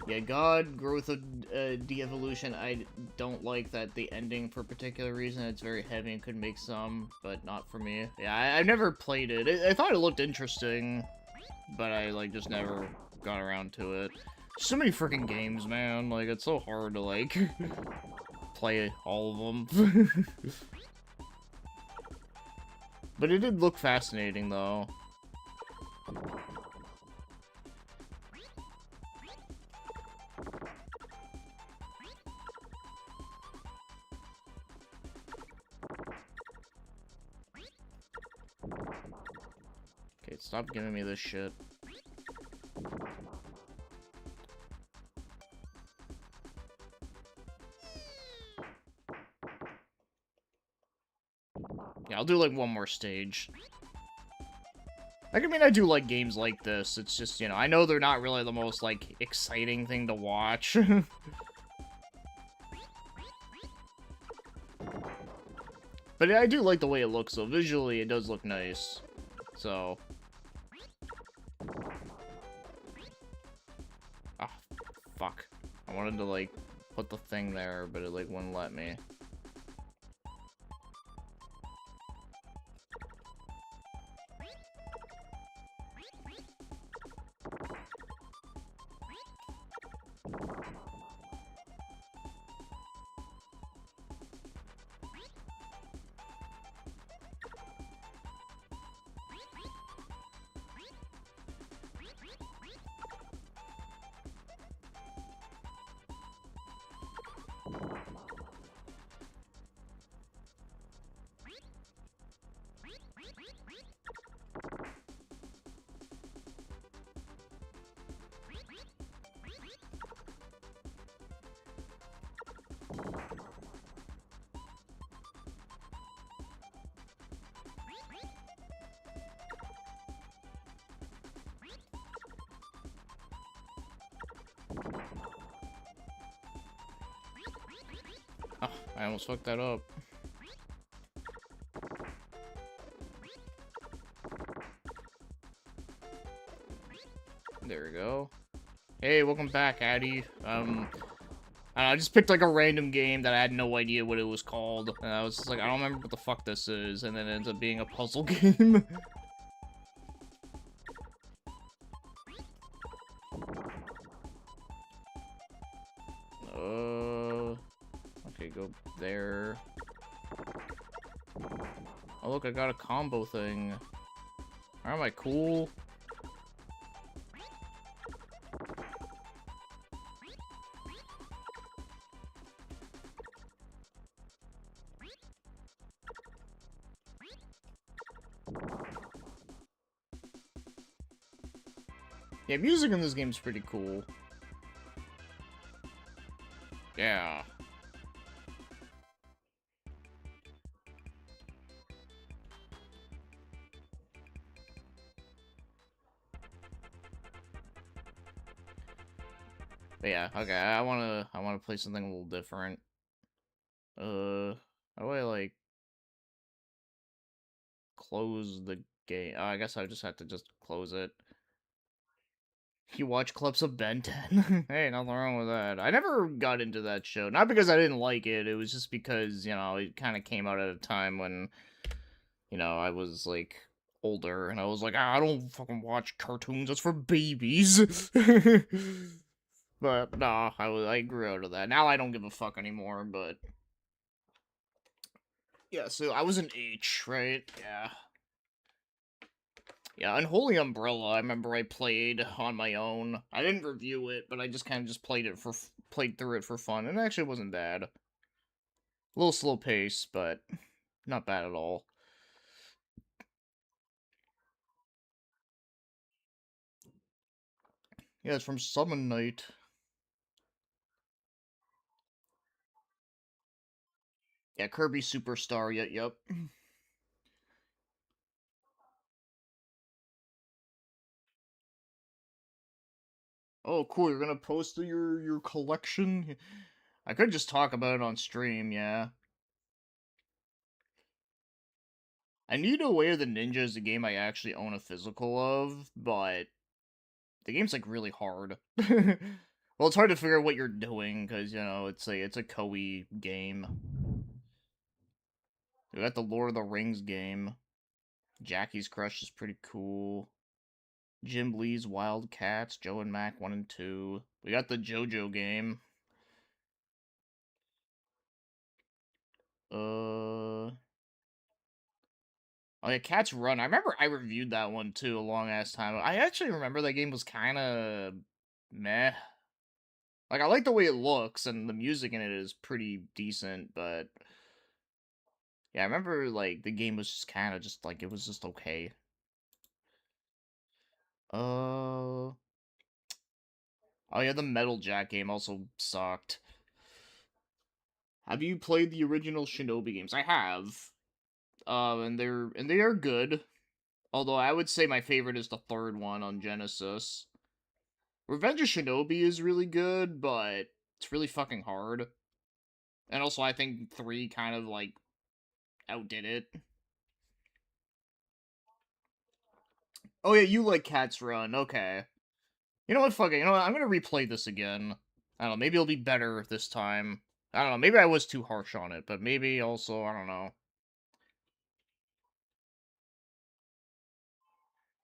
Yeah, God, Growth of De-Evolution, I don't like that the ending for a particular reason. It's very heavy and could make some, but not for me. Yeah, I've never played it. I thought it looked interesting, but I, like, just never got around to it. So many freaking games, man. Like, it's so hard to, like, play all of them. But it did look fascinating, though. Okay, stop giving me this shit. Yeah, I'll do, like, one more stage. Like, I mean, I do like games like this. It's just, you know, I know they're not really the most, like, exciting thing to watch. But I do like the way it looks, though. Visually, it does look nice. So... Ah, fuck. I wanted to, like, put the thing there, but it, like, wouldn't let me. Oh, I almost fucked that up. There we go. Hey, welcome back, Addy. I just picked like a random game that I had no idea what it was called, and I was just like, I don't remember what the fuck this is, and then it ends up being a puzzle game. Okay, go there. Oh look, I got a combo thing. Am I cool? Yeah, music in this game's pretty cool. Yeah. But yeah, okay, I wanna play something a little different. How do I like close the game? Oh, I guess I just have to just close it. You watch clips of Ben 10? Hey, nothing wrong with that. I never got into that show. Not because I didn't like it, it was just because, you know, it kind of came out at a time when, you know, I was, like, older, and I was like, I don't fucking watch cartoons, that's for babies. But, nah, I grew out of that. Now I don't give a fuck anymore, but... Yeah, so I was an H, right? Yeah. Yeah, Unholy Umbrella, I remember I played on my own. I didn't review it, but I just kind of just played through it for fun, and it actually wasn't bad. A little slow pace, but not bad at all. Yeah, it's from Summon Night. Yeah, Kirby Superstar, yep. Oh, cool, you're gonna post your collection? I could just talk about it on stream, yeah. I Need a Way of the Ninja is a game I actually own a physical of, but the game's like really hard. Well, it's hard to figure out what you're doing because you know it's a Koei game. We got the Lord of the Rings game. Jackie's Crush is pretty cool. Jim Lee's Wildcats, Joe and Mac 1 and 2. We got the JoJo game. Uh Oh yeah, Cats Run. I remember I reviewed that one too a long ass time. I actually remember that game was kind of meh. Like I like the way it looks and the music in it is pretty decent, but yeah, I remember like the game was just kind of just like it was just okay. Uh Oh yeah, the Metal Jack game also sucked. Have you played the original Shinobi games? I have. And they are good. Although I would say my favorite is the third one on Genesis. Revenge of Shinobi is really good, but it's really fucking hard. And also I think 3 kind of like outdid it. Oh yeah, you like Cats Run, okay. You know what, fuck it, you know what, I'm gonna replay this again. I don't know, maybe it'll be better this time. I don't know, maybe I was too harsh on it, but maybe also, I don't know.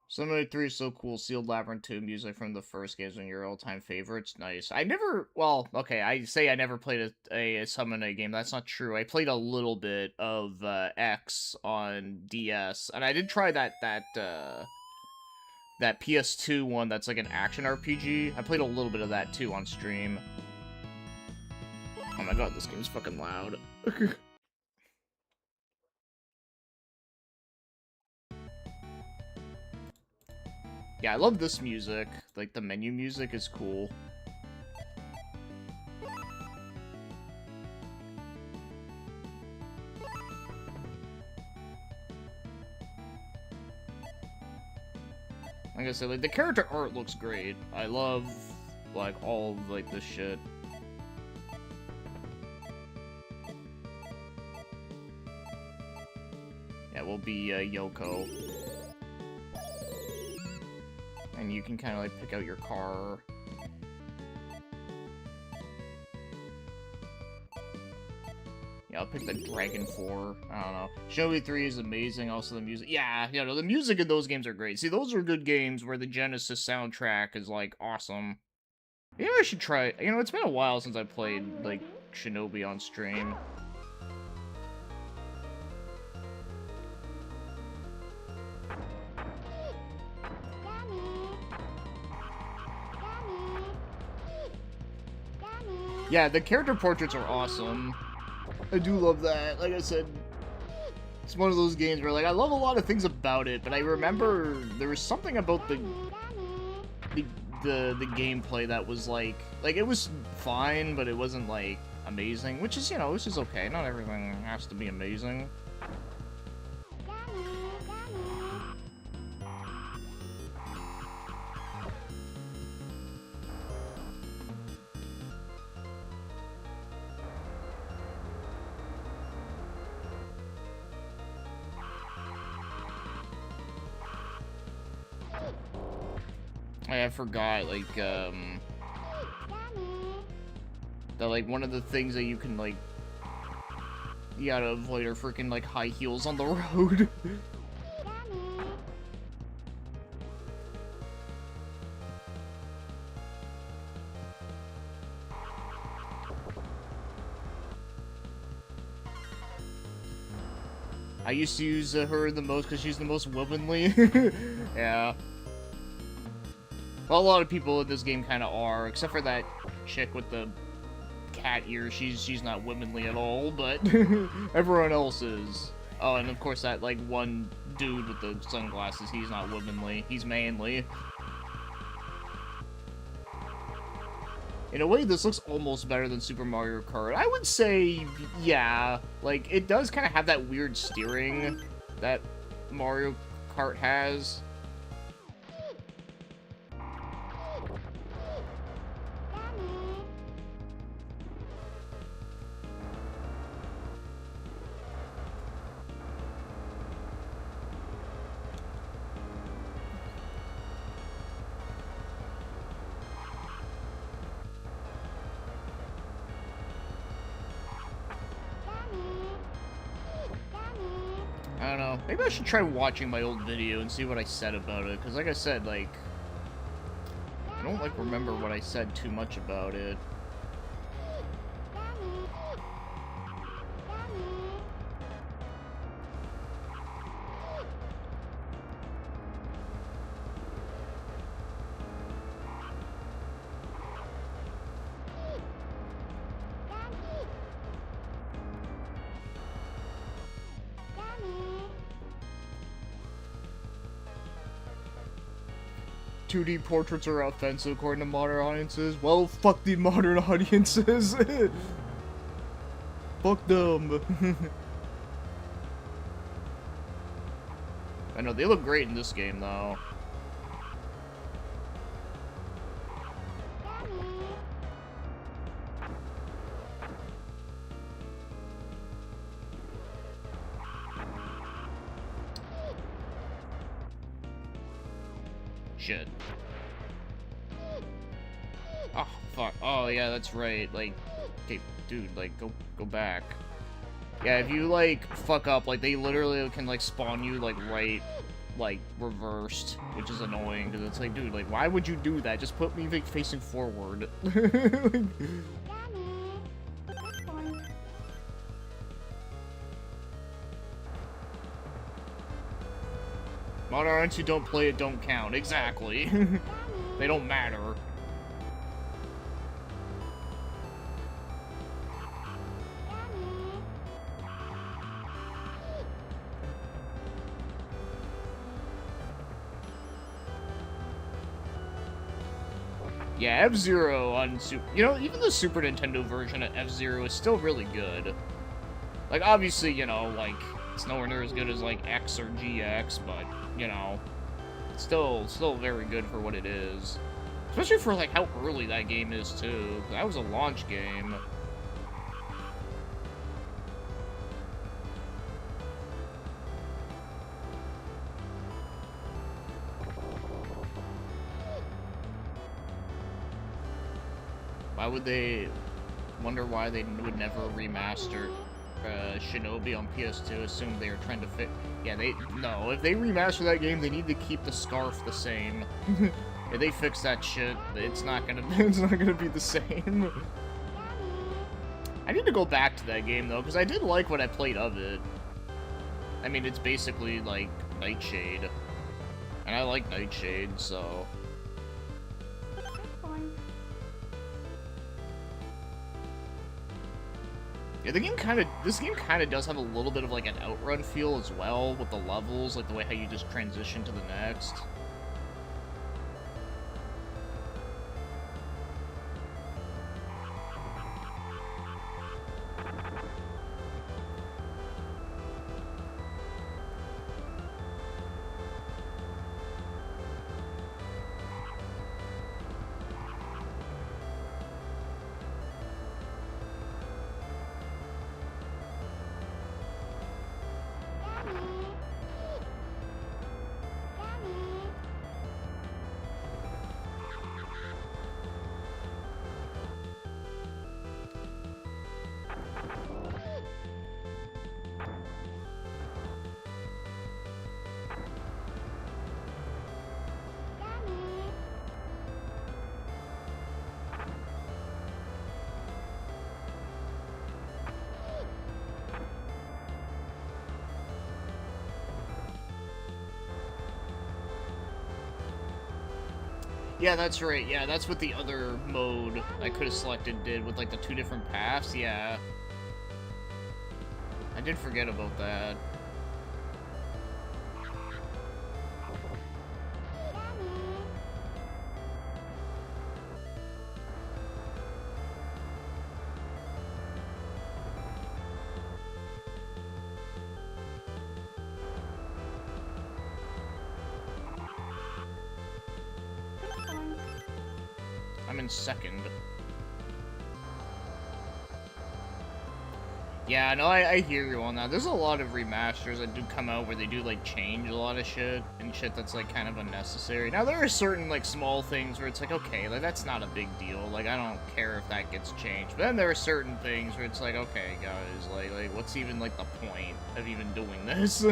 Summoner 3 is so cool. Sealed Labyrinth 2 music from the first games one of your all-time favorites. Nice. I never, well, okay, I say I never played a Summoner game. That's not true. I played a little bit of X on DS, and I did try that PS2 one that's like an action RPG. I played a little bit of that too on stream. Oh my god, this game's fucking loud. Yeah, I love this music. Like, the menu music is cool. Like I said, like, the character art looks great. I love like, all of, like, this shit. Yeah, we'll be, Yoko. And you can kind of, like, pick out your car. Yeah, I'll pick the Dragon 4. I don't know. Shinobi 3 is amazing. Also, the music. Yeah, you know, the music in those games are great. See, those are good games where the Genesis soundtrack is, like, awesome. Maybe I should try. You know, it's been a while since I played, like, Shinobi on stream. Yeah, the character portraits are awesome. I do love that. Like I said, it's one of those games where, like, I love a lot of things about it, but I remember there was something about the gameplay that was, like, it was fine, but it wasn't, like, amazing, which is, you know, which is okay. Not everything has to be amazing. I forgot, like, that, like, one of the things that you can, like, you gotta avoid are freaking, like, high heels on the road. I used to use her the most because she's the most womanly. Yeah. Well, a lot of people in this game kind of are, except for that chick with the cat ears. She's not womanly at all, but everyone else is. Oh, and of course that, like, one dude with the sunglasses, he's not womanly. He's manly. In a way, this looks almost better than Super Mario Kart. I would say, yeah. Like, it does kind of have that weird steering that Mario Kart has. I don't know. Maybe I should try watching my old video and see what I said about it. Because like I said, like, I don't, like, remember what I said too much about it. "2D portraits are offensive according to modern audiences." Well, fuck the modern audiences. Fuck them. I know, they look great in this game, though. Shit. Oh, fuck. Oh, yeah, that's right. Like, okay, dude, like, go back. Yeah, if you, like, fuck up, like, they literally can, like, spawn you, like, right, like, reversed, which is annoying, because it's like, dude, like, why would you do that? Just put me, like, facing forward. Like, modern audience who don't play it don't count. Exactly. They don't matter. Yeah, F-Zero on Super... You know, even the Super Nintendo version of F-Zero is still really good. Like, obviously, you know, like, it's nowhere near as good as, like, X or GX, but, you know, it's still very good for what it is. Especially for, like, how early that game is, too. That was a launch game. Why would they... Wonder why they would never remaster Shinobi on PS2, assume they were trying to fit... Yeah, no, if they remaster that game, they need to keep the scarf the same. If they fix that shit, it's not gonna be the same. I need to go back to that game, though, because I did like what I played of it. I mean, it's basically, like, Nightshade. And I like Nightshade, so... Yeah, this game kind of does have a little bit of, like, an Outrun feel as well, with the levels, like, the way how you just transition to the next. Yeah, that's right. Yeah, that's what the other mode I could have selected did with, like, the 2 different paths. Yeah. I did forget about that. I'm in second. Yeah, no, I hear you on that. There's a lot of remasters that do come out where they do, like, change a lot of shit, and shit that's, like, kind of unnecessary. Now, there are certain, like, small things where it's like, okay, like, that's not a big deal. Like, I don't care if that gets changed. But then there are certain things where it's like, okay, guys, like what's even, like, the point of even doing this?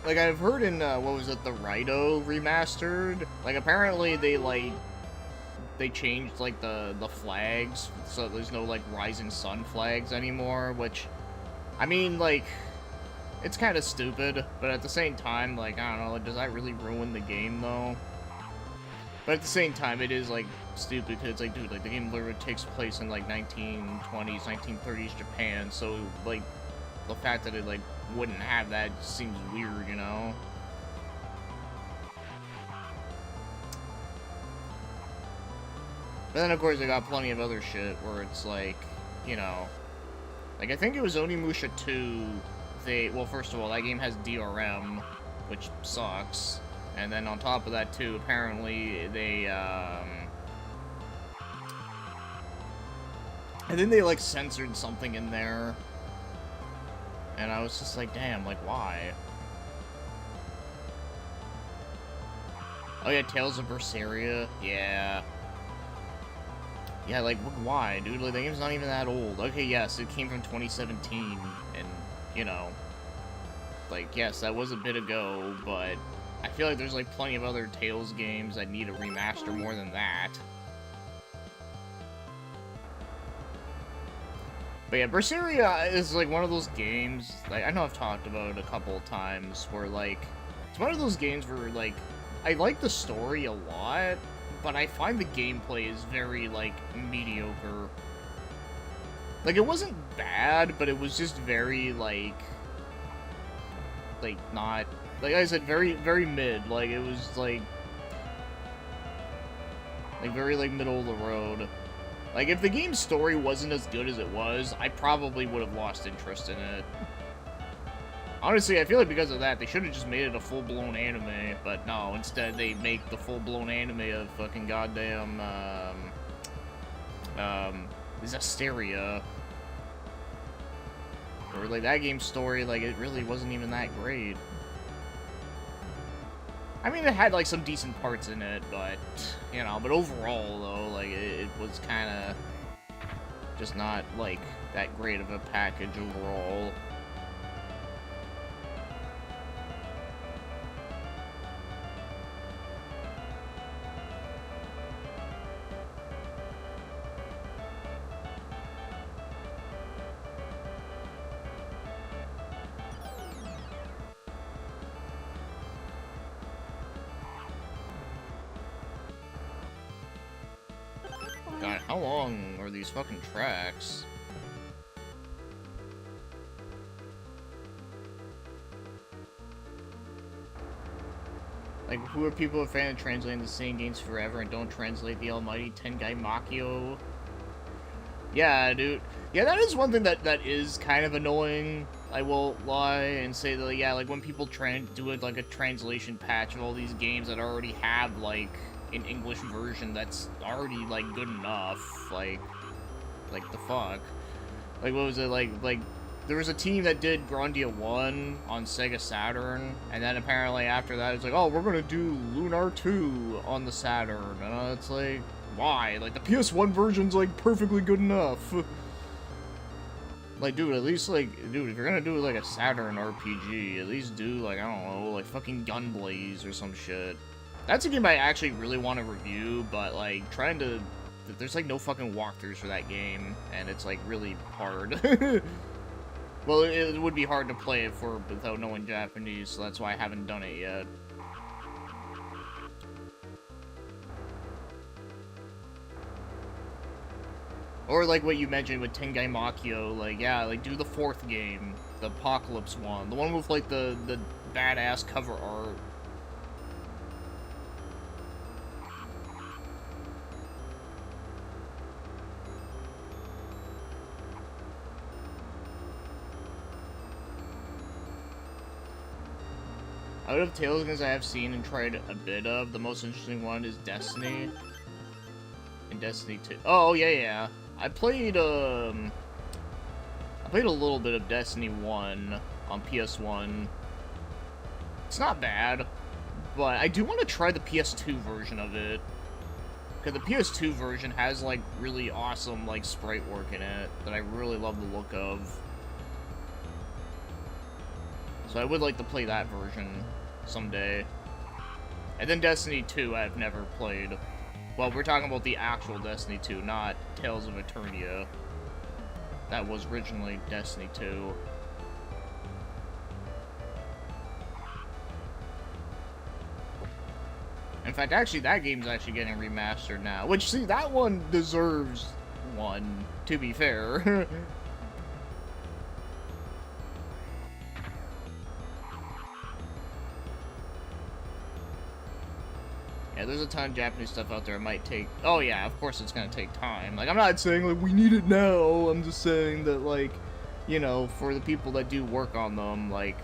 Like, I've heard in, what was it, the Raito remastered? Like, apparently they changed, like, the flags, so there's no, like, Rising Sun flags anymore, which, I mean, like, it's kind of stupid, but at the same time, like, I don't know, does that really ruin the game, though? But at the same time, it is, like, stupid, because it's like, dude, like, the game literally takes place in, like, 1920s, 1930s Japan, so, like, the fact that it, like, wouldn't have that seems weird, you know? But then, of course, they got plenty of other shit where it's like, you know... Like, I think it was Onimusha 2, well, first of all, that game has DRM, which sucks. And then on top of that, too, apparently they, I think they, like, censored something in there. And I was just like, damn, like, why? Oh yeah, Tales of Berseria? Yeah. Yeah, like, why, dude? Like, the game's not even that old. Okay, yes, it came from 2017, and, you know, like, yes, that was a bit ago, but I feel like there's, like, plenty of other Tales games that need a remaster more than that. But yeah, Berseria is, like, one of those games, like, I know I've talked about it a couple of times, where, like, it's one of those games where, like, I like the story a lot, but I find the gameplay is very, like, mediocre. Like, it wasn't bad, but it was just very, like, not, like I said, very, very mid. Like, it was, like, very, like, middle of the road. Like, if the game's story wasn't as good as it was, I probably would have lost interest in it. Honestly, I feel like because of that, they should have just made it a full-blown anime, but no, instead they make the full-blown anime of fucking goddamn, Zesteria. Or, like, that game's story, like, it really wasn't even that great. I mean, it had, like, some decent parts in it, but, you know, but overall, though, like, it was kind of just not, like, that great of a package overall. God, how long are these fucking tracks? Like, who are people who are fan of translating the same games forever and don't translate the almighty Tengai Makio? Yeah, dude. Yeah, that is one thing that is kind of annoying. I won't lie and say that, yeah, like, when people do it, like, a translation patch of all these games that already have, like, an English version that's already, like, good enough. Like, the fuck? Like, what was it, like, there was a team that did Grandia 1 on Sega Saturn, and then apparently after that, it's like, oh, we're gonna do Lunar 2 on the Saturn, and it's like, why? Like, the PS1 version's, like, perfectly good enough. Like, dude, at least, like, dude, if you're gonna do, like, a Saturn RPG, at least do, like, I don't know, like, fucking Gunblaze or some shit. That's a game I actually really want to review, but, like, there's, like, no fucking walkthroughs for that game, and it's, like, really hard. Well, it would be hard to play it without knowing Japanese, so that's why I haven't done it yet. Or like what you mentioned with Tengai Makio, like, yeah, like, do the 4th game, the Apocalypse one, the one with, like, the badass cover art. Out of Tales games I have seen and tried a bit of, the most interesting one is Destiny. And Destiny 2. Oh, yeah. I played a little bit of Destiny 1 on PS1. It's not bad, but I do want to try the PS2 version of it. Because the PS2 version has, like, really awesome, like, sprite work in it that I really love the look of. So I would like to play that version someday. And then Destiny 2 I've never played. Well, we're talking about the actual Destiny 2, not Tales of Eternia. That was originally Destiny 2. In fact, actually, that game's actually getting remastered now. Which, see, that one deserves one, to be fair. Yeah, there's a ton of Japanese stuff out there. It might take... Oh, yeah, of course it's gonna take time. Like, I'm not saying, like, we need it now. I'm just saying that, like, you know, for the people that do work on them, like,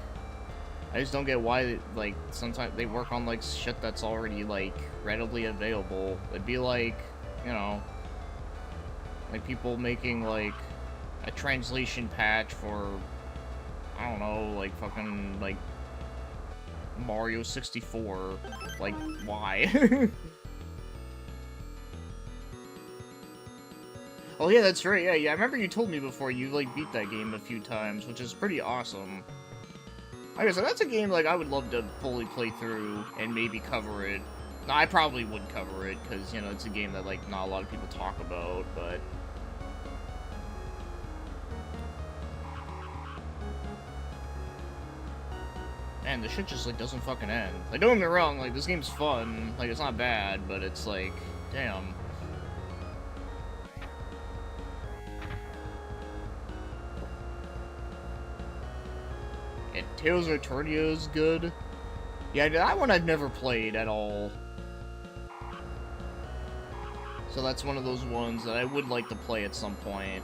I just don't get why, like, sometimes they work on, like, shit that's already, like, readily available. It'd be like, you know, like, people making, like, a translation patch for, I don't know, like, fucking, like, Mario 64. Like, why? Oh yeah, that's right, yeah, I remember you told me before you, like, beat that game a few times, which is pretty awesome. Like I said, that's a game, like, I would love to fully play through and maybe cover it. No, I probably would cover it, because, you know, it's a game that, like, not a lot of people talk about, but... Man, this shit just, like, doesn't fucking end. Like, don't get me wrong, like, this game's fun. Like, it's not bad, but it's like, damn. And Tales of Eternia is good. Yeah, that one I've never played at all. So that's one of those ones that I would like to play at some point.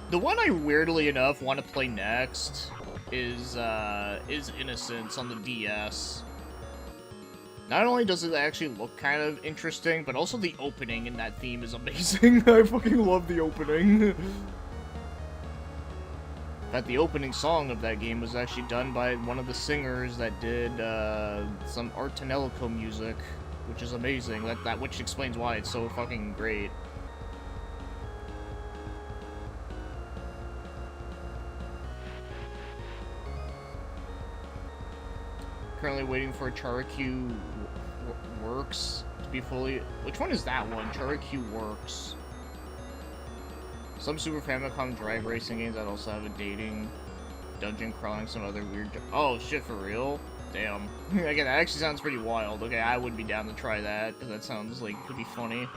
The one I weirdly enough want to play next is Innocence on the DS. Not only does it actually look kind of interesting, but also the opening in that theme is amazing. I fucking love the opening. That the opening song of that game was actually done by one of the singers that did some Art Tenelico music, which is amazing. Which explains why it's so fucking great. Currently waiting for CharaQ Works to be fully... Which one is that one? CharaQ Works. Some Super Famicom drag racing games that also have a dating, dungeon crawling, some other weird... Oh, shit, for real? Damn. Again, that actually sounds pretty wild. Okay, I would be down to try that, because that sounds like could be funny.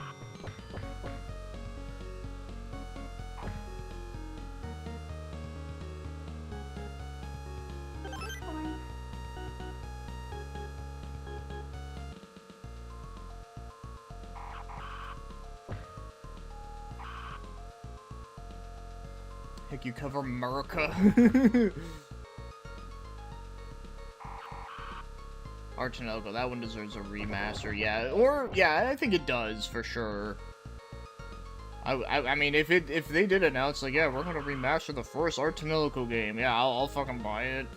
Heck, you cover America. Archinogo, that one deserves a remaster, yeah. Or, yeah, I think it does, for sure. I mean, if they did announce, like, yeah, we're gonna remaster the first Archinogo game, yeah, I'll fucking buy it.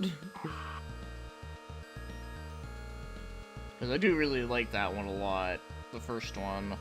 Because I do really like that one a lot, the first one.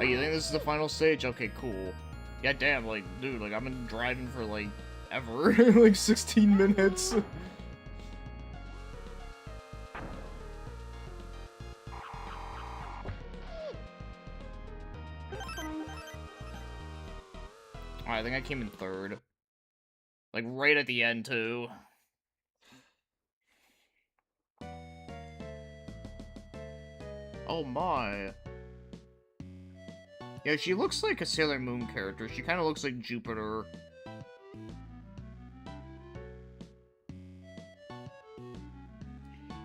Oh, you think this is the final stage? Okay, cool. Yeah, damn, like, dude, like, I've been driving for, like, ever. Like, 16 minutes. I think I came in third. Like, right at the end, too. Oh my. Yeah, she looks like a Sailor Moon character. She kind of looks like Jupiter.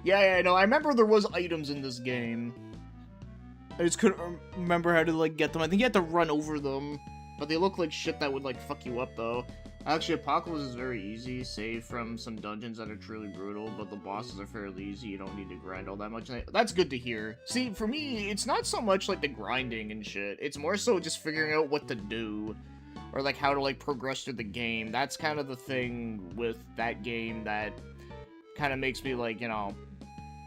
Yeah, no, I remember there was items in this game. I just couldn't remember how to, like, get them. I think you had to run over them. But they look like shit that would, like, fuck you up, though. Actually, Apocalypse is very easy, save from some dungeons that are truly brutal, but the bosses are fairly easy, you don't need to grind all that much. That's good to hear. See, for me, it's not so much, like, the grinding and shit. It's more so just figuring out what to do. Or, like, how to, like, progress through the game. That's kind of the thing with that game that kind of makes me, like, you know,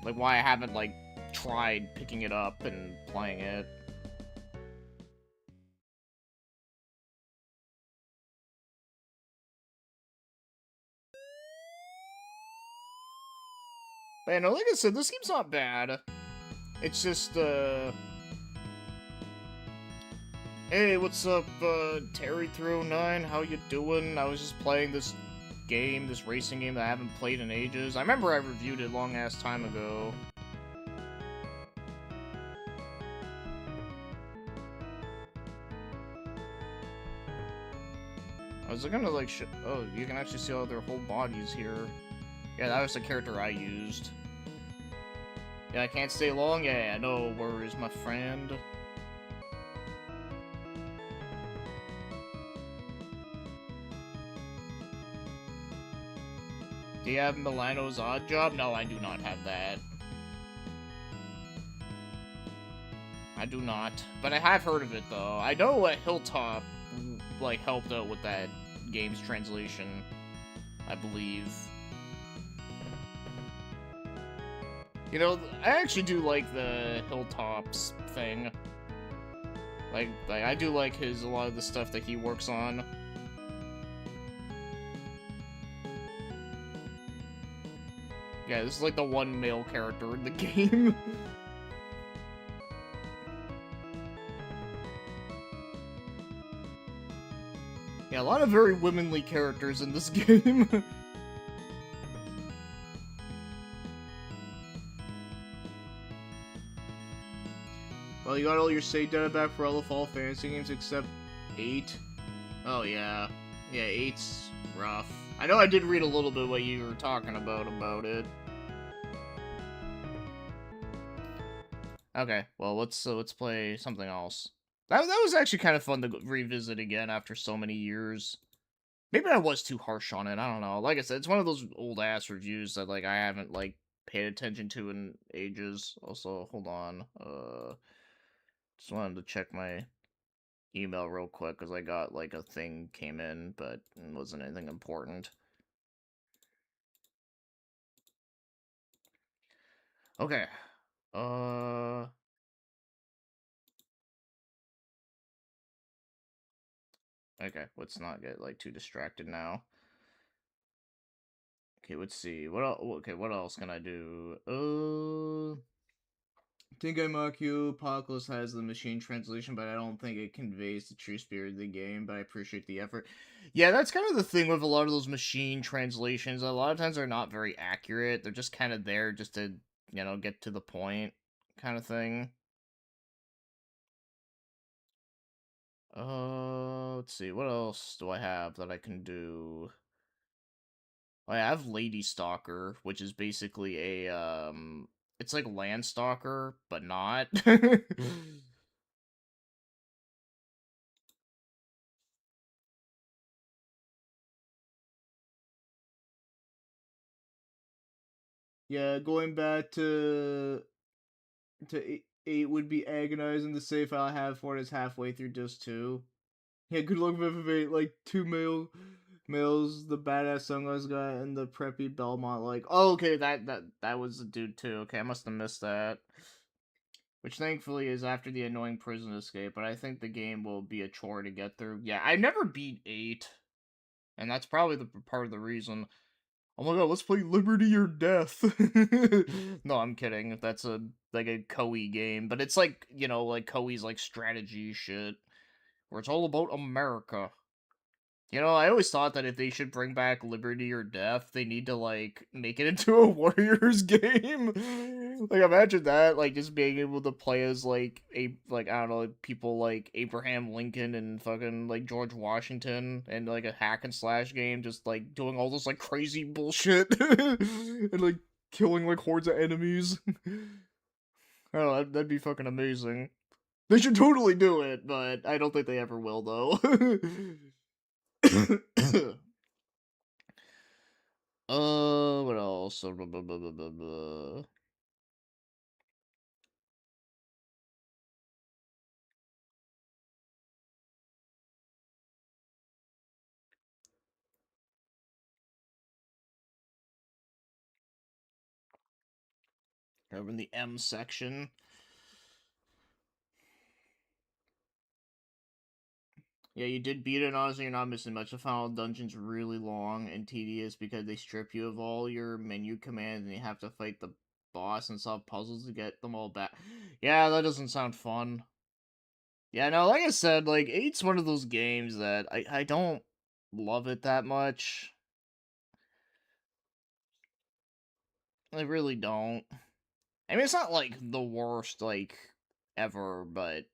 like, why I haven't, like, tried picking it up and playing it. But, no, like I said, this game's not bad. It's just, Hey, what's up, Terry309? How you doing? I was just playing this game, this racing game that I haven't played in ages. I remember I reviewed it long-ass time ago. I was gonna, like, oh, you can actually see all their whole bodies here. Yeah, that was the character I used. Yeah, I can't stay long? Yeah, no worries, my friend. Do you have Milano's Odd Job? No, I do not have that. I do not. But I have heard of it, though. I know Hilltop, like, helped out with that game's translation, I believe. You know, I actually do like the Hilltops thing. Like I do like a lot of the stuff that he works on. Yeah, this is like the one male character in the game. Yeah, a lot of very womanly characters in this game.
Well, you got all your save data back for all the Fall Fantasy games except 8. Oh, yeah. Yeah, 8's rough.
I know I did read a little bit what you were talking about it. Okay, well let's play something else. That was actually kind of fun to revisit again after so many years. Maybe I was too harsh on it. I don't know. Like I said, it's one of those old ass reviews that like I haven't like paid attention to in ages. Also, hold on. Just wanted to check my email real quick because I got like a thing came in, but it wasn't anything important. Okay. Uh. Okay. Let's not get like too distracted now. Okay. Let's see. What else? Okay. What else can I do?
Tengai Makyo Apocalypse has the machine translation, but I don't think it conveys the true spirit of the game, but I appreciate the effort.
Yeah, that's kind of the thing with a lot of those machine translations. A lot of times they're not very accurate. They're just kind of there just to, get to the point kind of thing. Let's see. What else do I have that I can do? Oh, yeah, I have Lady Stalker, which is basically it's like Landstalker, but not.
Yeah, going back to 8 would be agonizing. The save file I have for it is halfway through disc 2. Yeah, good luck with 8. Like, two males, the badass sunglasses guy, and the preppy Belmont. Like,
Oh, okay, that was the dude too. Okay, I must have missed that. Which thankfully is after the annoying prison escape, but I think the game will be a chore to get through. Yeah, I never beat 8, and that's probably the part of the reason. Oh my god, let's play Liberty or Death. No, I'm kidding. That's like a Koei game, but it's like, like Koei's like strategy shit, where it's all about America. I always thought that if they should bring back Liberty or Death, they need to, like, make it into a Warriors game. Like, imagine that, like, just being able to play as, like, I don't know, like, people like Abraham Lincoln and fucking, like, George Washington, and, like, a hack and slash game, just, like, doing all this, like, crazy bullshit, and, like, killing, like, hordes of enemies. I don't know, that'd be fucking amazing. They should totally do it, but I don't think they ever will, though. What else? Blah, blah, blah, blah, blah, blah. Over in the M section. Yeah, you did beat it, honestly, you're not missing much. The final dungeon's really long and tedious because they strip you of all your menu commands and you have to fight the boss and solve puzzles to get them all back. Yeah, that doesn't sound fun. Yeah, no, like I said, like, 8's one of those games that I don't love it that much. I really don't. I mean, it's not, like, the worst, like, ever, but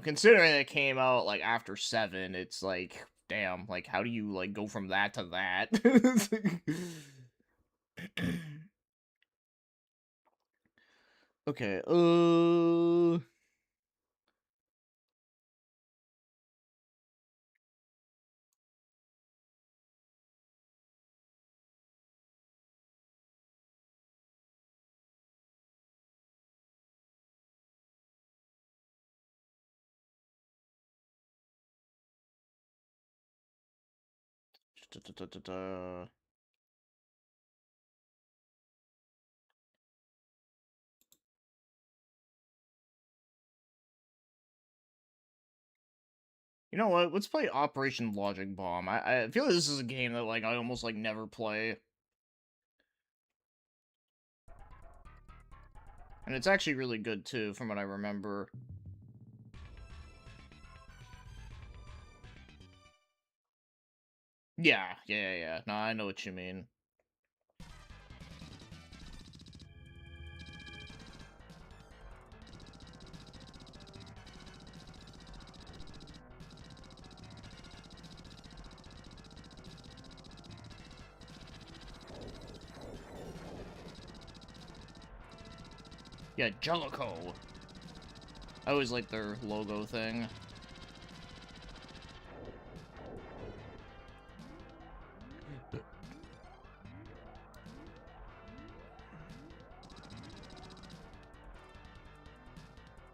considering it came out like after 7, it's like, damn, like how do you like go from that to that? Okay, you know what? Let's play Operation Logic Bomb. I feel like this is a game that like I almost like never play. And it's actually really good, too, from what I remember. Yeah. No, I know what you mean. Yeah, Jellico. I always like their logo thing.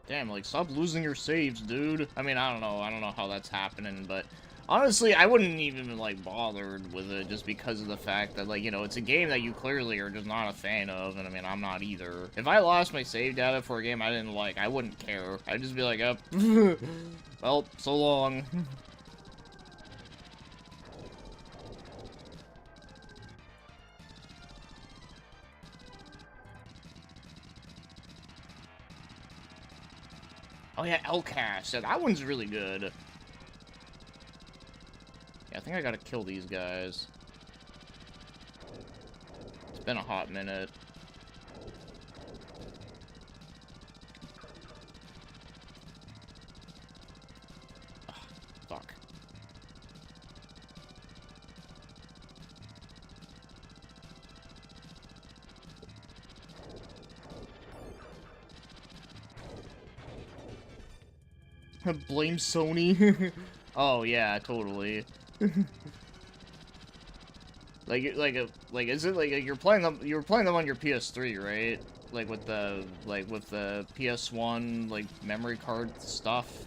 Damn, like, stop losing your saves, dude. I mean, I don't know how that's happening, but honestly, I wouldn't even, like, bothered with it just because of the fact that, like, you know, it's a game that you clearly are just not a fan of, and I mean, I'm not either. If I lost my save data for a game I didn't like, I wouldn't care. I'd just be like, well, so long. Oh yeah, LCAS. Yeah, that one's really good. Yeah, I think I gotta kill these guys. It's been a hot minute. Ugh, fuck. Blame Sony. Oh yeah, totally. Is it like you're playing them? You were playing them on your PS3, right? With the PS1 like memory card stuff.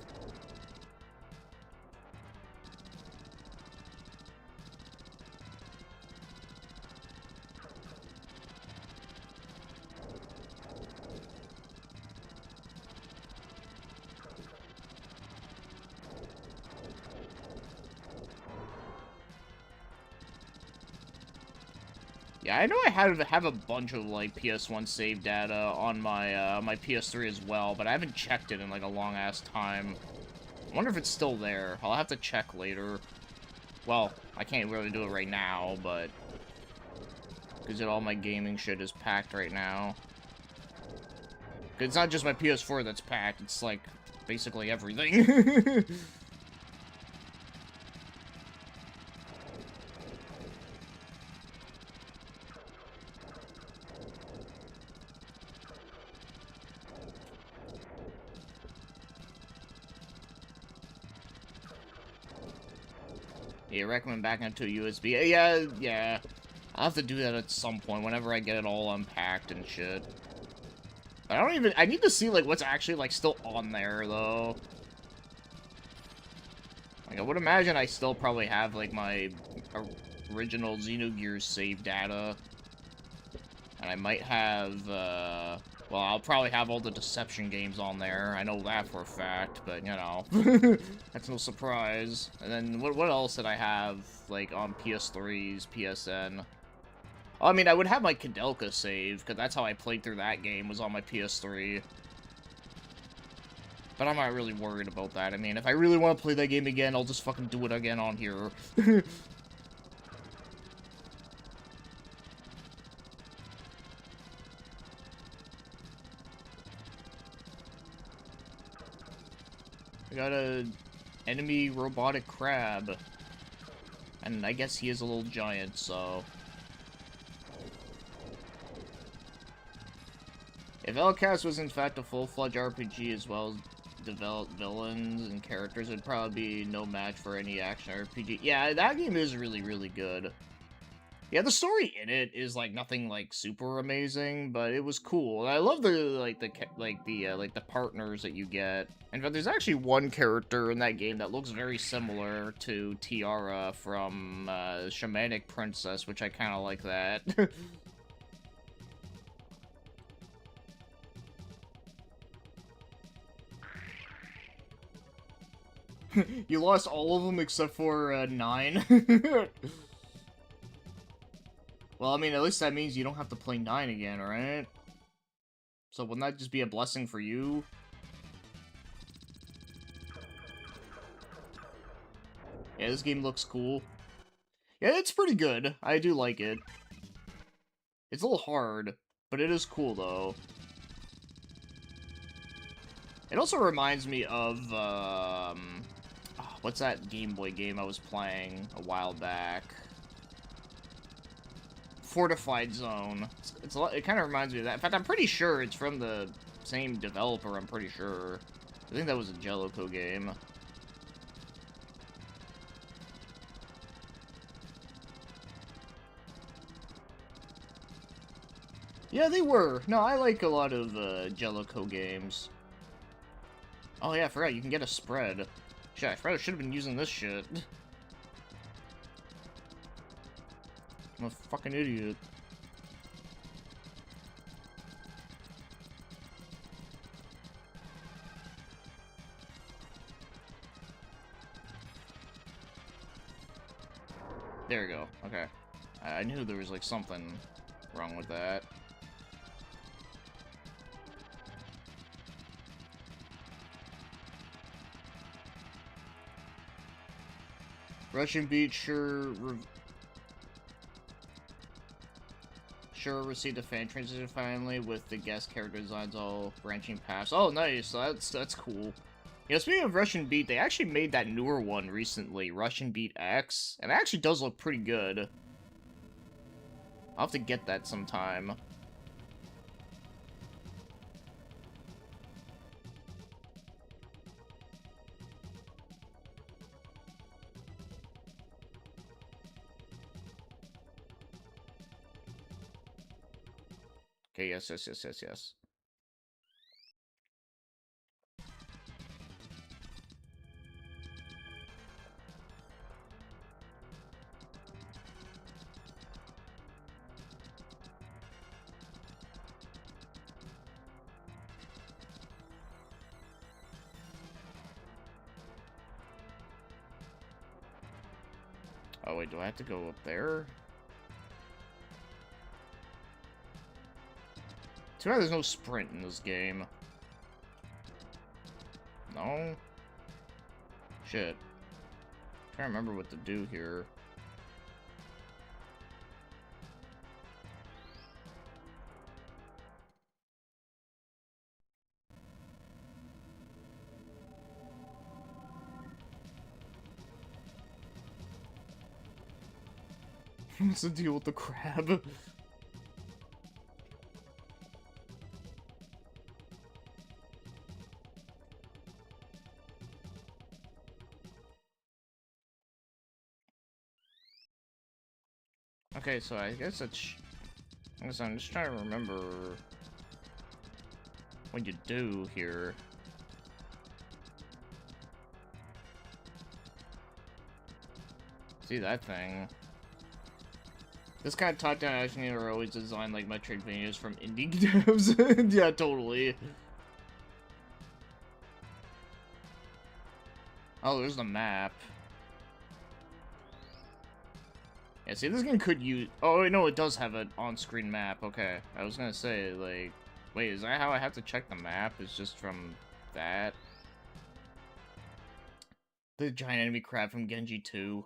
Yeah, I know I have a bunch of like PS1 save data on my my PS3 as well, but I haven't checked it in like a long ass time. I wonder if it's still there. I'll have to check later. Well, I can't really do it right now, but because all my gaming shit is packed right now. 'Cause it's not just my PS4 that's packed; it's like basically everything. Yeah, recommend backing it to a USB. Yeah. I'll have to do that at some point, whenever I get it all unpacked and shit. I need to see, like, what's actually, like, still on there, though. Like, I would imagine I still probably have, like, my original Xenogears save data. And I might have, well, I'll probably have all the Deception games on there. I know that for a fact, but, you know, that's no surprise. And then, what else did I have, like, on PS3's PSN? Oh, I mean, I would have my Kudelka save, because that's how I played through that game, was on my PS3. But I'm not really worried about that. I mean, if I really want to play that game again, I'll just fucking do it again on here. I got a enemy robotic crab. And I guess he is a little giant, so... If LCAS was in fact a full-fledged RPG as well as developed villains and characters, it'd probably be no match for any action RPG. Yeah, that game is really, really good. Yeah, the story in it is like nothing like super amazing, but it was cool. And I love the partners that you get. In fact, there's actually one character in that game that looks very similar to Tiara from Shamanic Princess, which I kind of like that. You lost all of them except for 9. Well, I mean, at least that means you don't have to play 9 again, right? So wouldn't that just be a blessing for you? Yeah, this game looks cool. Yeah, it's pretty good. I do like it. It's a little hard, but it is cool, though. It also reminds me of, what's that Game Boy game I was playing a while back? Fortified Zone. It kind of reminds me of that. In fact, I'm pretty sure it's from the same developer, I'm pretty sure. I think that was a Jellico game. Yeah, they were. No, I like a lot of Jellico games. Oh yeah, I forgot, you can get a spread. Shit, I probably should have been using this shit. I'm a fucking idiot. There we go. Okay. I knew there was, like, something wrong with that. Russian Beat sure received a fan transition finally with the guest character designs all branching paths. Oh, nice. That's cool. Yeah, speaking of Russian Beat, they actually made that newer one recently, Russian Beat X, and it actually does look pretty good. I'll have to get that sometime. Okay, yes. Oh, wait, do I have to go up there? Too bad there's no sprint in this game. No? Shit. I'm trying to remember what to do here. What's the deal with the crab? Okay, so I guess I'm just trying to remember what you do here. See that thing? This kind of top-down action games are always designed like Metroidvanias from indie devs. Yeah, totally. Oh, there's the map. Yeah, see, this game could use... Oh, wait, no, it does have an on-screen map. Okay, I was gonna say, like... Wait, is that how I have to check the map? It's just from that? The giant enemy crab from Genji 2.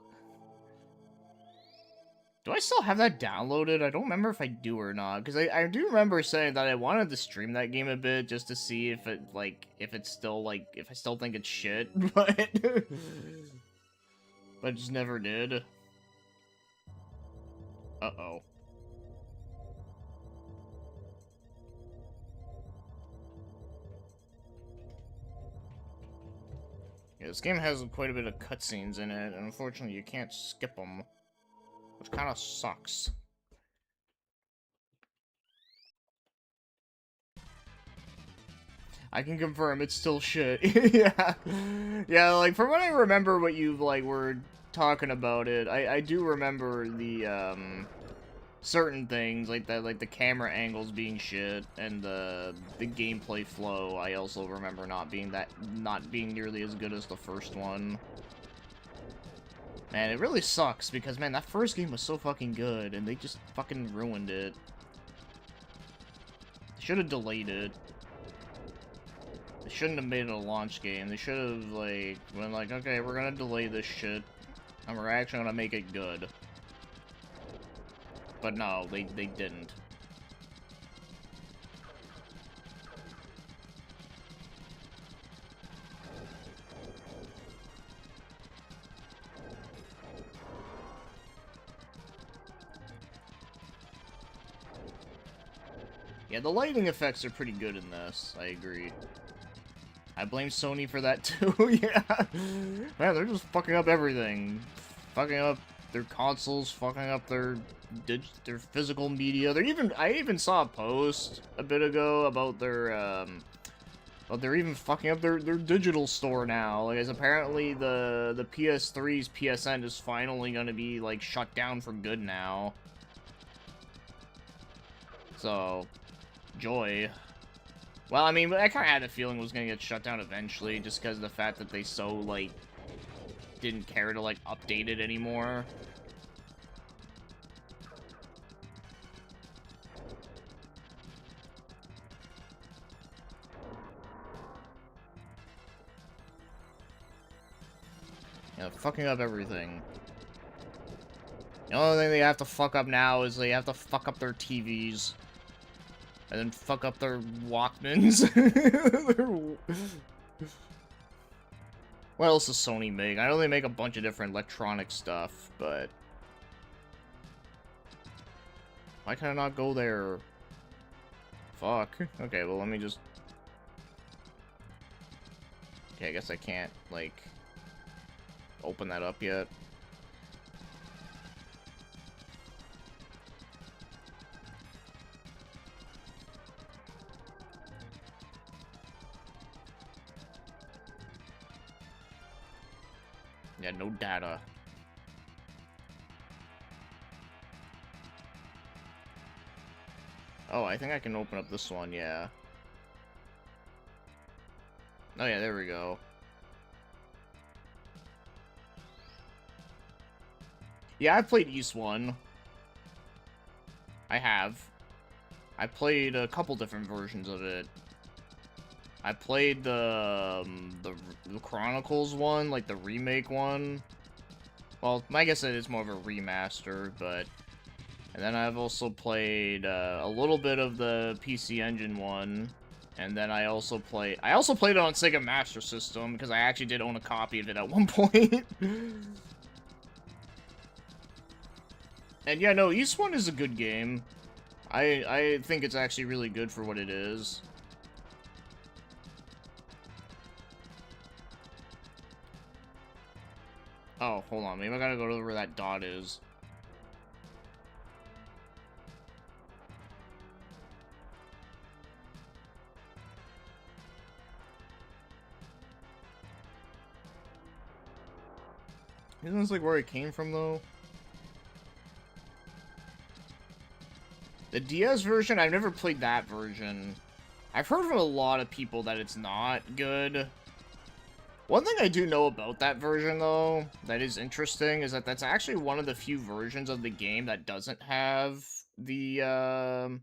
Do I still have that downloaded? I don't remember if I do or not, because I do remember saying that I wanted to stream that game a bit just to see if it, like, if it's still, like, if I still think it's shit, but... but I just never did. Uh-oh. Yeah, this game has quite a bit of cutscenes in it, and unfortunately you can't skip them, which kind of sucks. I can confirm it's still shit. Yeah. Yeah, like, from what I remember what you, like, were talking about it, I do remember the, certain things, like the camera angles being shit, and the gameplay flow, I also remember not being nearly as good as the first one. Man, it really sucks, because, man, that first game was so fucking good, and they just fucking ruined it. They should have delayed it. They shouldn't have made it a launch game. They should have, like, been like, okay, we're gonna delay this shit, and we're actually gonna make it good. But no, they didn't. Yeah, the lighting effects are pretty good in this, I agree. I blame Sony for that too, yeah. Man, they're just fucking up everything. Fucking up their consoles, fucking up their physical media. I even saw a post a bit ago about their well, they're even fucking up their digital store now. Like, as apparently the PS3's PSN is finally gonna be like shut down for good now. So, joy. Well, I mean, I kind of had a feeling it was gonna get shut down eventually, just because of the fact that they so, like, didn't care to, like, update it anymore. Yeah, fucking up everything. The only thing they have to fuck up now is they have to fuck up their TVs. And then fuck up their Walkmans. What else does Sony make? I know they make a bunch of different electronic stuff, but... why can I not go there? Fuck. Okay, well, let me just... okay, I guess I can't, like... open that up yet. Yeah, no data. Oh, I think I can open up this one, yeah. Oh yeah, there we go. Yeah, I played East 1. I have. I played a couple different versions of it. I played the Chronicles one, like the remake one. Well, I guess it is more of a remaster, but... and then I've also played a little bit of the PC Engine one. And then I also played it on Sega Master System, because I actually did own a copy of it at one point. And yeah, no, East 1 is a good game. I think it's actually really good for what it is. Oh, hold on. Maybe I gotta go to where that dot is. Isn't this like where it came from, though? The DS version, I've never played that version. I've heard from a lot of people that it's not good. One thing I do know about that version, though, that is interesting, is that that's actually one of the few versions of the game that doesn't have the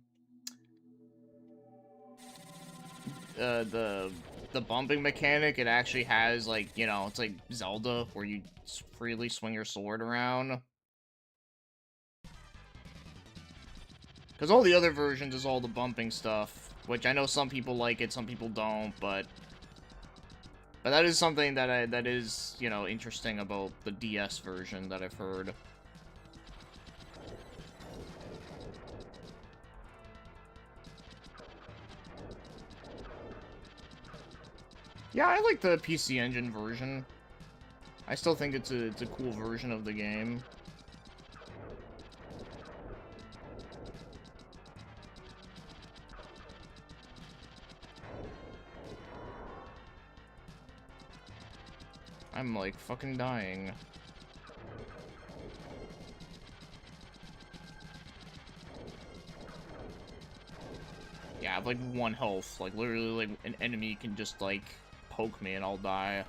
bumping mechanic. It actually has, like, you know, it's like Zelda, where you freely swing your sword around. Because all the other versions is all the bumping stuff, which I know some people like it, some people don't, but that is something that is, you know, interesting about the DS version that I've heard. Yeah, I like the PC Engine version. I still think it's a cool version of the game. I'm like fucking dying. Yeah, I have like 1 health. Like literally, like an enemy can just like poke me and I'll die.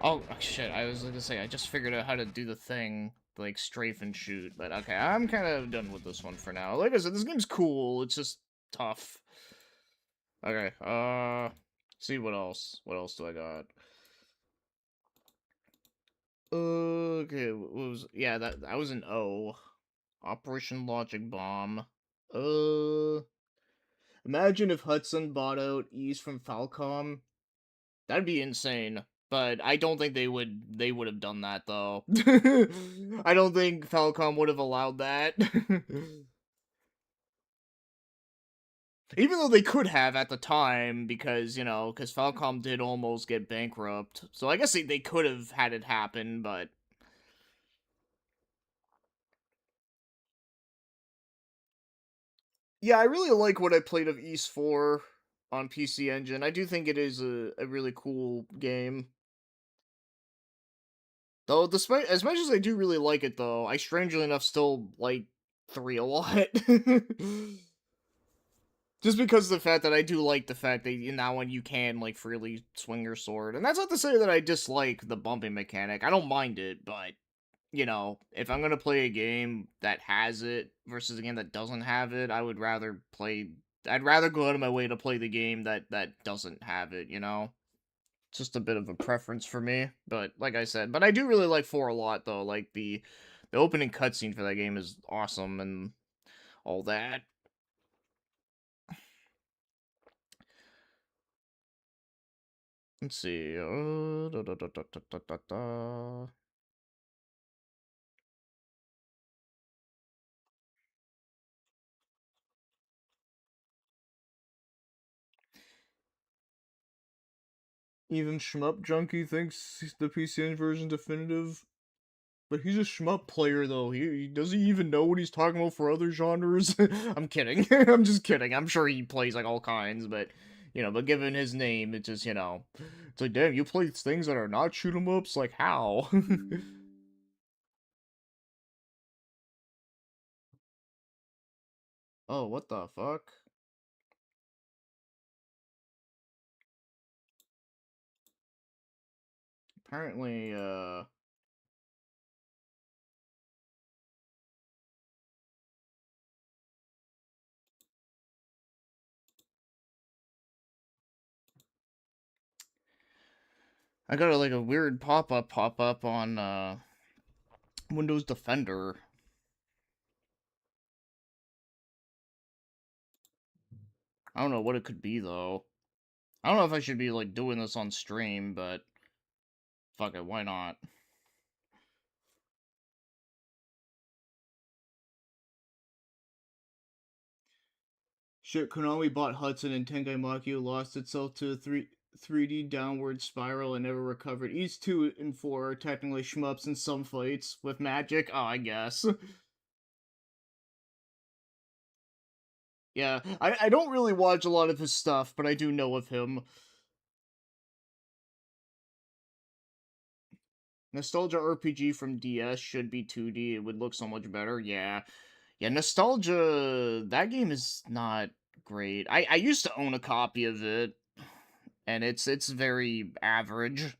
Oh, shit, I was gonna say, I just figured out how to do the thing, like, strafe and shoot, but okay, I'm kind of done with this one for now. Like I said, this game's cool, it's just tough. Okay, see what else? What else do I got? Okay, what was, yeah, that was an O. Operation Logic Bomb. Uh, Imagine if Hudson bought out East from Falcom. That'd be insane. But I don't think they would have done that though. I don't think Falcom would have allowed that. Even though they could have at the time, because, because Falcom did almost get bankrupt. So I guess they could have had it happen, but yeah, I really like what I played of East 4 on PC Engine. I do think it is a really cool game. Though, despite as much as I do really like it, though, I strangely enough still like 3 a lot. Just because of the fact that I do like the fact that in that one you can like freely swing your sword. And that's not to say that I dislike the bumping mechanic. I don't mind it, but if I'm gonna play a game that has it versus a game that doesn't have it, I'd rather go out of my way to play the game that doesn't have it, It's just a bit of a preference for me. But like I said, but I do really like 4 a lot though. Like the opening cutscene for that game is awesome and all that. Let's see. Da, da, da, da, da, da, da, da. Even Shmup Junkie thinks the PC version definitive. But he's a shmup player, though. He does he even know what he's talking about for other genres? I'm kidding. I'm just kidding. I'm sure he plays like all kinds, but but given his name, it's just it's like, damn, you play things that are not shoot 'em ups. Like how? Oh, what the fuck? Apparently, I got like a weird pop up on Windows Defender. I don't know what it could be though. I don't know if I should be like doing this on stream, but fuck it, why not?
Shit, Konami bought Hudson and Tengai Makio lost itself to a 3D downward spiral and never recovered. Each 2 and 4 are technically shmups in some fights with magic. Oh, I guess. Yeah, I don't really watch a lot of his stuff, but I do know of him. Nostalgia RPG from DS should be 2D. It would look so much better. Yeah. Yeah, Nostalgia, that game is not great. I used to own a copy of it, and it's very average.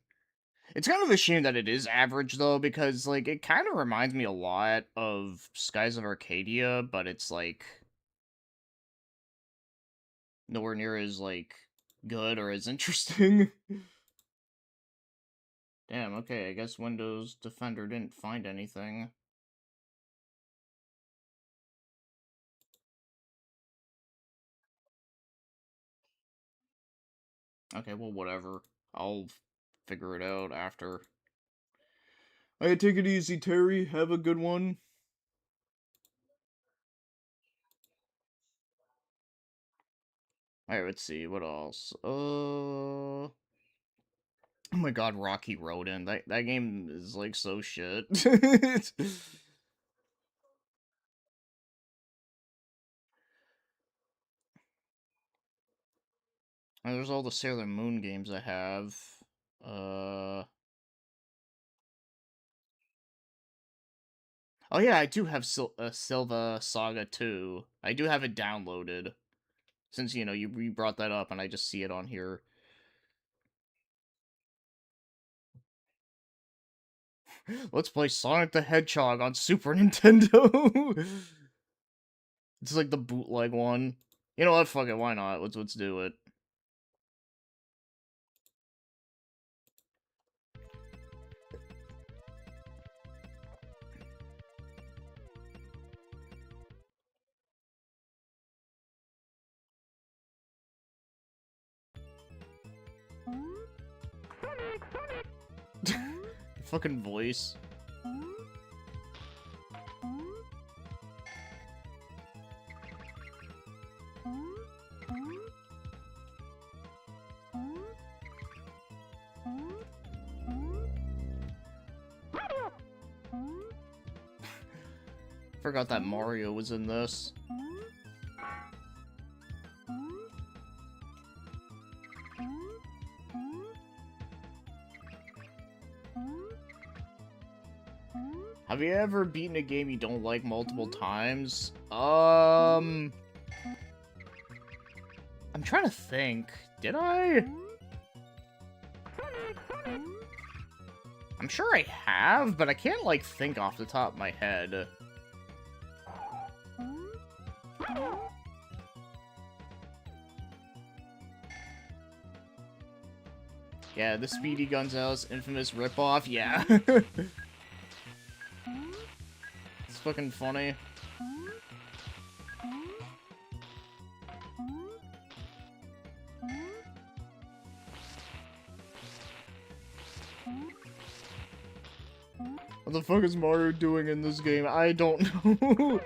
It's kind of a shame that it is average though, because like it kind of reminds me a lot of Skies of Arcadia, but it's like nowhere near as like good or as interesting. Damn, okay, I guess Windows Defender didn't find anything. Okay, well, whatever. I'll figure it out after. I take it easy, Terry. Have a good one. Alright, let's see, what else? Oh my god, Rocky Rodent. That game is like so shit. And there's all the Sailor Moon games I have. Uh Oh yeah, I do have Silva Saga 2. I do have it downloaded. Since, you brought that up and I just see it on here.
Let's play Sonic the Hedgehog on Super Nintendo. It's like the bootleg one. You know what? Fuck it. Why not? Let's do it. Fucking voice. Forgot that Mario was in this. Have you ever beaten a game you don't like multiple times? I'm trying to think. Did I? I'm sure I have, but I can't, like, think off the top of my head. Yeah, the Speedy Gonzales infamous ripoff, yeah. It's fucking funny. What the fuck is Mario doing in this game? I don't know.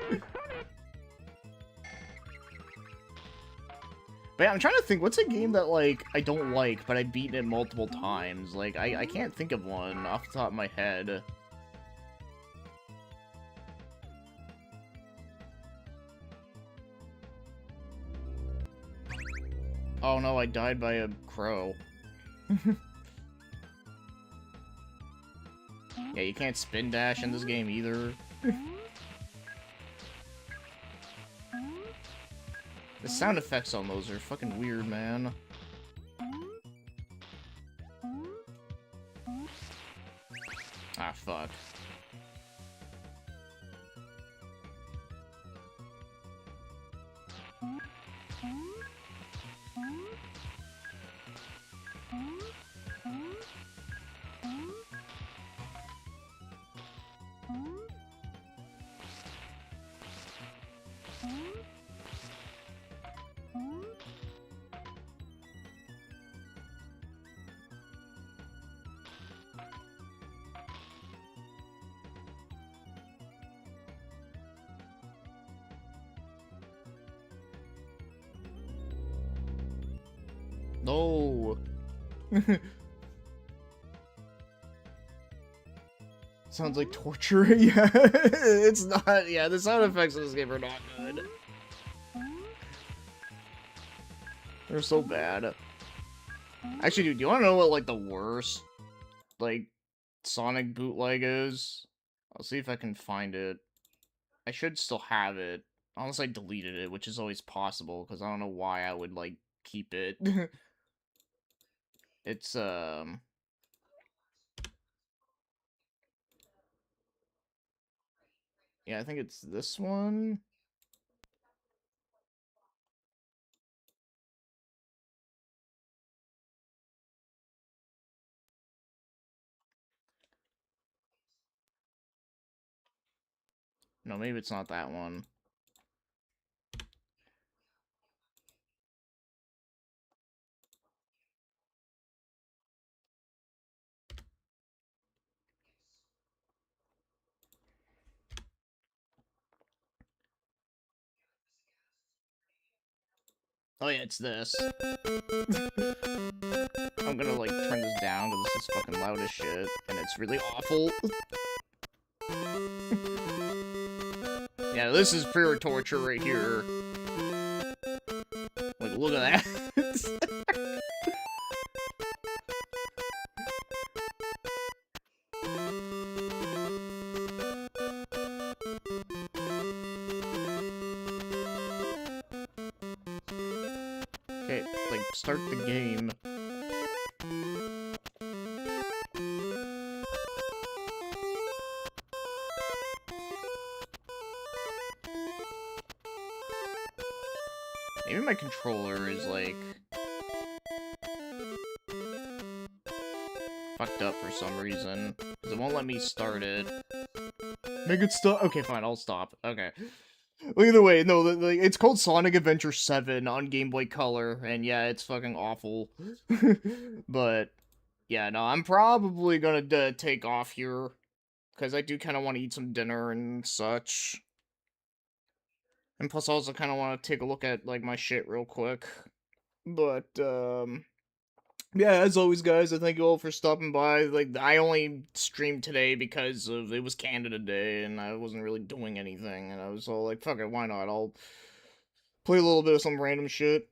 But yeah, I'm trying to think, what's a game that, like, I don't like, but I've beaten it multiple times? Like, I can't think of one off the top of my head. Oh no, I died by a crow. Yeah, you can't spin dash in this game either. The sound effects on those are fucking weird, man. Ah, fuck. No. Sounds like torture. Yeah, it's not. Yeah, the sound effects in this game are not good. They're so bad. Actually, dude, do you want to know what, like, the worst, like, Sonic bootleg is? I'll see if I can find it. I should still have it. Unless I deleted it, which is always possible, because I don't know why I would, like, keep it. It's, yeah, I think it's this one. No, maybe it's not that one. Oh yeah, it's this. I'm gonna, like, turn this down, because this is fucking loud as shit, and it's really awful. Yeah, this is pure torture right here. Like, look at that. Okay, like, start the game. Maybe my controller is, like, fucked up for some reason. Because it won't let me start it. Make it stop. Okay, fine, I'll stop. Okay. Well, either way, no, like, it's called Sonic Adventure 7 on Game Boy Color, and yeah, it's fucking awful. But, yeah, no, I'm probably gonna take off here, because I do kind of want to eat some dinner and such. And plus, I also kind of want to take a look at, like, my shit real quick. But, yeah, as always, guys, I thank you all for stopping by. Like, I only streamed today because of, it was Canada Day, and I wasn't really doing anything, and I was all like, fuck it, why not? I'll play a little bit of some random shit.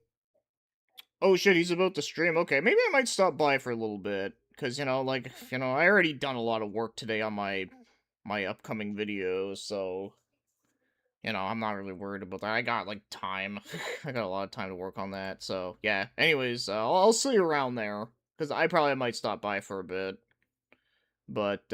Oh shit, he's about to stream. Okay, maybe I might stop by for a little bit. Because, like, I already done a lot of work today on my upcoming videos, so, I'm not really worried about that. I got, like, time. I got a lot of time to work on that, so, yeah. Anyways, I'll see you around there. Because I probably might stop by for a bit. But,